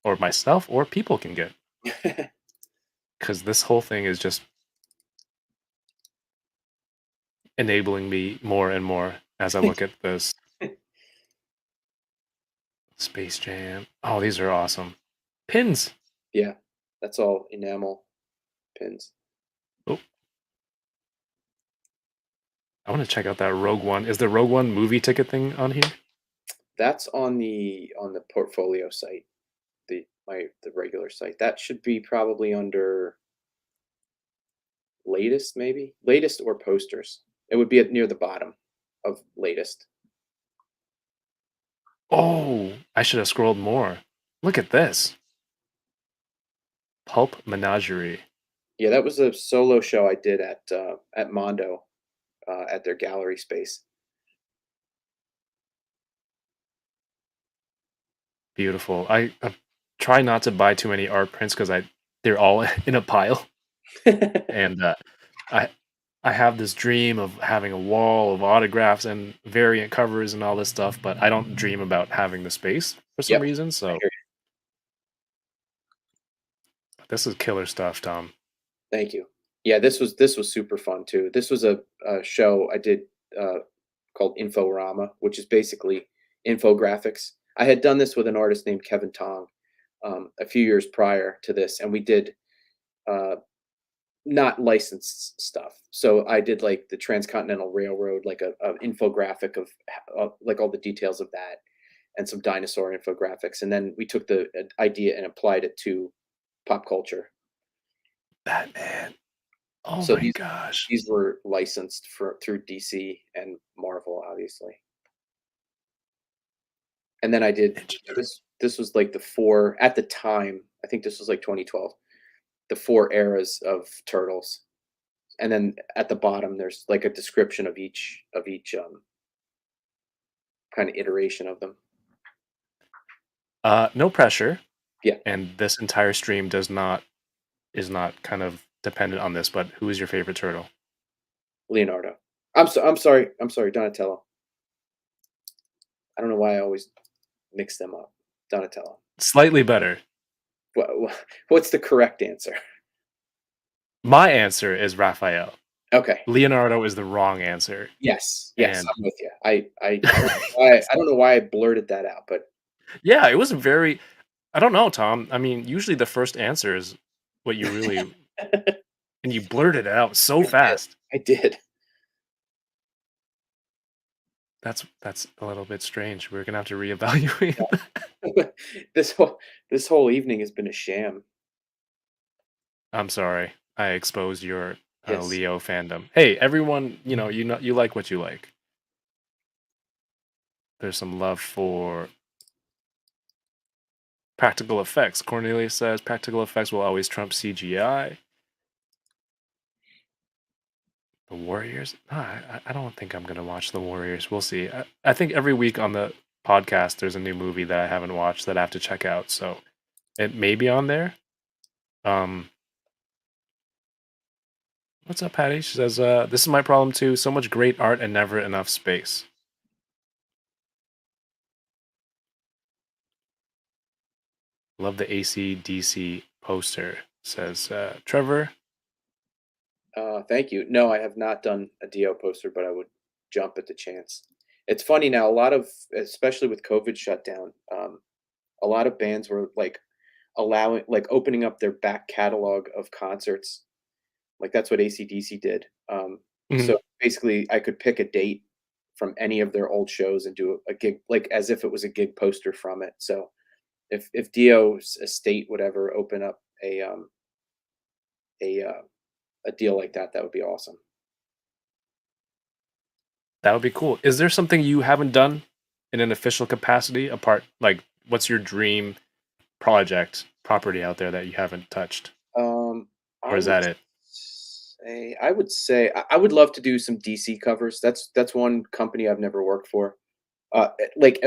Speaker 1: or myself or people can get, because this whole thing is just enabling me more and more as I look at this. Space Jam. Oh, these are awesome. Pins.
Speaker 4: Yeah, that's all enamel pins.
Speaker 1: Oh, I want to check out that Rogue One. Is the Rogue One movie ticket thing on here?
Speaker 4: That's on the portfolio site, the regular site. That should be probably under latest, maybe latest or posters. It would be near the bottom of latest.
Speaker 1: Oh, I should have scrolled more. Look at this. Pulp Menagerie.
Speaker 4: Yeah, that was a solo show I did at Mondo, at their gallery space.
Speaker 1: Beautiful. I try not to buy too many art prints because they're all in a pile, and I I have this dream of having a wall of autographs and variant covers and all this stuff, but I don't dream about having the space for some
Speaker 4: Yep,
Speaker 1: reason.
Speaker 4: I
Speaker 1: So
Speaker 4: hear
Speaker 1: this is killer stuff, Tom.
Speaker 4: Thank you. Yeah, this was super fun too. This was a show I did called Inforama, which is basically infographics. I had done this with an artist named Kevin Tong a few years prior to this, and we did uh, not licensed stuff. So I did like the Transcontinental Railroad, like a infographic of like all the details of that, and some dinosaur infographics, and then we took the idea and applied it to pop culture.
Speaker 1: Batman. Oh
Speaker 4: So
Speaker 1: my gosh.
Speaker 4: these were licensed through DC and Marvel, obviously. And then I did
Speaker 1: Interesting.
Speaker 4: this was like the four at the time, I think this was like 2012, the four eras of Turtles. And then at the bottom there's like a description of each kind of iteration of them.
Speaker 1: No pressure,
Speaker 4: Yeah,
Speaker 1: and this entire stream is not kind of dependent on this, but who is your favorite turtle?
Speaker 4: Leonardo. I'm sorry, Donatello. I don't know why I always mix them up. Donatello.
Speaker 1: Slightly better.
Speaker 4: What's the correct answer?
Speaker 1: My answer is Raphael.
Speaker 4: Okay.
Speaker 1: Leonardo is the wrong answer.
Speaker 4: Yes, yes,
Speaker 1: And
Speaker 4: I'm with you. I don't know why I blurted that out, but
Speaker 1: yeah, it was very I don't know, Tom. I mean, usually the first answer is what you really and you blurted it out so
Speaker 4: I did.
Speaker 1: fast.
Speaker 4: I did.
Speaker 1: That's a little bit strange. We're gonna have to reevaluate.
Speaker 4: This whole evening has been a sham.
Speaker 1: I'm sorry. I exposed your
Speaker 4: Yes.
Speaker 1: Leo fandom. Hey, everyone, you like what you like. There's some love for practical effects. Cornelius says practical effects will always trump CGI. The Warriors? No, I don't think I'm gonna watch The Warriors. We'll see. I think every week on the podcast there's a new movie that I haven't watched that I have to check out. So it may be on there. Um, what's up, Patty? She says, "This is my problem too. So much great art and never enough space." Love the AC/DC poster. Says Trevor.
Speaker 4: Thank you. No, I have not done a Dio poster, but I would jump at the chance. It's funny now, a lot of, especially with COVID shutdown, a lot of bands were like opening up their back catalog of concerts. Like that's what AC/DC did.
Speaker 1: Mhm.
Speaker 4: So basically, I could pick a date from any of their old shows and do a gig, like as if it was a gig poster from it. So if Dio's estate would ever open up a uh, a deal like that, that would be awesome.
Speaker 1: That would be cool. Is there something you haven't done in an official capacity apart? Like, what's your dream project property out there that you haven't touched,
Speaker 4: Um,
Speaker 1: or
Speaker 4: I
Speaker 1: is
Speaker 4: would
Speaker 1: that it?
Speaker 4: say I would love to do some DC covers. That's one company I've never worked for, like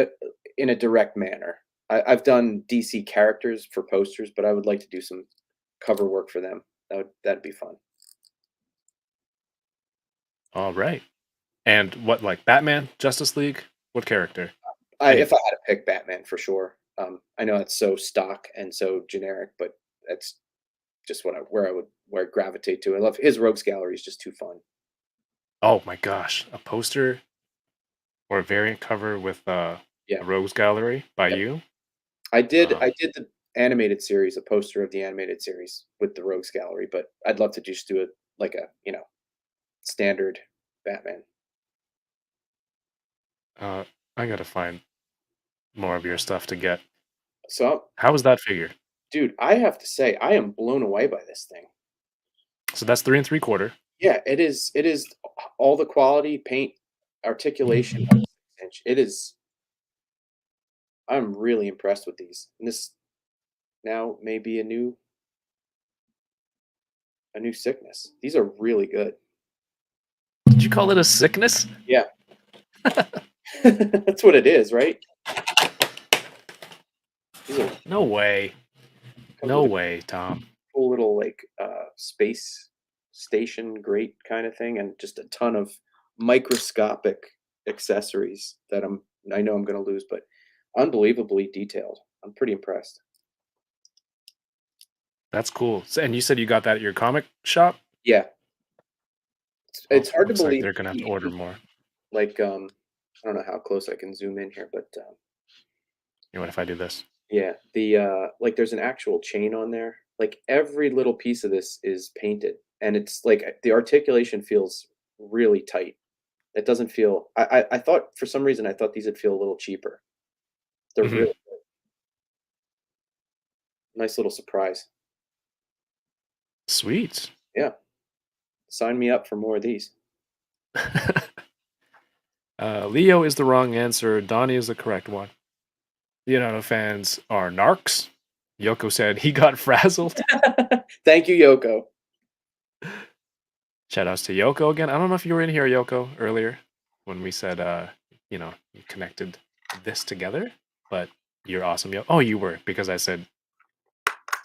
Speaker 4: in a direct manner. I've done DC characters for posters, but I would like to do some cover work for them. That'd be fun.
Speaker 1: All right. And what, like Batman, Justice League? What character?
Speaker 4: If
Speaker 1: Anything.
Speaker 4: I had to pick Batman for sure. I know it's so stock and so generic, but that's just where I gravitate to. I love his rogues gallery is just too fun.
Speaker 1: Oh my gosh, a poster or a variant cover with
Speaker 4: Yeah.
Speaker 1: a Rogues Gallery by
Speaker 4: Yep.
Speaker 1: you.
Speaker 4: I
Speaker 1: Um,
Speaker 4: did the animated series, a poster of the animated series with the rogues gallery, but I'd love to just do it like a, standard Batman.
Speaker 1: I gotta find more of your stuff to get.
Speaker 4: So,
Speaker 1: How was that figure?
Speaker 4: dude, I have to say, I am blown away by this thing.
Speaker 1: So that's 3 3/4.
Speaker 4: Yeah, it is. It is all the quality, paint, articulation. Of a 6-inch. It is. I'm really impressed with these. And this now may be a new sickness. These are really good.
Speaker 1: Did you call it a sickness?
Speaker 4: Yeah, that's what it is, right? These are
Speaker 1: No way.
Speaker 4: comes
Speaker 1: No
Speaker 4: with a
Speaker 1: way, Tom.
Speaker 4: cool little like space station grate kind of thing, and just a ton of microscopic accessories that I know I'm going to lose, but unbelievably detailed. I'm pretty impressed.
Speaker 1: That's cool. So, and you said you got that at your comic shop?
Speaker 4: Yeah, it's hard to
Speaker 1: Looks like
Speaker 4: believe.
Speaker 1: they're gonna have to order more.
Speaker 4: Like I don't know how close I can zoom in here, but
Speaker 1: You know what if I do this?
Speaker 4: yeah, the like there's an actual chain on there. Like every little piece of this is painted, and it's like the articulation feels really tight. It doesn't feel. I thought for some reason I thought these would feel a little cheaper. They're
Speaker 1: Mhm.
Speaker 4: really nice little surprise.
Speaker 1: Sweet.
Speaker 4: Yeah, sign me up for more of these.
Speaker 1: Leo is the wrong answer. Donnie is the correct one. Leonardo fans are narcs. Yoko said he got frazzled.
Speaker 4: Thank you, Yoko.
Speaker 1: Shout outs to Yoko again. I don't know if you were in here, Yoko, earlier when we said, you connected this together, but you're awesome, Yo. Oh, you were, because I said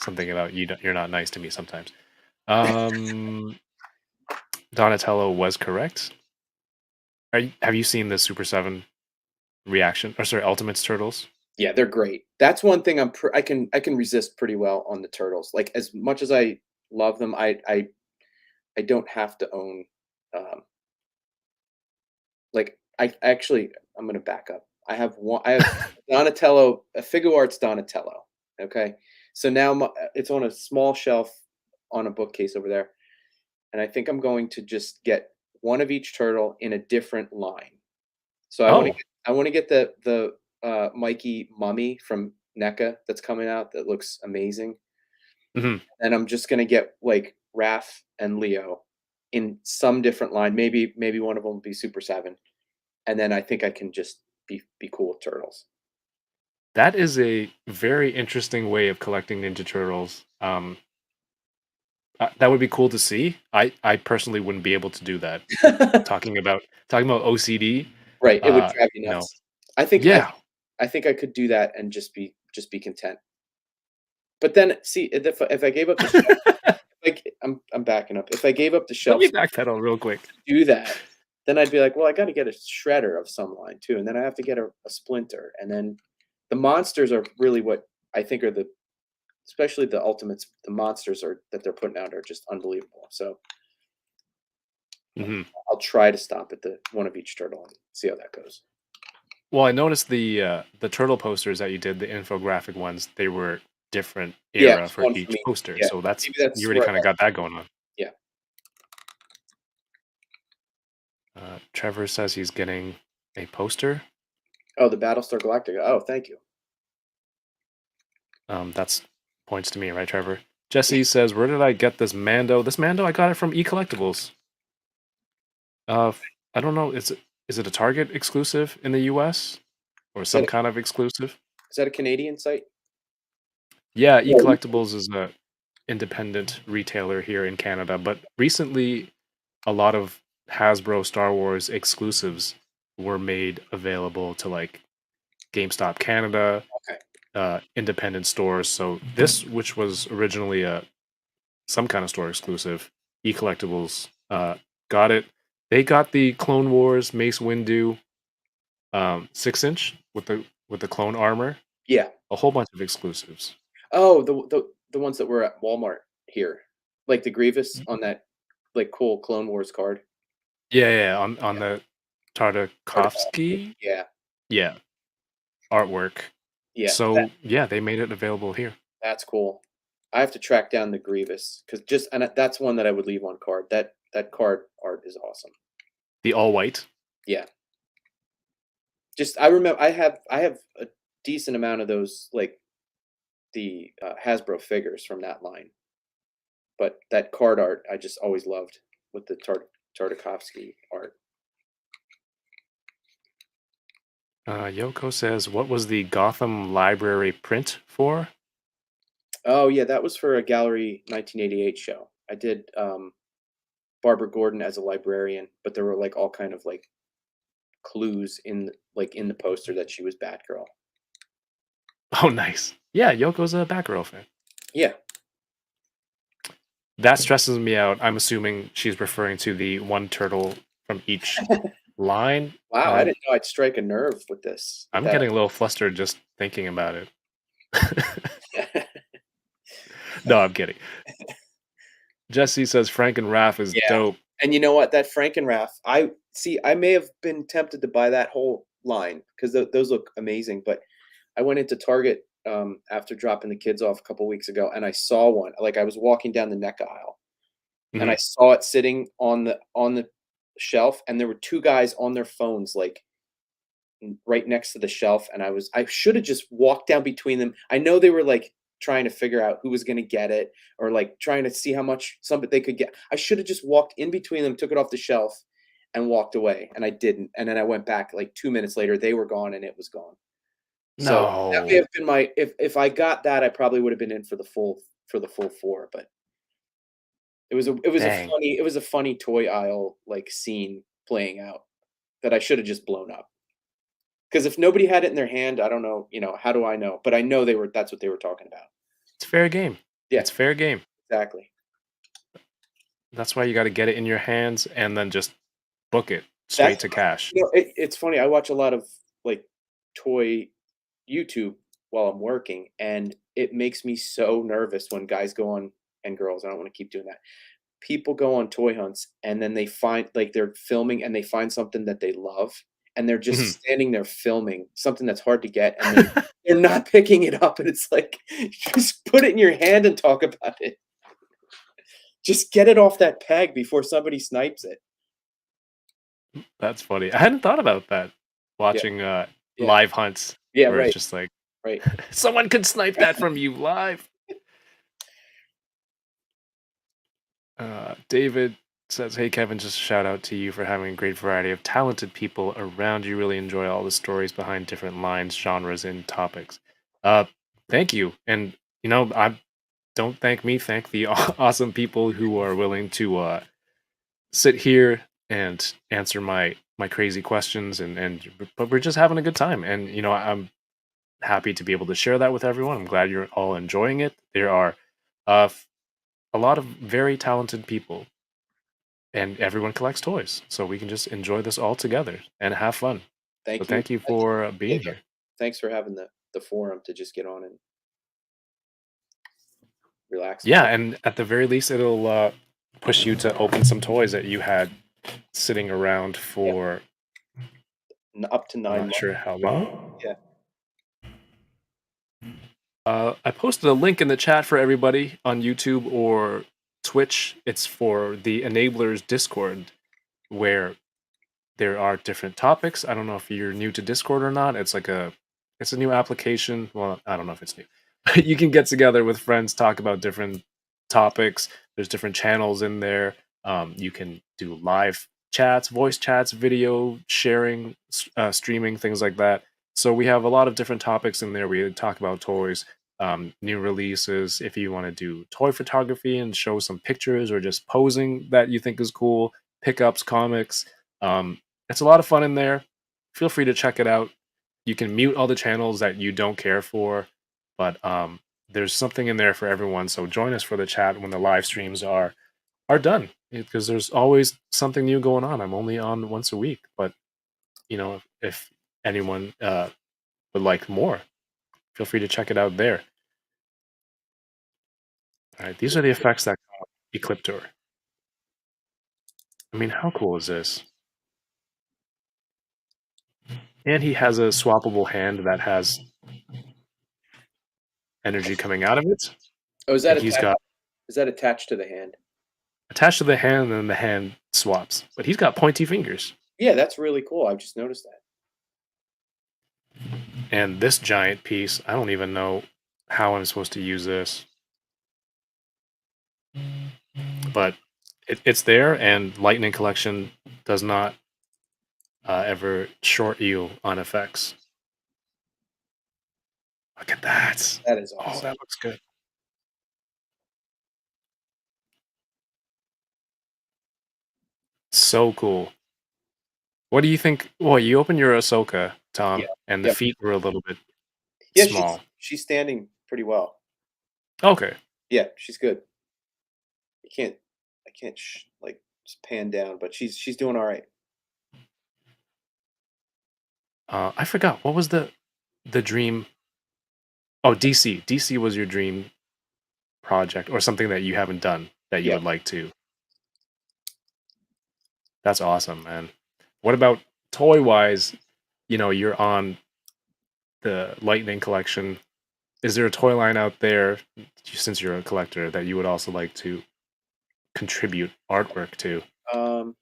Speaker 1: something about you're not nice to me sometimes. Donatello was correct. Have you seen the Super 7 reaction? Or sorry, Ultimates Turtles?
Speaker 4: Yeah, they're great. That's one thing I can resist pretty well on the turtles. Like as much as I love them, I don't have to own. Um, like I actually, I'm gonna back up. I have one. I have Donatello, a Figure Arts Donatello. Okay, so now it's on a small shelf on a bookcase over there, and I think I'm going to just get one of each turtle in a different line. So
Speaker 1: Oh,
Speaker 4: I want to get the Mikey mummy from NECA that's coming out that looks amazing,
Speaker 1: mhm.
Speaker 4: and I'm just gonna get like Raph and Leo in some different line. Maybe one of them will be Super 7, and then I think I can just be cool with turtles.
Speaker 1: That is a very interesting way of collecting Ninja Turtles. That would be cool to see. I personally wouldn't be able to do that. Talking about OCD,
Speaker 4: Right, it would
Speaker 1: uh,
Speaker 4: drive you
Speaker 1: you know,
Speaker 4: nuts. I think
Speaker 1: yeah.
Speaker 4: I think I could do that and just be content. But then see if I gave up the shelf, like I'm backing up. If I gave up the
Speaker 1: Let
Speaker 4: shelf
Speaker 1: me
Speaker 4: space
Speaker 1: backpedal real quick.
Speaker 4: to do that, then I'd be like, well, I got to get a shredder of some line too, and then I have to get a splinter, and then the monsters are really what I think are especially the ultimates. The monsters are that they're putting out are just unbelievable. So
Speaker 1: Mhm.
Speaker 4: I'll try to stop at the one of each turtle and see how that goes.
Speaker 1: Well, I noticed the turtle posters that you did, the infographic ones, they were different
Speaker 4: Yeah,
Speaker 1: era
Speaker 4: it's
Speaker 1: for
Speaker 4: one for
Speaker 1: each
Speaker 4: me.
Speaker 1: poster.
Speaker 4: Yeah,
Speaker 1: So that's
Speaker 4: maybe
Speaker 1: you
Speaker 4: that's
Speaker 1: already
Speaker 4: where.
Speaker 1: kind of got that going on.
Speaker 4: Yeah.
Speaker 1: Trevor says he's getting a poster.
Speaker 4: Oh, the Battlestar Galactica. Oh, thank you.
Speaker 1: That's points to me, right, Trevor? Jesse says, "Where did I get this Mando? This Mando, I got it from eCollectibles. I don't know. Is it a Target exclusive in the U.S. or
Speaker 4: Is that
Speaker 1: some kind of exclusive?
Speaker 4: a Canadian site?
Speaker 1: Yeah,
Speaker 4: Oh,
Speaker 1: eCollectibles is a independent retailer here in Canada, but recently a lot of Hasbro Star Wars exclusives were made available to like GameStop Canada,
Speaker 4: okay.
Speaker 1: independent stores. So this, which was originally a some kind of store exclusive, eCollectibles got it. They got the Clone Wars Mace Windu 6-inch with the clone armor,
Speaker 4: Yeah.
Speaker 1: a whole bunch of exclusives.
Speaker 4: Oh, the ones that were at Walmart here, like the Grievous on that like cool Clone Wars card.
Speaker 1: Yeah, yeah, on
Speaker 4: Yeah.
Speaker 1: the
Speaker 4: Tartakovsky.
Speaker 1: Tartakovsky,
Speaker 4: Yeah.
Speaker 1: yeah, artwork.
Speaker 4: Yeah.
Speaker 1: So yeah, they made it available here.
Speaker 4: That's cool. I have to track down the Grievous because that's one that I would leave on card. That card art is awesome.
Speaker 1: The all white.
Speaker 4: Yeah. Just I remember I have a decent amount of those, like the Hasbro figures from that line. But that card art I just always loved with the Tartakovsky art.
Speaker 1: Yoko says, "What was the Gotham Library print for?"
Speaker 4: Oh yeah, that was for a Gallery 1988 show. I did Barbara Gordon as a librarian, but there were like all kind of like clues in the poster that she was Batgirl.
Speaker 1: Oh, nice. Yeah, Yoko's a Batgirl fan.
Speaker 4: Yeah.
Speaker 1: That stresses me out. I'm assuming she's referring to the one turtle from each line.
Speaker 4: Wow, I didn't know I'd strike a nerve with this.
Speaker 1: I'm getting a little flustered just thinking about it. No, I'm kidding. Jesse says Frank and Raph is dope.
Speaker 4: And you know what? That Frank and Raph, I may have been tempted to buy that whole line because those look amazing. But I went into Target after dropping the kids off a couple weeks ago, and I saw one. Like I was walking down the NECA aisle, and I saw it sitting on the shelf, and there were two guys on their phones, like right next to the shelf. And I should have just walked down between them. I know they were like trying to figure out who was going to get it, or like trying to see how much somebody they could get. I should have just walked in between them, took it off the shelf, and walked away. And I didn't. And then I went back like 2 minutes later. They were gone, and it was gone. So that may have been my if I got that, I probably would have been in for the full 4. But it was a funny toy aisle like scene playing out that I should have just blown up. Because if nobody had it in their hand, I don't know, how do I know? But I know that's what they were talking about.
Speaker 1: It's fair game.
Speaker 4: Yeah.
Speaker 1: It's fair game.
Speaker 4: Exactly.
Speaker 1: That's why you got to get it in your hands and then just book it straight to cash.
Speaker 4: It's funny. I watch a lot of like toy YouTube while I'm working, and it makes me so nervous when guys go on, and girls, I don't want to keep doing that. People go on toy hunts, and then they find like they're filming and they find something that they love, and they're just standing there filming something that's hard to get, and they're not picking it up, and it's like, just put it in your hand and talk about it. Just get it off that peg before somebody snipes it.
Speaker 1: That's funny. I hadn't thought about that. Watching live hunts.
Speaker 4: Yeah,
Speaker 1: where
Speaker 4: right.
Speaker 1: It's just like,
Speaker 4: right.
Speaker 1: Someone could snipe that from you live. David says, "Hey Kevin, just a shout out to you for having a great variety of talented people around you. Really enjoy all the stories behind different lines, genres, and topics." Thank you. And I don't thank me. Thank the awesome people who are willing to sit here and answer my crazy questions. But we're just having a good time, and I'm happy to be able to share that with everyone. I'm glad you're all enjoying it. There are a lot of very talented people, and everyone collects toys, so we can just enjoy this all together and have fun. Thank you for being here.
Speaker 4: Thanks for having the forum to just get on and relax.
Speaker 1: Yeah, and at the very least, it'll push you to open some toys that you had sitting around for
Speaker 4: up to 9 months.
Speaker 1: Not sure how long.
Speaker 4: Yeah.
Speaker 1: I posted a link in the chat for everybody on YouTube or Twitch. It's for the Enablers Discord, where there are different topics. I don't know if you're new to Discord or not. It's a new application. Well, I don't know if it's new. You can get together with friends, talk about different topics. There's different channels in there. You can do live chats, voice chats, video sharing, streaming, things like that. So we have a lot of different topics in there. We talk about toys, new releases. If you want to do toy photography and show some pictures or just posing that you think is cool, pickups, comics. It's a lot of fun in there. Feel free to check it out. You can mute all the channels that you don't care for, but there's something in there for everyone. So join us for the chat when the live streams are done, because there's always something new going on. I'm only on once a week, but if anyone would like more, feel free to check it out there. All right, these are the effects that come with Ecliptor. I mean, how cool is this? And he has a swappable hand that has energy coming out of it.
Speaker 4: Oh, is that attached to the hand?
Speaker 1: Attached to the hand, and then the hand swaps. But he's got pointy fingers.
Speaker 4: Yeah, that's really cool. I've just noticed that.
Speaker 1: And this giant piece, I don't even know how I'm supposed to use this. But it's there, and Lightning Collection does not ever short you on effects. Look at that.
Speaker 4: That is
Speaker 1: Oh,
Speaker 4: awesome.
Speaker 1: that looks good. So cool. What do you think? Well, you opened your Ahsoka, Tom,
Speaker 4: Yeah.
Speaker 1: and the
Speaker 4: Yep.
Speaker 1: feet were a little bit
Speaker 4: Yeah,
Speaker 1: small.
Speaker 4: she's standing pretty well.
Speaker 1: Okay.
Speaker 4: Yeah, she's good. I can't like just pan down, but she's doing all right.
Speaker 1: I forgot. What was the dream? Oh, DC. DC was your dream project or something that you haven't done that you
Speaker 4: Yeah.
Speaker 1: would like to. That's awesome, man. What about toy wise? You know, you're on the Lightning Collection. Is there a toy line out there, since you're a collector, that you would also like to contribute artwork to?
Speaker 4: Wow,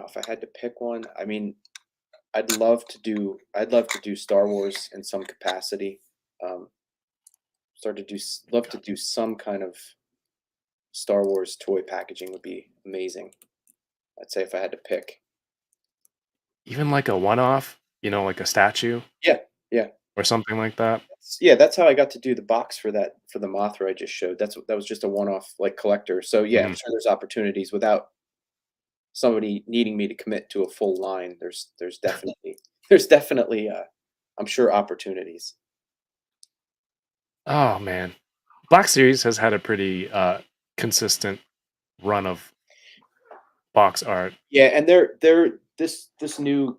Speaker 4: if I had to pick one, I mean, I'd love to do Star Wars in some capacity. Um, love to do some kind of Star Wars toy packaging would be amazing. I'd say if I had to pick.
Speaker 1: Even like a one-off, like a statue
Speaker 4: Yeah, yeah,
Speaker 1: or something like that.
Speaker 4: yeah. That's how I got to do the box for the Mothra I just showed. That was just a one-off like collector. So yeah, I'm
Speaker 1: Mhm.
Speaker 4: sure there's opportunities without somebody needing me to commit to a full line. There's definitely I'm sure opportunities.
Speaker 1: Oh man, Black Series has had a pretty consistent run of box art.
Speaker 4: Yeah, and they're this new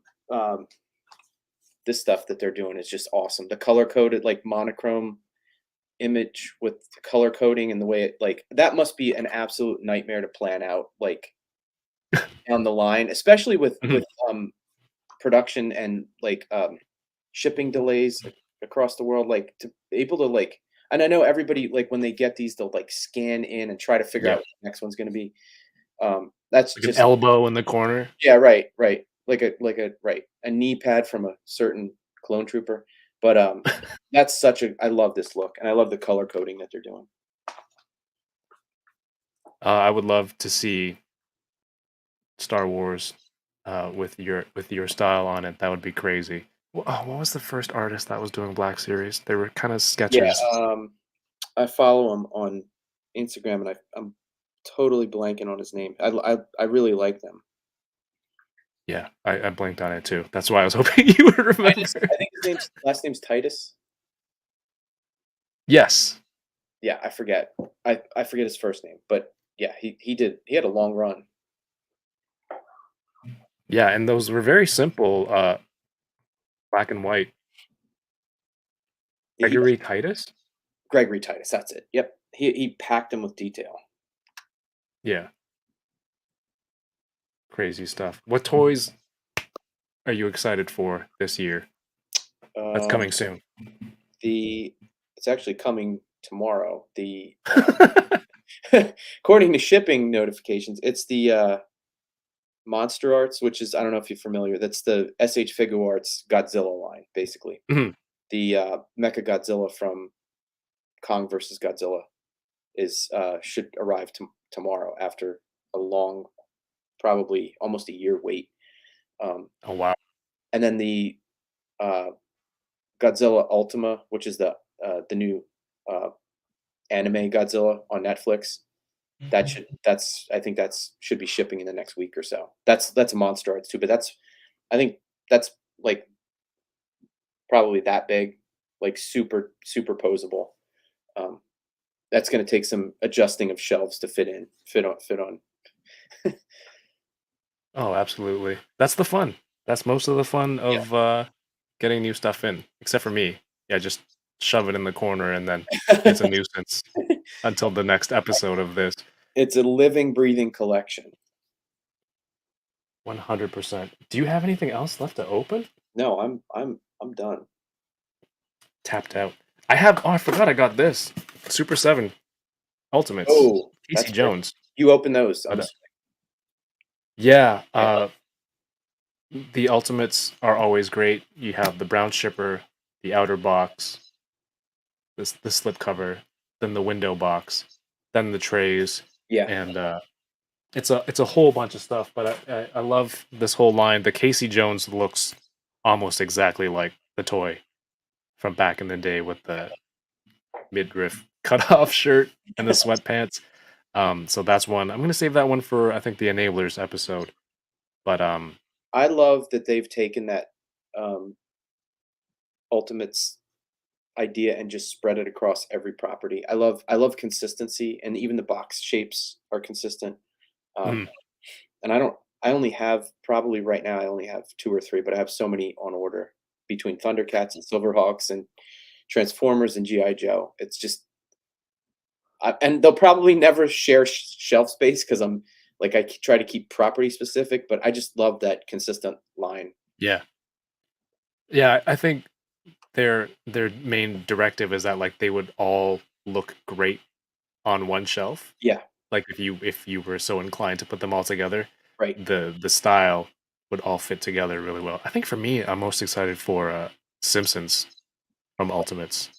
Speaker 4: this stuff that they're doing is just awesome. The color coded like monochrome image with the color coding and the way it like that must be an absolute nightmare to plan out like on the line, especially with
Speaker 1: Mhm.
Speaker 4: production and like shipping delays across the world. Like to be able to like, and I know everybody like when they get these, they'll like scan in and try to figure out
Speaker 1: Yeah,
Speaker 4: what the next one's going to be. That's
Speaker 1: like an
Speaker 4: just
Speaker 1: elbow in the corner.
Speaker 4: yeah, right, right. Like a right, a knee pad from a certain clone trooper. But that's such a I love this look and I love the color coding that they're doing.
Speaker 1: I would love to see Star Wars with your style on it. That would be crazy. What was the first artist that was doing Black Series? They were kind of
Speaker 4: Yeah,
Speaker 1: sketches.
Speaker 4: I follow him on Instagram and I'm totally blanking on his name. I really like them.
Speaker 1: Yeah, I blinked on it too. That's why I was hoping you would remember.
Speaker 4: I think his last name's Titus.
Speaker 1: Yes.
Speaker 4: Yeah, I forget. I forget his first name, but yeah, he had a long run.
Speaker 1: Yeah, and those were very simple, black and white.
Speaker 4: Yeah,
Speaker 1: Gregory Titus?
Speaker 4: Gregory Titus, that's it. Yep. He packed him with detail.
Speaker 1: Yeah, crazy stuff. What toys are you excited for this year? That's
Speaker 4: Um,
Speaker 1: coming soon.
Speaker 4: it's actually coming tomorrow. The according to shipping notifications, it's the Monster Arts, which is I don't know if you're familiar. That's the SH Figure Arts Godzilla line, basically.
Speaker 1: Mhm.
Speaker 4: The Mecha Godzilla from Kong versus Godzilla is should arrive tomorrow after a long, probably almost a year wait.
Speaker 1: Oh wow.
Speaker 4: And then the uh, Godzilla Ultima, which is the new uh, anime Godzilla on Netflix. That's I think that's should be shipping in the next week or so. That's a Monster Arts too, but I think that's like probably that big, like super posable. Um, that's going to take some adjusting of shelves to fit on.
Speaker 1: Oh, absolutely. That's the fun. That's most of the fun
Speaker 4: Yeah.
Speaker 1: of getting new stuff in, except for me. Yeah, just shove it in the corner and then it's a nuisance until the next episode of this.
Speaker 4: It's a living, breathing collection.
Speaker 1: 100%. Do you have anything else left to open?
Speaker 4: No, I'm done.
Speaker 1: Tapped out. I have. Oh, I forgot. I got this Super 7 Ultimates.
Speaker 4: Oh,
Speaker 1: Casey
Speaker 4: that's great.
Speaker 1: Jones.
Speaker 4: You open those.
Speaker 1: But, yeah.
Speaker 4: Yeah.
Speaker 1: the ultimates are always great. You have the brown shipper, the outer box, the slipcover, then the window box, then the trays,
Speaker 4: Yeah.
Speaker 1: and it's a whole bunch of stuff. But I love this whole line. The Casey Jones looks almost exactly like the toy from back in the day with the midriff cut off shirt and the sweatpants. So that's one. I'm gonna save that one for I think the enablers episode. But
Speaker 4: I love that they've taken that um, Ultimates idea and just spread it across every property. I love consistency, and even the box shapes are consistent. Um,
Speaker 1: mm,
Speaker 4: and I only have probably right now I only have 2 or 3, but I have so many on order between Thundercats and Silverhawks and Transformers and GI Joe. It's just and they'll probably never share shelf space because I'm like try to keep property specific, but I just love that consistent line.
Speaker 1: yeah, yeah. I think their main directive is that like they would all look great on one shelf.
Speaker 4: Yeah,
Speaker 1: Like if you were so inclined to put them all together,
Speaker 4: right.
Speaker 1: the style would all fit together really well. I think for me, I'm most excited for Simpsons from Ultimates.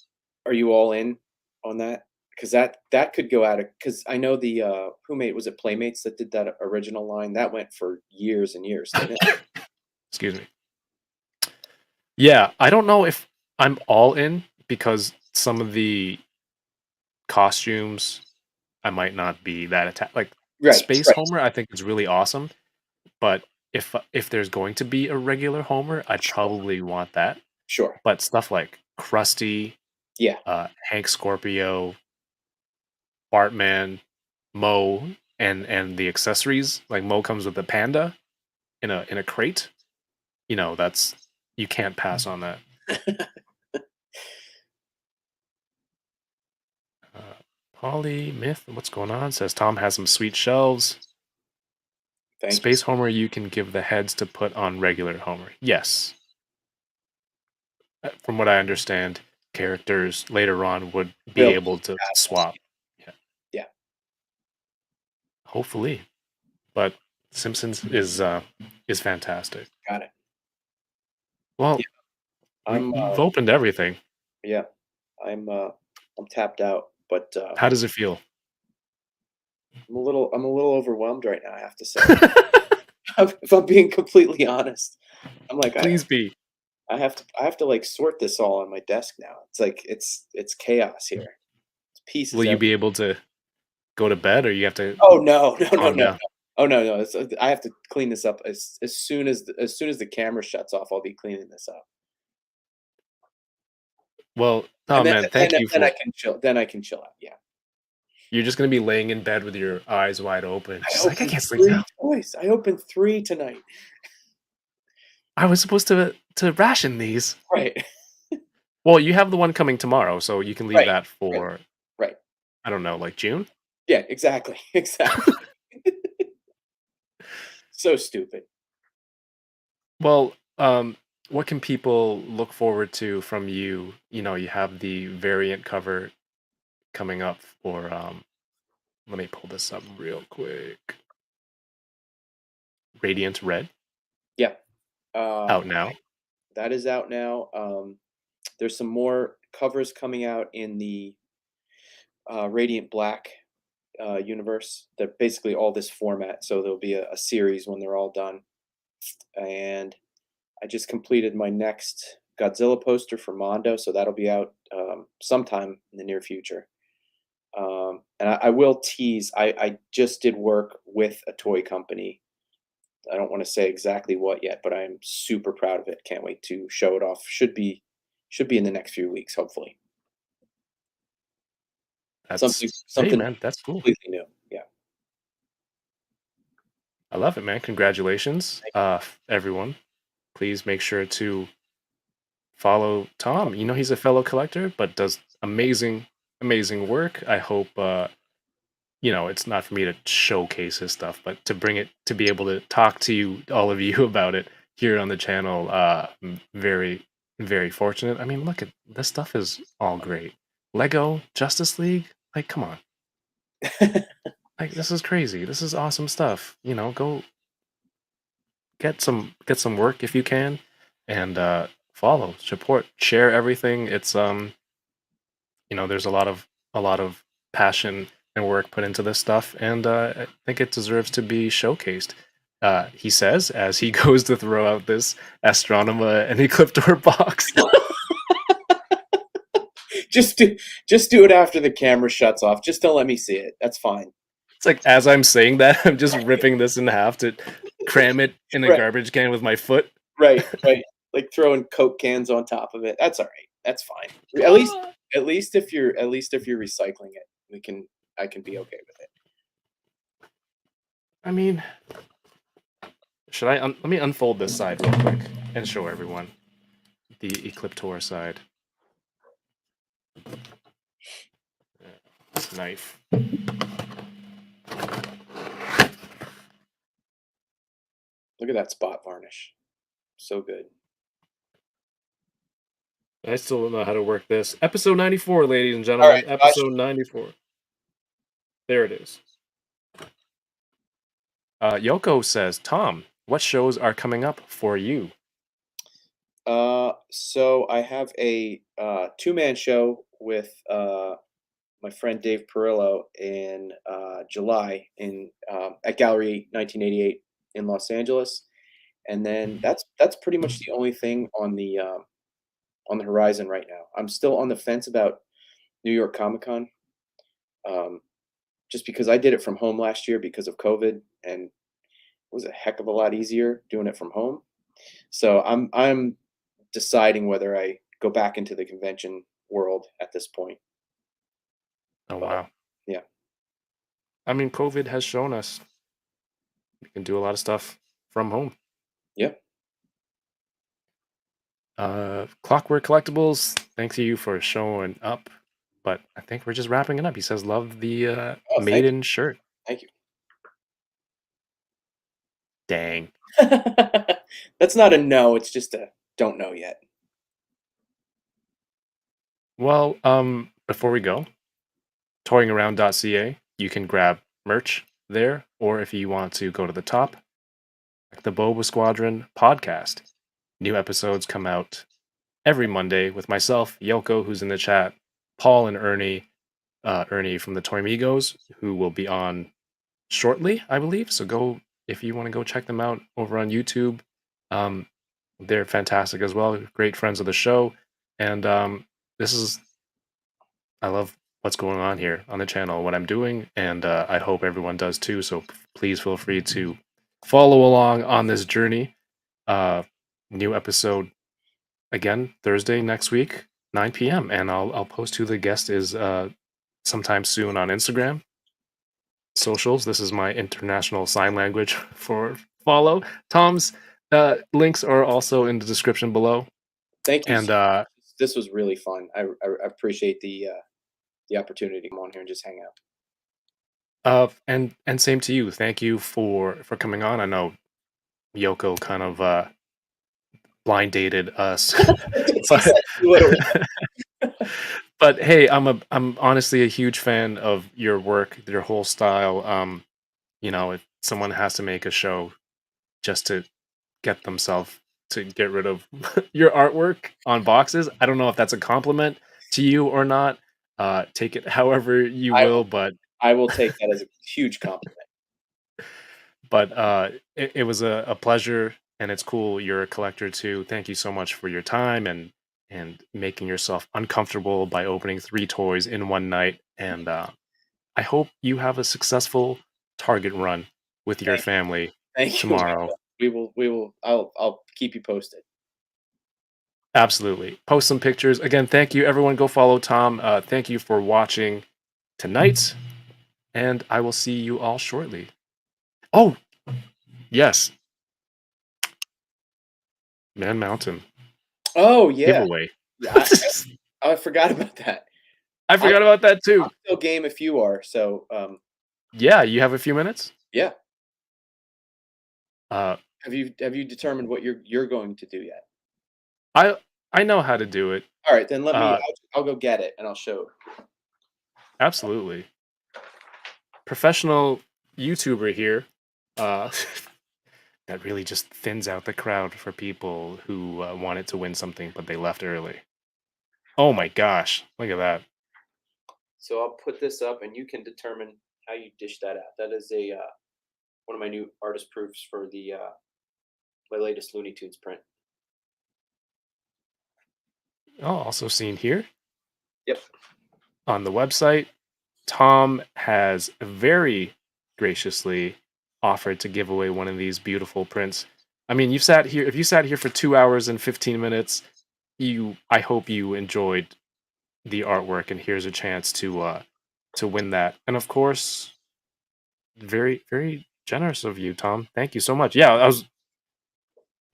Speaker 4: Are you all in on that? Because that could go out of because I know the who made was it Playmates that did that original line that went for years and years, didn't it?
Speaker 1: Excuse me. Yeah, I don't know if I'm all in because some of the costumes I might not be that attached. Like
Speaker 4: Right,
Speaker 1: Space
Speaker 4: right.
Speaker 1: Homer, I think is really awesome, but if there's going to be a regular Homer, I'd
Speaker 4: Sure,
Speaker 1: probably want that.
Speaker 4: sure.
Speaker 1: But stuff like Krusty,
Speaker 4: Yeah,
Speaker 1: Hank Scorpio, Bartman, Mo, and the accessories, like Mo comes with a panda in a crate. That's you can't pass on that. Uh, Polly Myth, what's going on? Says Tom has some sweet shelves.
Speaker 4: thank you.
Speaker 1: Space Homer, you can give the heads to put on regular Homer. Yes. From what I understand, characters later on would be
Speaker 4: Bill,
Speaker 1: able to swap. Yeah,
Speaker 4: yeah,
Speaker 1: hopefully. But Simpsons is fantastic.
Speaker 4: got it.
Speaker 1: Well,
Speaker 4: Yeah, I'm
Speaker 1: we've opened everything.
Speaker 4: yeah, I'm tapped out, but
Speaker 1: How does it feel?
Speaker 4: I'm a little overwhelmed right now, I have to say. If I'm being completely honest. I'm like
Speaker 1: Please be.
Speaker 4: I have to like sort this all on my desk now. It's like it's chaos here. It's pieces
Speaker 1: Will you
Speaker 4: everywhere.
Speaker 1: be able to go to bed, or you have to
Speaker 4: Oh no, no, no,
Speaker 1: calm
Speaker 4: no.
Speaker 1: down?
Speaker 4: Oh no, no. I have to clean this up as soon as the camera shuts off. I'll be cleaning this up,
Speaker 1: Well,
Speaker 4: and
Speaker 1: oh man, thank you
Speaker 4: then I
Speaker 1: for.
Speaker 4: can chill. Then I can chill out. Yeah.
Speaker 1: You're just gonna be laying in bed with your eyes wide open,
Speaker 4: I
Speaker 1: just like I
Speaker 4: opened
Speaker 1: can't sleep
Speaker 4: 3
Speaker 1: now.
Speaker 4: toys. I opened 3 tonight.
Speaker 1: I was supposed to ration these.
Speaker 4: Right.
Speaker 1: Well, you have the one coming tomorrow, so you can leave
Speaker 4: Right.
Speaker 1: that
Speaker 4: Right.
Speaker 1: for
Speaker 4: Right.
Speaker 1: I don't know, like June.
Speaker 4: Yeah. Exactly. Exactly. So stupid.
Speaker 1: Well, what can people look forward to from you? You have the variant cover coming up for let me pull this up real quick. Radiant Red
Speaker 4: Yeah.
Speaker 1: out now.
Speaker 4: That is out now. There's some more covers coming out in the Radiant Black universe. They're basically all this format, so there'll be a series when they're all done. And I just completed my next Godzilla poster for Mondo, so that'll be out sometime in the near future. And I will tease. I just did work with a toy company. I don't want to say exactly what yet, but I'm super proud of it. Can't wait to show it off. Should be in the next few weeks, hopefully. Something
Speaker 1: Hey
Speaker 4: something
Speaker 1: man, that's cool.
Speaker 4: completely new. Yeah.
Speaker 1: I love it, man. Congratulations, everyone. Please make sure to follow Tom. He's a fellow collector, but does amazing, amazing work. I hope it's not for me to showcase his stuff, but to bring it to be able to talk to you, all of you, about it here on the channel. I'm very, very fortunate. I mean, look at this stuff is all great. Lego Justice League, like, come on, like this is crazy. This is awesome stuff. Go get some work if you can, and follow, support, share everything. It's there's a lot of passion and work put into this stuff, and I think it deserves to be showcased. He says as he goes to throw out this Astronema and Ecliptor box.
Speaker 4: Just do it after the camera shuts off. Just don't let me see it. That's fine.
Speaker 1: It's like as I'm saying that, I'm just ripping this in half to cram it in a
Speaker 4: Right.
Speaker 1: garbage can with my foot.
Speaker 4: Right. Like throwing Coke cans on top of it. That's all right. That's fine. At least if you're recycling it, I can be okay with it.
Speaker 1: I mean, should I let me unfold this side real quick and show everyone the Ecliptor side. This knife.
Speaker 4: Look at that spot varnish. So good.
Speaker 1: I still don't know how to work this. Episode 94, ladies and gentlemen.
Speaker 4: All right,
Speaker 1: Episode 94. There it is. Yoko says, Tom, what shows are coming up for you?
Speaker 4: So I have a two-man show with my friend Dave Perillo in July at Gallery 1988 in Los Angeles, and then that's pretty much the only thing on the horizon right now. I'm still on the fence about New York Comic Con, just because I did it from home last year because of COVID, and it was a heck of a lot easier doing it from home. So I'm deciding whether I go back into the convention world at this point.
Speaker 1: Oh, wow.
Speaker 4: Yeah.
Speaker 1: I mean, COVID has shown us we can do a lot of stuff from home.
Speaker 4: Yep.
Speaker 1: Clockwork Collectibles, thanks to you for showing up. But I think we're just wrapping it up. He says, love the maiden shirt.
Speaker 4: Thank you.
Speaker 1: Dang.
Speaker 4: That's not a no. It's just a don't know yet.
Speaker 1: Well, before we go, toyingaround.ca, you can grab merch there, or if you want to go to the top, the Boba Squadron podcast. New episodes come out every Monday with myself, Yoko, who's in the chat, Paul and Ernie from the Toy Migos, who will be on shortly, I believe. So go if you want to go check them out over on YouTube. They're fantastic as well. Great friends of the show, and I love what's going on here on the channel, what I'm doing, and I hope everyone does too. So please feel free to follow along on this journey. New episode again Thursday next week, 9 p.m. And I'll post who the guest is sometime soon on Instagram socials. This is my international sign language for follow. Tom's links are also in the description below.
Speaker 4: Thank you.
Speaker 1: And
Speaker 4: this was really fun. I appreciate the opportunity to come on here and just hang out.
Speaker 1: And same to you. Thank you for coming on. I know Yoko kind of blind dated us. But hey, I'm honestly a huge fan of your work, your whole style. If someone has to make a show just to get themselves to get rid of your artwork on boxes, I don't know if that's a compliment to you or not. Take it however you will, but
Speaker 4: I will take that as a huge compliment.
Speaker 1: But it was a pleasure, and it's cool. You're a collector too. Thank you so much for your time and making yourself uncomfortable by opening 3 toys in one night. And I hope you have a successful Target run with your family tomorrow.
Speaker 4: We will. I'll keep you posted.
Speaker 1: Absolutely. Post some pictures. Again, thank you, everyone. Go follow Tom. Thank you for watching tonight, and I will see you all shortly. Oh, yes. Man Mountain.
Speaker 4: Oh, yeah.
Speaker 1: Giveaway.
Speaker 4: I forgot about that.
Speaker 1: I forgot about that too.
Speaker 4: I'm still game if you are. So,
Speaker 1: yeah, you have a few minutes?
Speaker 4: Yeah.
Speaker 1: Have
Speaker 4: you determined what you're going to do yet?
Speaker 1: I know how to do it.
Speaker 4: All right, then let me. I'll go get it and I'll show.
Speaker 1: Absolutely. Professional YouTuber here. that really just thins out the crowd for people who wanted to win something, but they left early. Oh my gosh, look at that.
Speaker 4: So I'll put this up, and you can determine how you dish that out. That is a one of my new artist proofs for the my latest Looney Tunes print.
Speaker 1: Oh, also seen here
Speaker 4: Yep.
Speaker 1: on the website, Tom has very graciously offered to give away one of these beautiful prints. I mean, if you sat here for 2 hours and 15 minutes, I hope you enjoyed the artwork, and here's a chance to win that. And of course, very, very generous of you, Tom. Thank you so much. Yeah, I was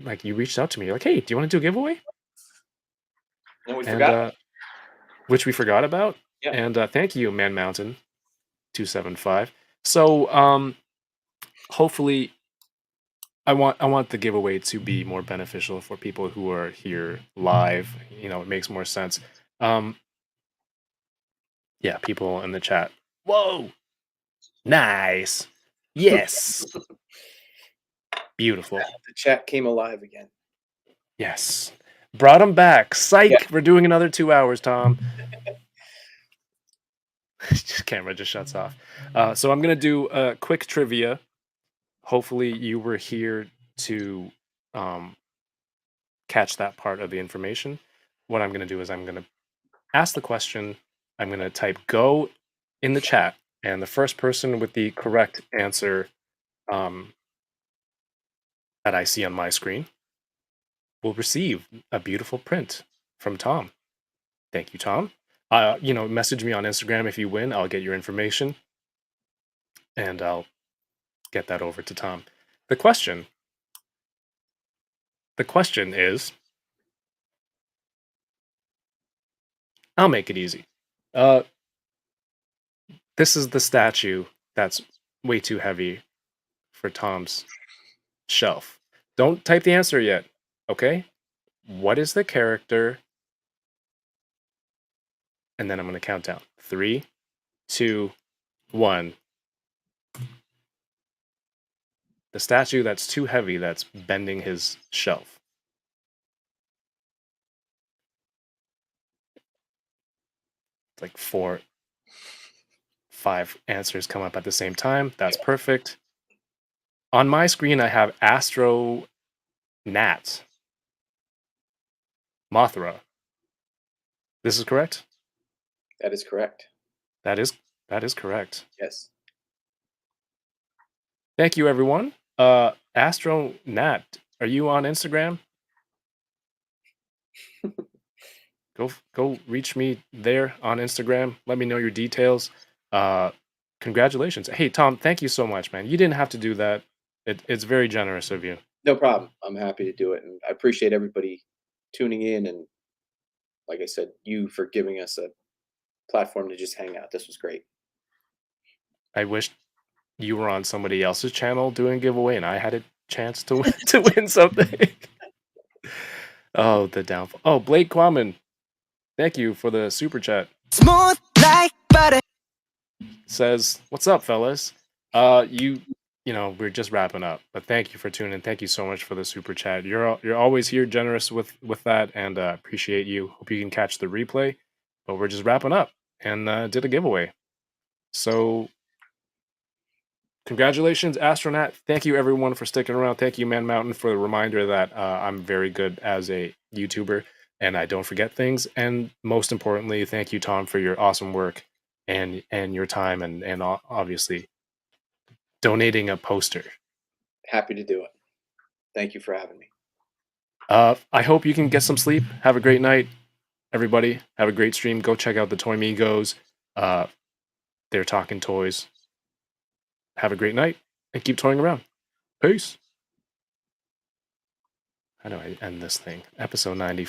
Speaker 1: like, you reached out to me. You're like, hey, do you want to do a giveaway?
Speaker 4: And we
Speaker 1: And
Speaker 4: forgot.
Speaker 1: which we forgot about.
Speaker 4: Yeah.
Speaker 1: And thank you, Man Mountain 275. So hopefully I want the giveaway to be more beneficial for people who are here live. It makes more sense. Yeah, people in the chat. Whoa. Nice. Yes. Beautiful.
Speaker 4: The chat came alive again.
Speaker 1: Yes. Brought him back. Psych.
Speaker 4: Yeah.
Speaker 1: We're doing another 2 hours, Tom. Camera just shuts off. So I'm going to do a quick trivia. Hopefully you were here to catch that part of the information. What I'm going to do is I'm going to ask the question. I'm going to type go in the chat, and the first person with the correct answer that I see on my screen will receive a beautiful print from Tom. Thank you, Tom. Message me on Instagram if you win. I'll get your information, and I'll get that over to Tom. The question is, I'll make it easy. This is the statue that's way too heavy for Tom's shelf. Don't type the answer yet, okay? What is the character? And then I'm going to count down. 3, 2, 1. The statue that's too heavy that's bending his shelf. It's like 4, 5 answers come up at the same time. That's perfect. On my screen, I have Astro Nat Mothra. This is correct?
Speaker 4: That is correct.
Speaker 1: That is correct.
Speaker 4: Yes.
Speaker 1: Thank you, everyone. Astro Nat, are you on Instagram? Go reach me there on Instagram. Let me know your details. Congratulations. Hey, Tom, thank you so much, man. You didn't have to do that. It's very generous of you.
Speaker 4: No problem. I'm happy to do it, and I appreciate everybody tuning in, and like I said, you for giving us a platform to just hang out. This was great.
Speaker 1: I wish you were on somebody else's channel doing a giveaway, and I had a chance to win something. Oh, the downfall. Oh, Blake Quammen, thank you for the super chat.
Speaker 6: Smooth like butter.
Speaker 1: Says, "What's up, fellas? We're just wrapping up, but thank you for tuning in. Thank you so much for the super chat. You're always here, generous with that, and appreciate you. Hope you can catch the replay. But we're just wrapping up and did a giveaway. So congratulations, Astronaut. Thank you, everyone, for sticking around. Thank you, Man Mountain, for the reminder that I'm very good as a YouTuber and I don't forget things. And most importantly, thank you, Tom, for your awesome work and your time and obviously donating a poster.
Speaker 4: Happy to do it. Thank you for having me.
Speaker 1: I hope you can get some sleep. Have a great night, everybody. Have a great stream. Go check out the Toy Migos. They're talking toys. Have a great night and keep toying around. Peace. How do I end this thing? Episode 94.